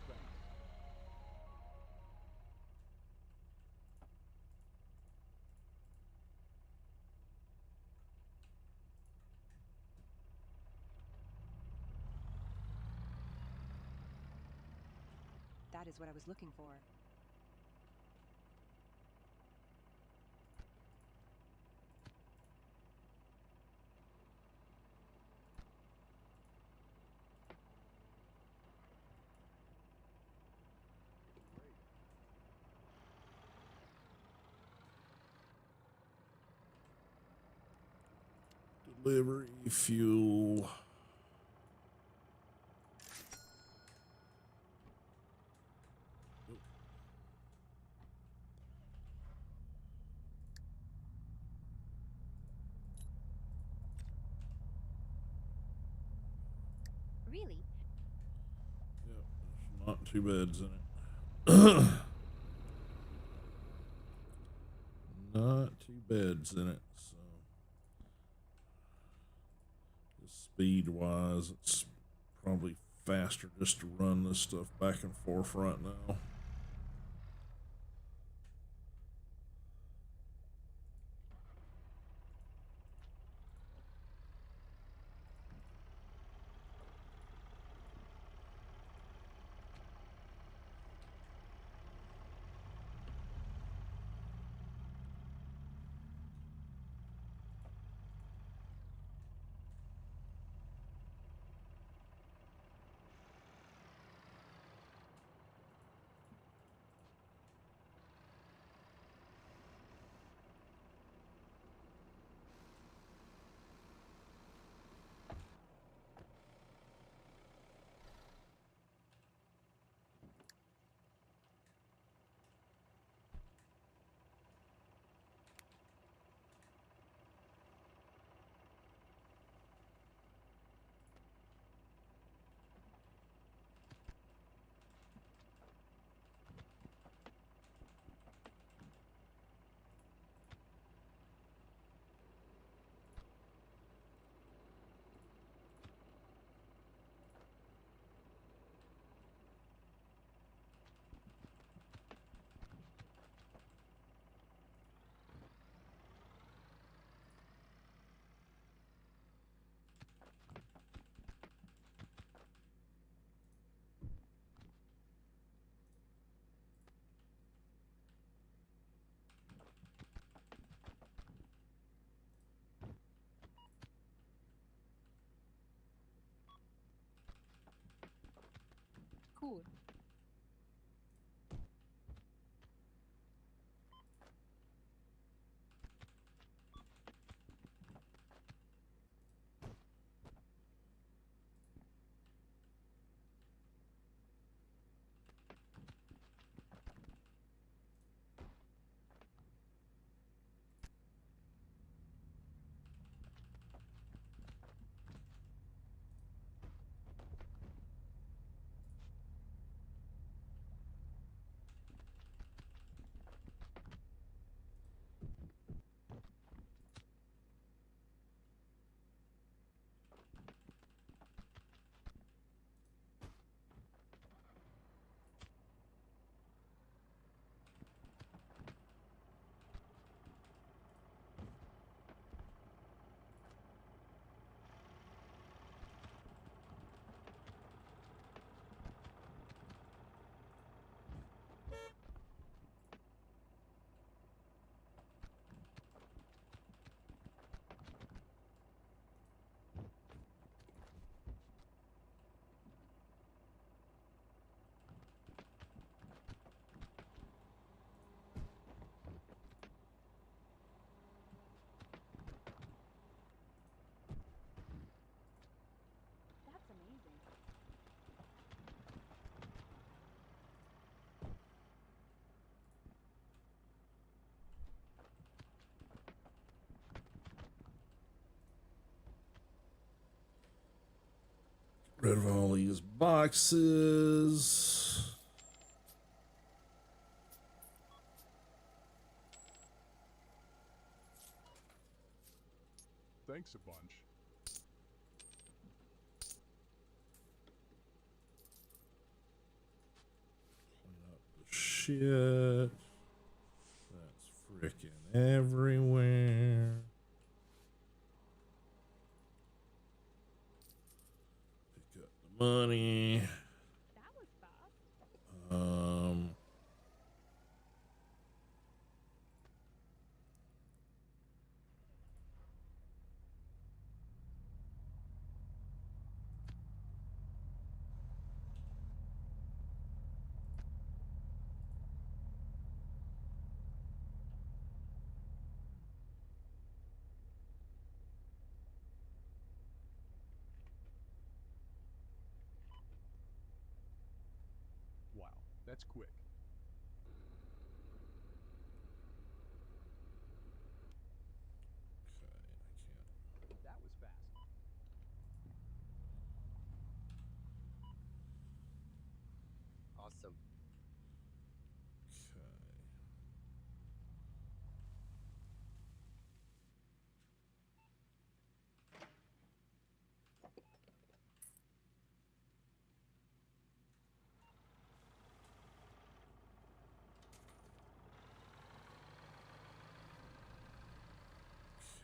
fast. That is what I was looking for. Delivery fuel. Really? Yep, there's not two beds in it. Not two beds in it, so speed wise, it's probably faster just to run this stuff back and forth right now. gut. That's amazing. Rid of all these boxes. Thanks a bunch. Clean up the shit. That's freaking everywhere. Pick up the money. That was fast. Wow, that's quick. Okay, I can't. That was fast. Awesome.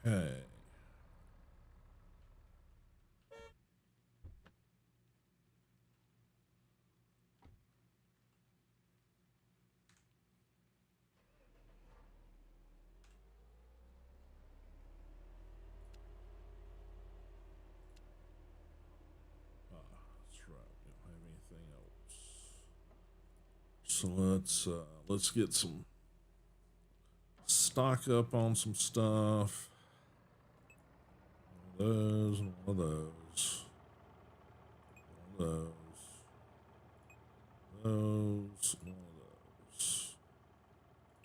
Okay. Okay. That's right. We don't have anything else. So let's get some stock up on some stuff. One of those and one of those. One of those. Those. One of those.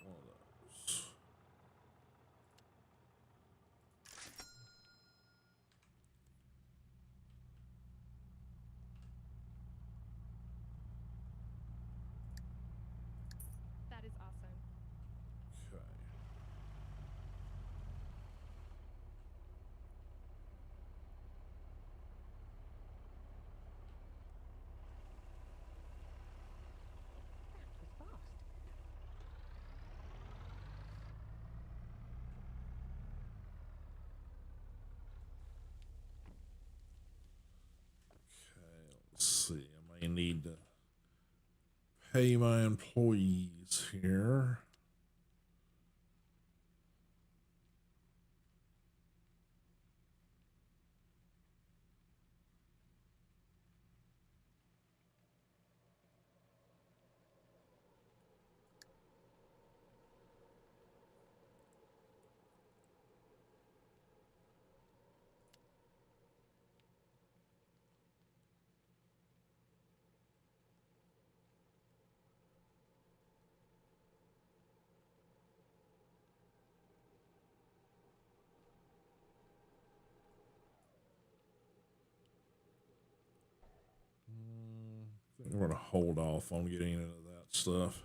One of those. That is awesome. Okay. That was fast. Okay, let's see. I may need to pay my employees here. we're gonna hold off on getting into that stuff.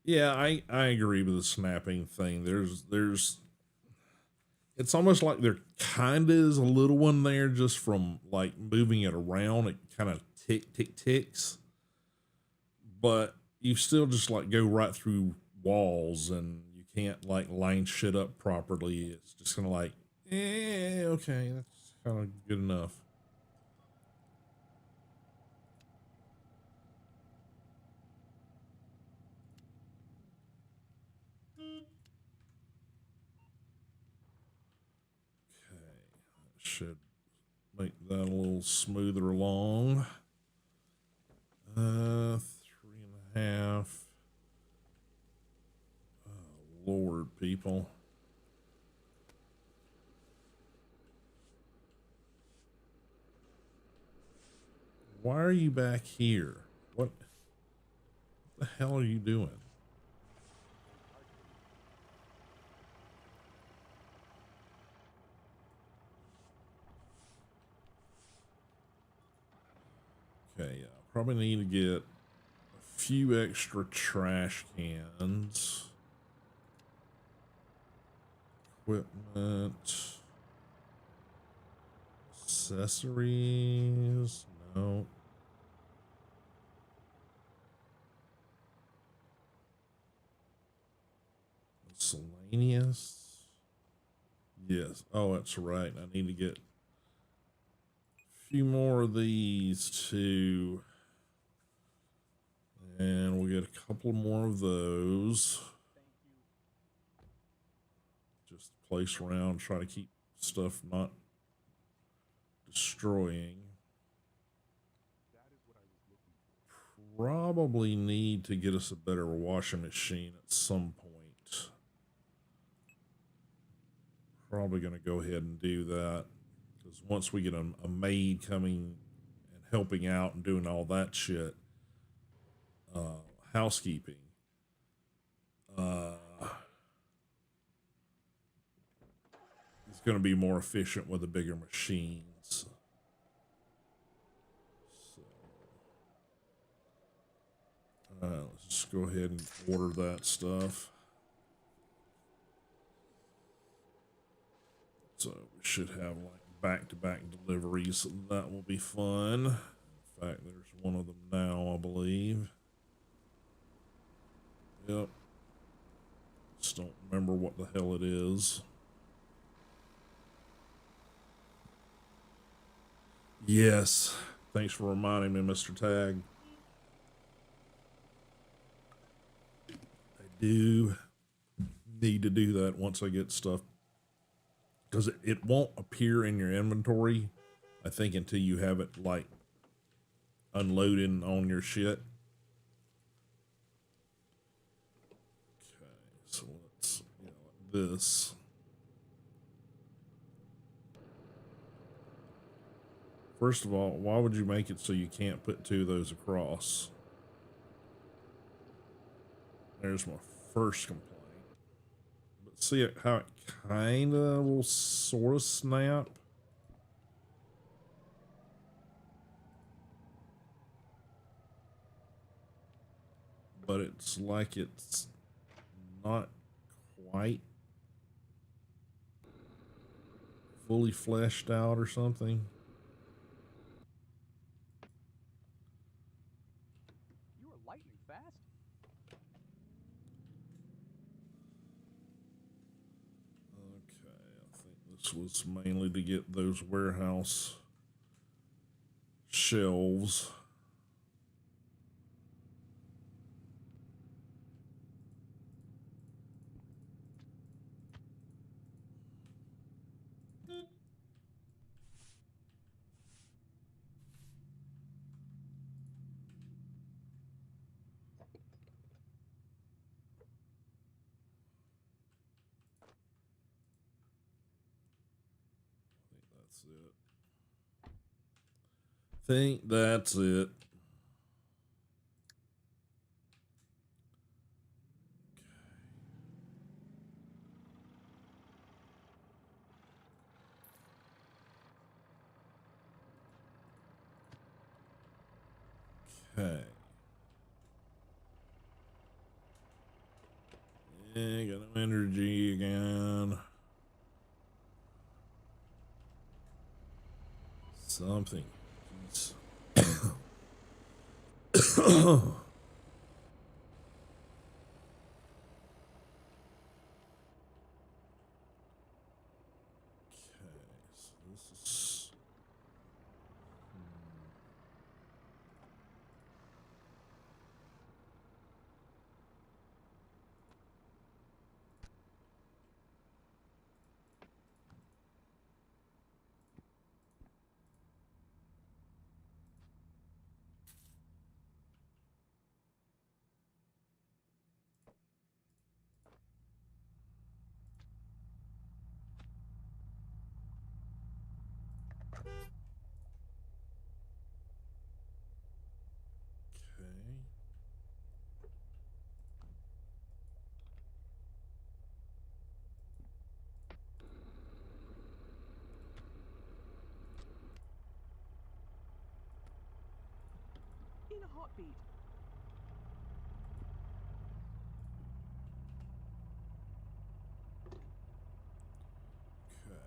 Yeah, I agree with the snapping thing. There's it's almost like there kind of is a little one there just from like moving it around. It kind of ticks, but you still just like go right through walls and you can't like line shit up properly. It's just kind of like, okay, that's kind of good enough. Should make that a little smoother along. 3.5. Oh, Lord, people. Why are you back here? What the hell are you doing? Okay, yeah, probably need to get a few extra trash cans. Equipment. Accessories. No. Miscellaneous. Yes. Oh, that's right. I need to get a few more of these too. And we'll get a couple more of those. Just place around, try to keep stuff not destroying. Probably need to get us a better washing machine at some point. Probably going to go ahead and do that, because once we get a maid coming and helping out and doing all that shit, housekeeping, it's going to be more efficient with the bigger machines. Let's just go ahead and order that stuff. So we should have like back-to-back deliveries. That will be fun. In fact, there's one of them now, I believe. Yep. Just don't remember what the hell it is. Yes. Thanks for reminding me, Mr. Tag. I do need to do that once I get stuff, because it won't appear in your inventory, I think, until you have it like unloading on your shit. Okay, so let's like this. First of all, why would you make it so you can't put two of those across? There's my first complaint. But see how it kind of will sort of snap? But it's like it's not quite fully fleshed out or something. You are lightning fast. Okay, I think this was mainly to get those warehouse shelves. Think that's it. Okay. Yeah, got no energy again. Something. Jeez. So this is okay. In a heartbeat. Okay.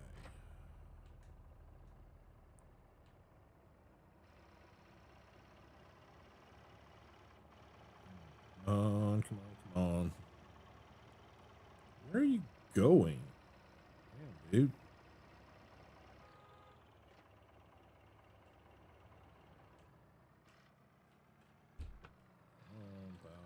Come on, come on, come on. Where are you going? Damn, dude. Oh, pal. Okay.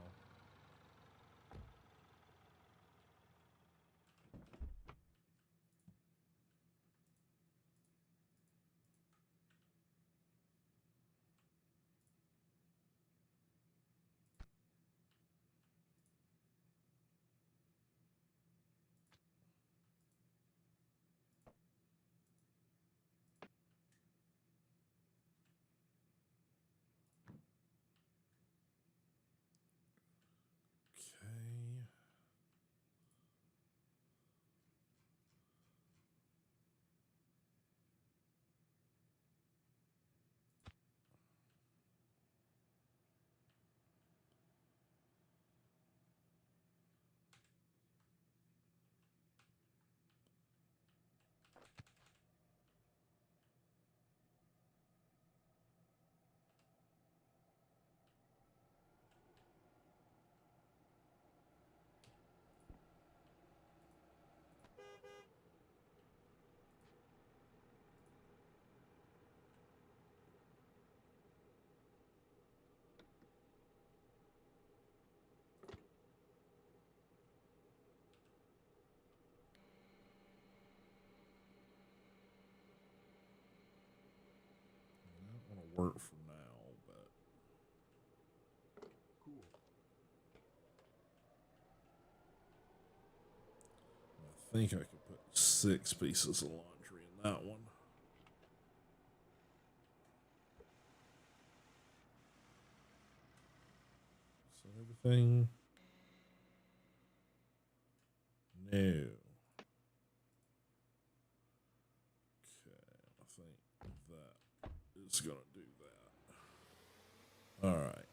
I don't want to work for now, but Cool. I think I could put 6 pieces of laundry in that one. So everything. No. Okay, I think that is gonna do that. All right.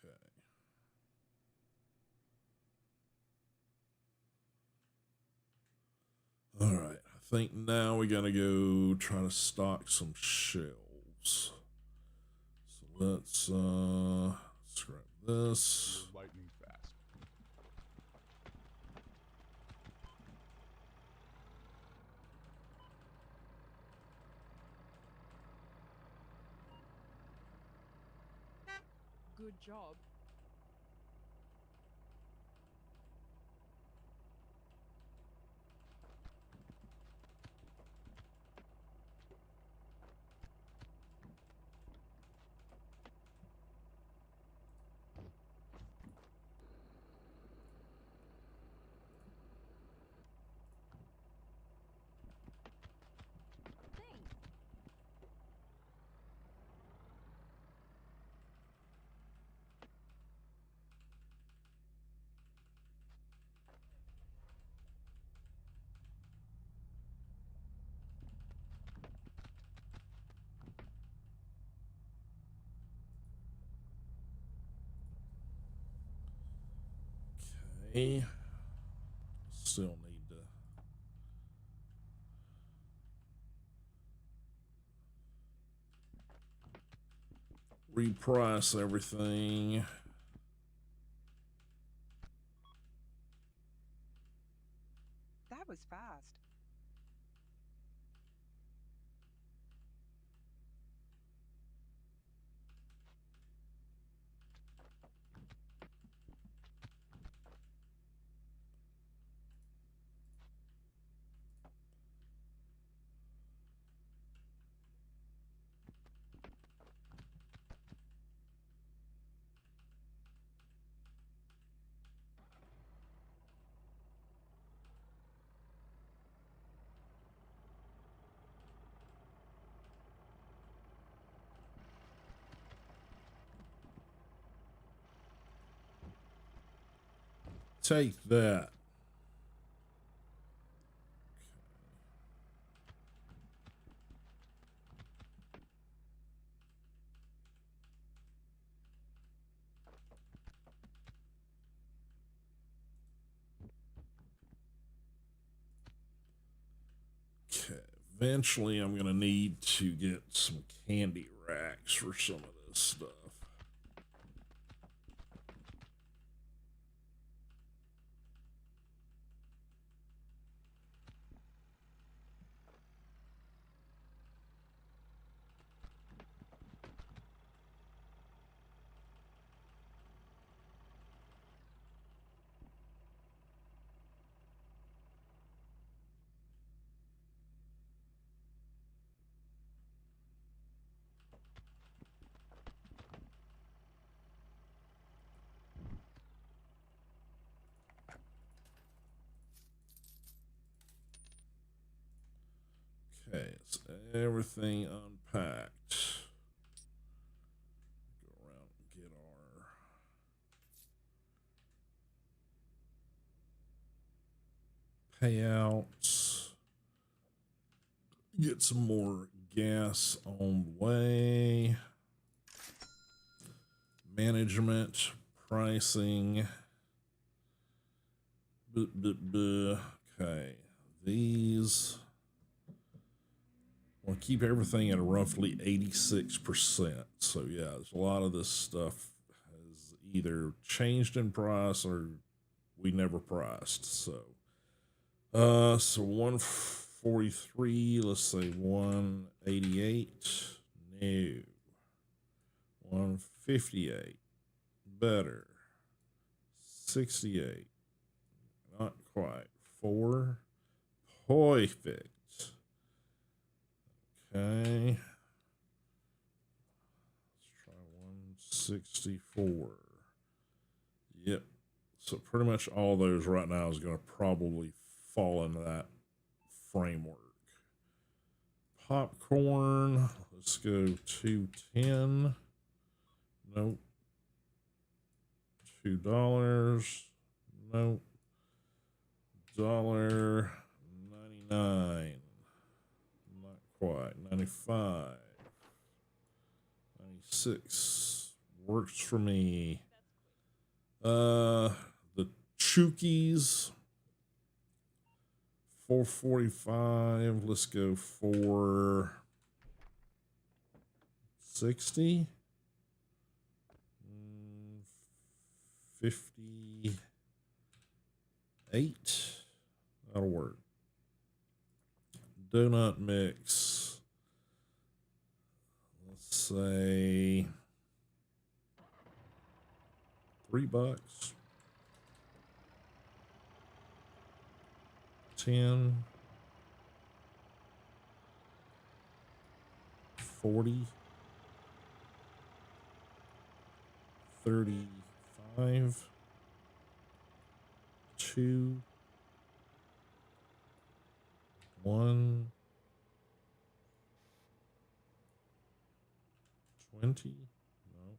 Okay. All right. I think now we gotta go try to stock some shelves. So let's scrap this. You're lightning fast. Good job. Thanks. Okay. Still need to reprice everything. That was fast. Take that. Okay. Eventually, I'm going to need to get some candy racks for some of this stuff. Okay, so everything unpacked. Go around and get our payouts. Get some more gas on the way. Management, pricing. Okay, these. We'll keep everything at a roughly 86%. So yeah, there's a lot of this stuff has either changed in price or we never priced. So 143, let's say 188. No. 158. Better. 68. Not quite. 4. Perfect. Okay. Let's try 164. Yep. So pretty much all those right now is going to probably fall into that framework. Popcorn. Let's go 210. Nope. $2. Nope. $1.99. Not quite. 95. 96. Works for me. The Chookies. 445. Let's go for 60. 58. That'll work. Donut mix. Let's say $3. 10. 40. 35. 2. 1. 20. No.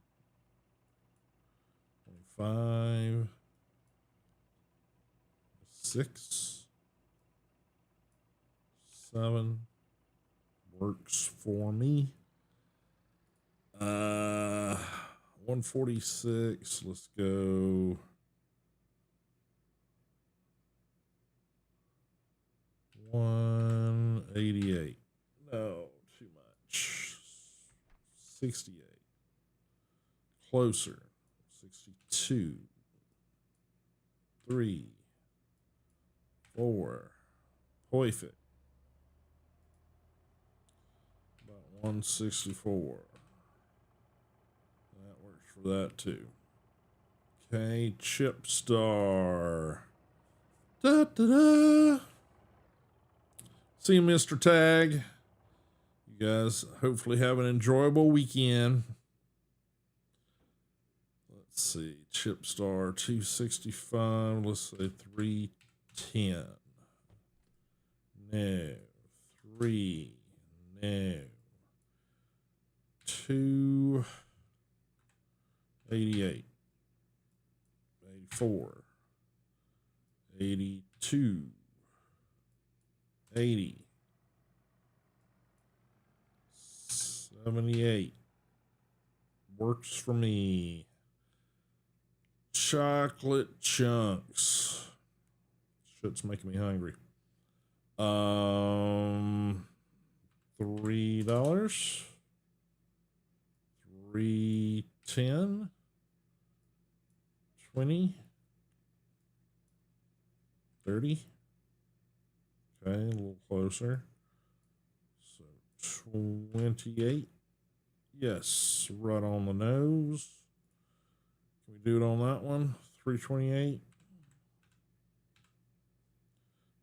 25. 6. 7. Works for me. 146. Let's go 188. No, too much. 68. Closer. 62. 3. 4. Perfect. About 164. That works for that too. Okay, Chip Star. Da da da. See you, Mr. Tag. You guys hopefully have an enjoyable weekend. Let's see. Chip Star 265. Let's say 310. No. 3. No. 288. 84. 82. 80. 78. Works for me. Chocolate chunks. Shit's making me hungry. $3. 310. 20. 30. Okay, a little closer. So 28. Yes, right on the nose. Can we do it on that one? 328.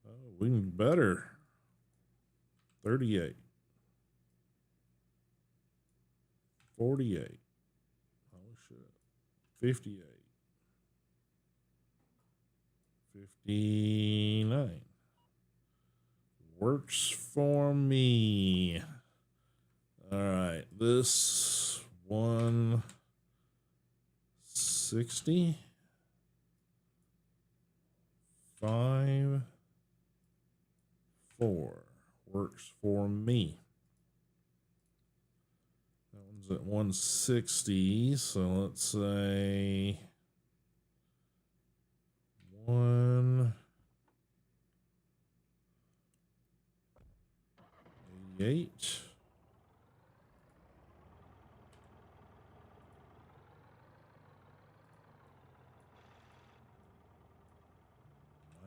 Oh, we can do better. 38. 48. Holy shit. 58. 59. Works for me. All right, this 160. 5. 4 works for me. That one's at 160, so let's say 188.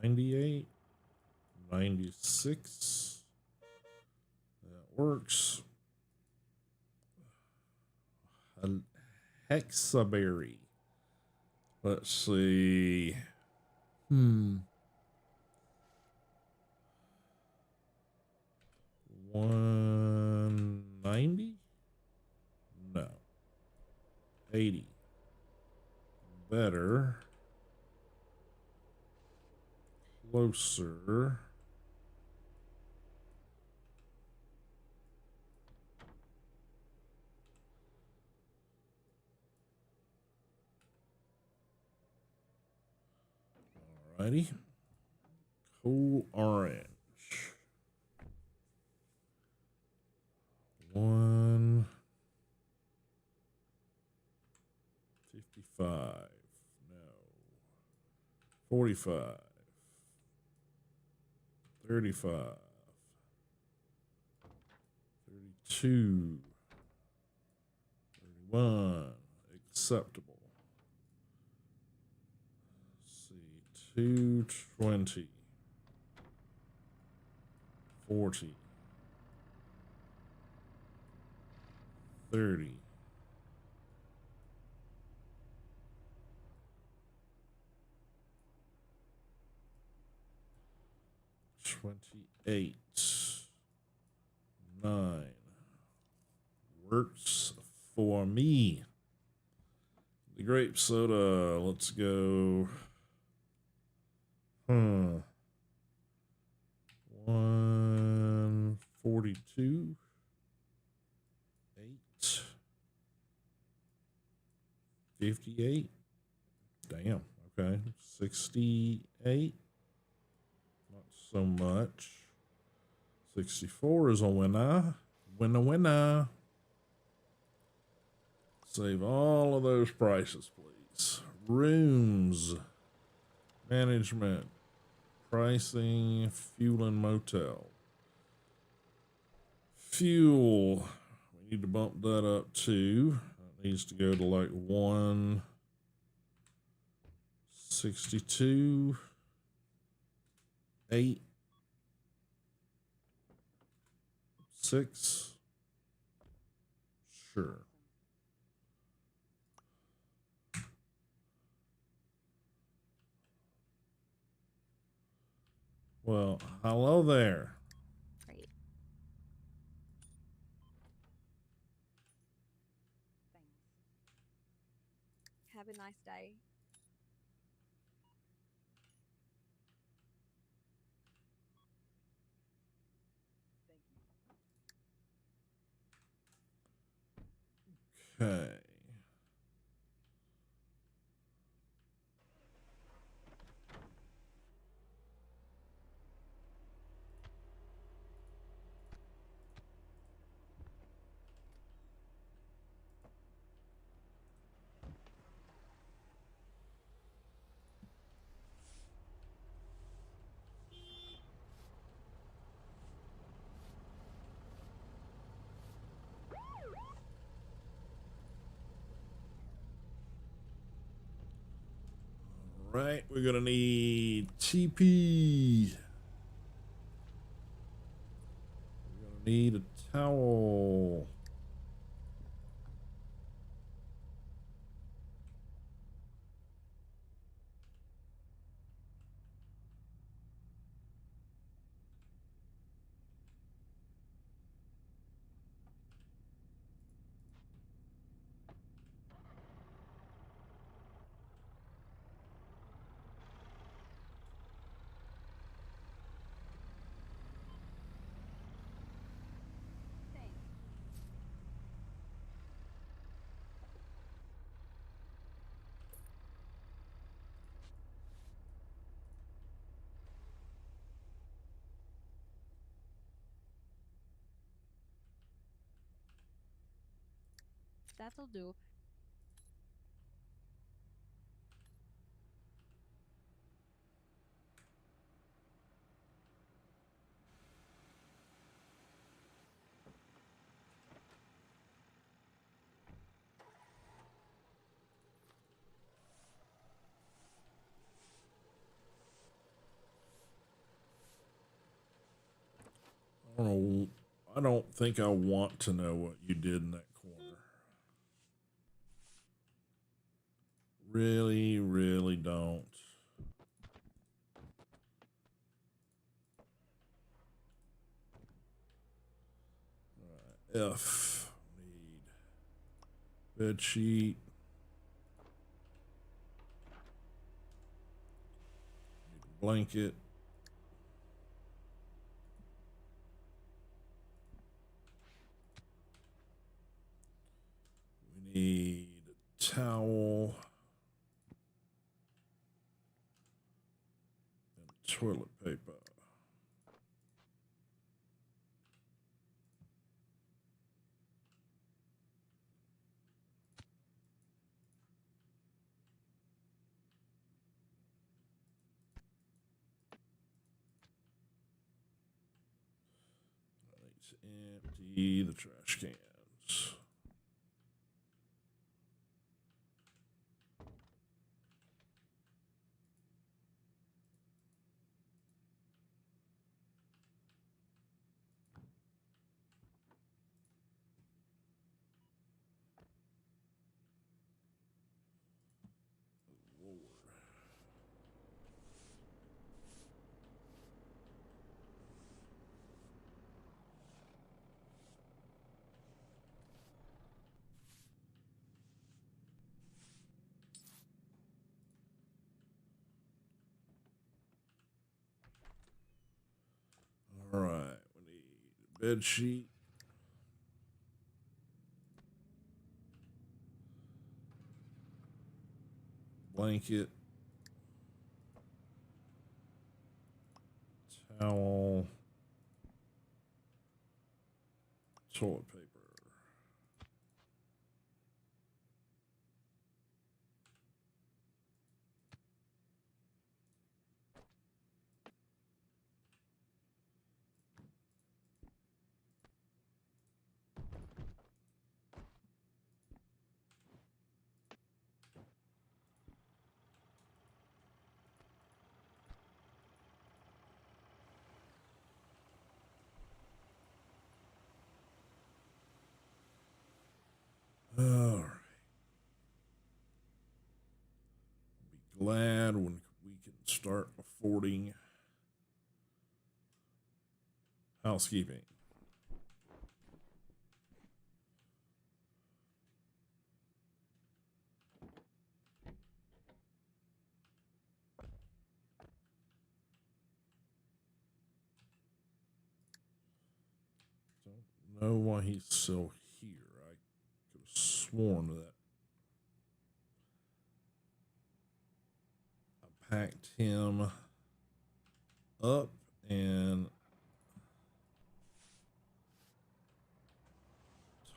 98. 96. That works. A hexaberry. Let's see. 190? No. 80. Better. Closer. Alrighty. Cool orange. 155. No. 45. 35. 32. 31. Acceptable. Let's see. 220. 40. 30. 28. 9. Works for me. The grape soda. Let's go. 142. 8. 58. Damn. Okay. 68. Not so much. 64 is a winner. Winner. Save all of those prices, please. Rooms. Management. Pricing, fuel and motel. Fuel. We need to bump that up too. It needs to go to like 162, 8, 6. Sure. Well, hello there. Great. Thanks. Have a nice day. Okay. Right, we're gonna need TP. We're gonna need a towel. That'll do. I don't know. I don't think I want to know what you did in that corner. Really, really don't. F. Need bed sheet. Need a blanket. We need a towel. And toilet paper. Empty the trash cans. Lord. All right, we need a bed sheet. Blanket. Towel. Toilet paper. glad when we can start affording housekeeping. Don't know why he's still here. I could have sworn that I packed him up and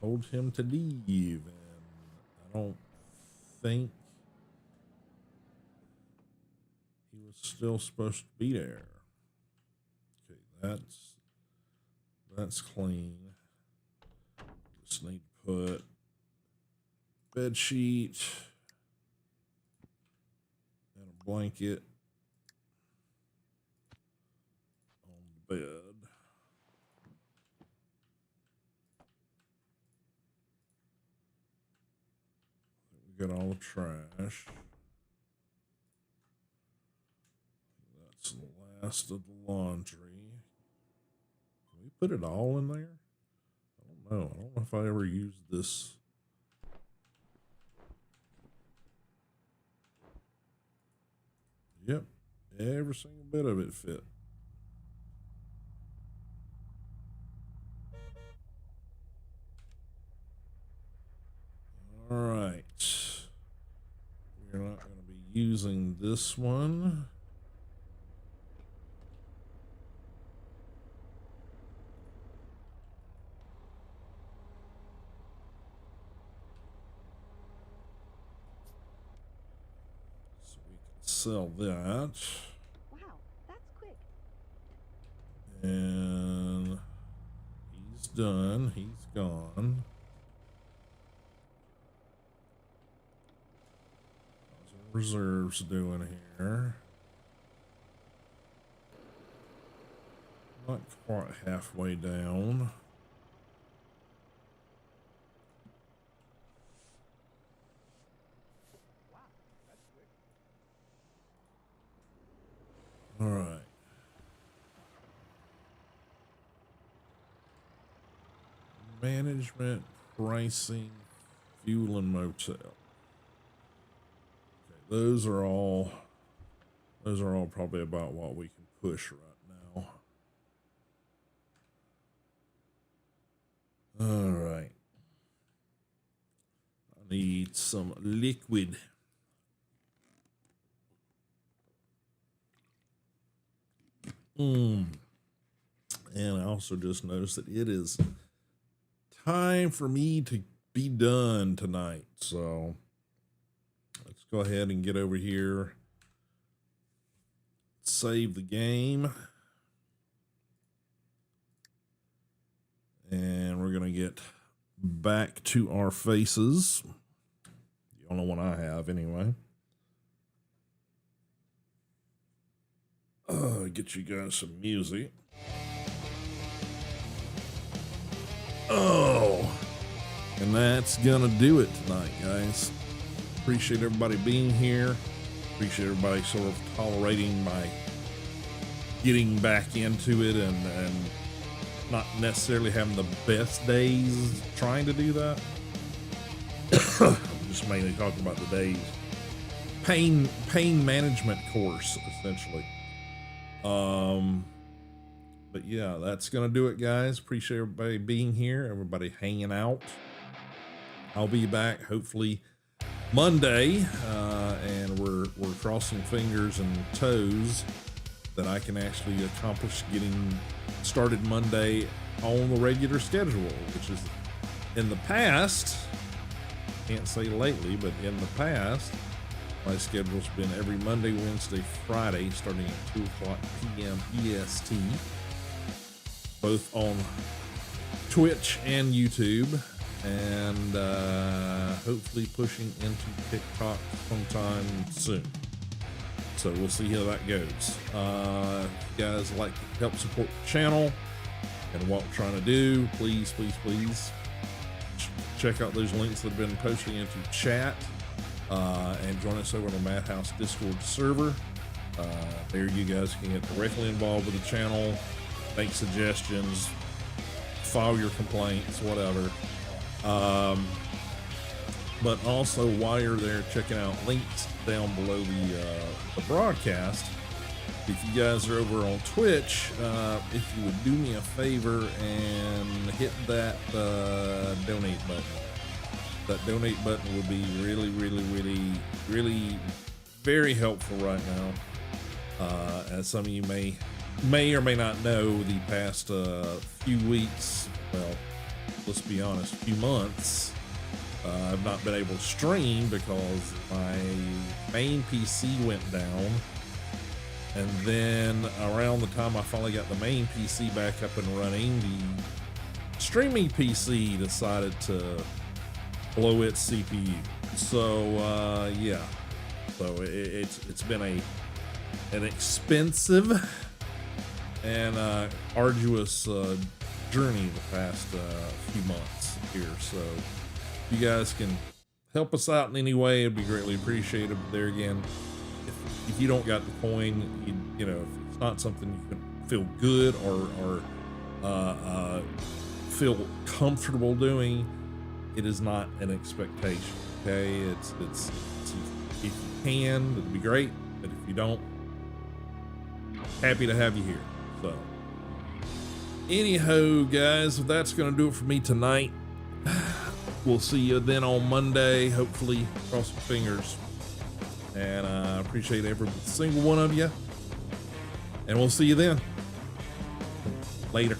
told him to leave, and I don't think he was still supposed to be there. Okay, that's clean. Just need to put bed sheet and a blanket on the bed. We got all the trash. That's the last of the laundry. Can we put it all in there? I don't know if I ever used this. Yep, every single bit of it fit. All right. We're not going to be using this one. Sell that. Wow, that's quick. And he's done. He's gone. How's our reserves doing here? Not quite halfway down. All right. Management, pricing, fuel, and motel. Okay, those are all probably about what we can push right now. All right. I need some liquid. And I also just noticed that it is time for me to be done tonight. So let's go ahead and get over here, save the game, and we're going to get back to our faces. The only one I have anyway. Get you guys some music. Oh, and that's gonna do it tonight, guys. Appreciate everybody being here. Appreciate everybody sort of tolerating my getting back into it and not necessarily having the best days trying to do that. I'm just mainly talking about the days. Pain management course, essentially. But yeah, that's gonna do it, guys. Appreciate everybody being here, everybody hanging out. I'll be back hopefully Monday, and we're crossing fingers and toes that I can actually accomplish getting started Monday on the regular schedule, which is in the past, can't say lately, but in the past, my schedule's been every Monday, Wednesday, Friday, starting at 2 o'clock p.m. EST, both on Twitch and YouTube, and hopefully pushing into TikTok sometime soon. So we'll see how that goes. If you guys like to help support the channel and what we're trying to do, please check out those links that have been posting into chat. and join us over on the Madhouse Discord server. There you guys can get directly involved with the channel, make suggestions, file your complaints, whatever. But also, while you're there, checking out links down below the broadcast. If you guys are over on Twitch, if you would do me a favor and hit that donate button. That donate button would be really, really, really, really very helpful right now. As some of you may or may not know, the past few weeks, well, let's be honest, few months, I've not been able to stream because my main PC went down. And then around the time I finally got the main PC back up and running, the streaming PC decided to blow its CPU. So yeah, so it's been an expensive and arduous journey the past few months here. So if you guys can help us out in any way, it'd be greatly appreciated. But there again, if you don't got the coin, you know, if it's not something you can feel good or feel comfortable doing, it is not an expectation. Okay, it's if you can, it'd be great. But if you don't, happy to have you here. So anyhow, guys, that's gonna do it for me tonight. We'll see you then on Monday, hopefully. Cross your fingers. And I appreciate every single one of you. And we'll see you then. Later.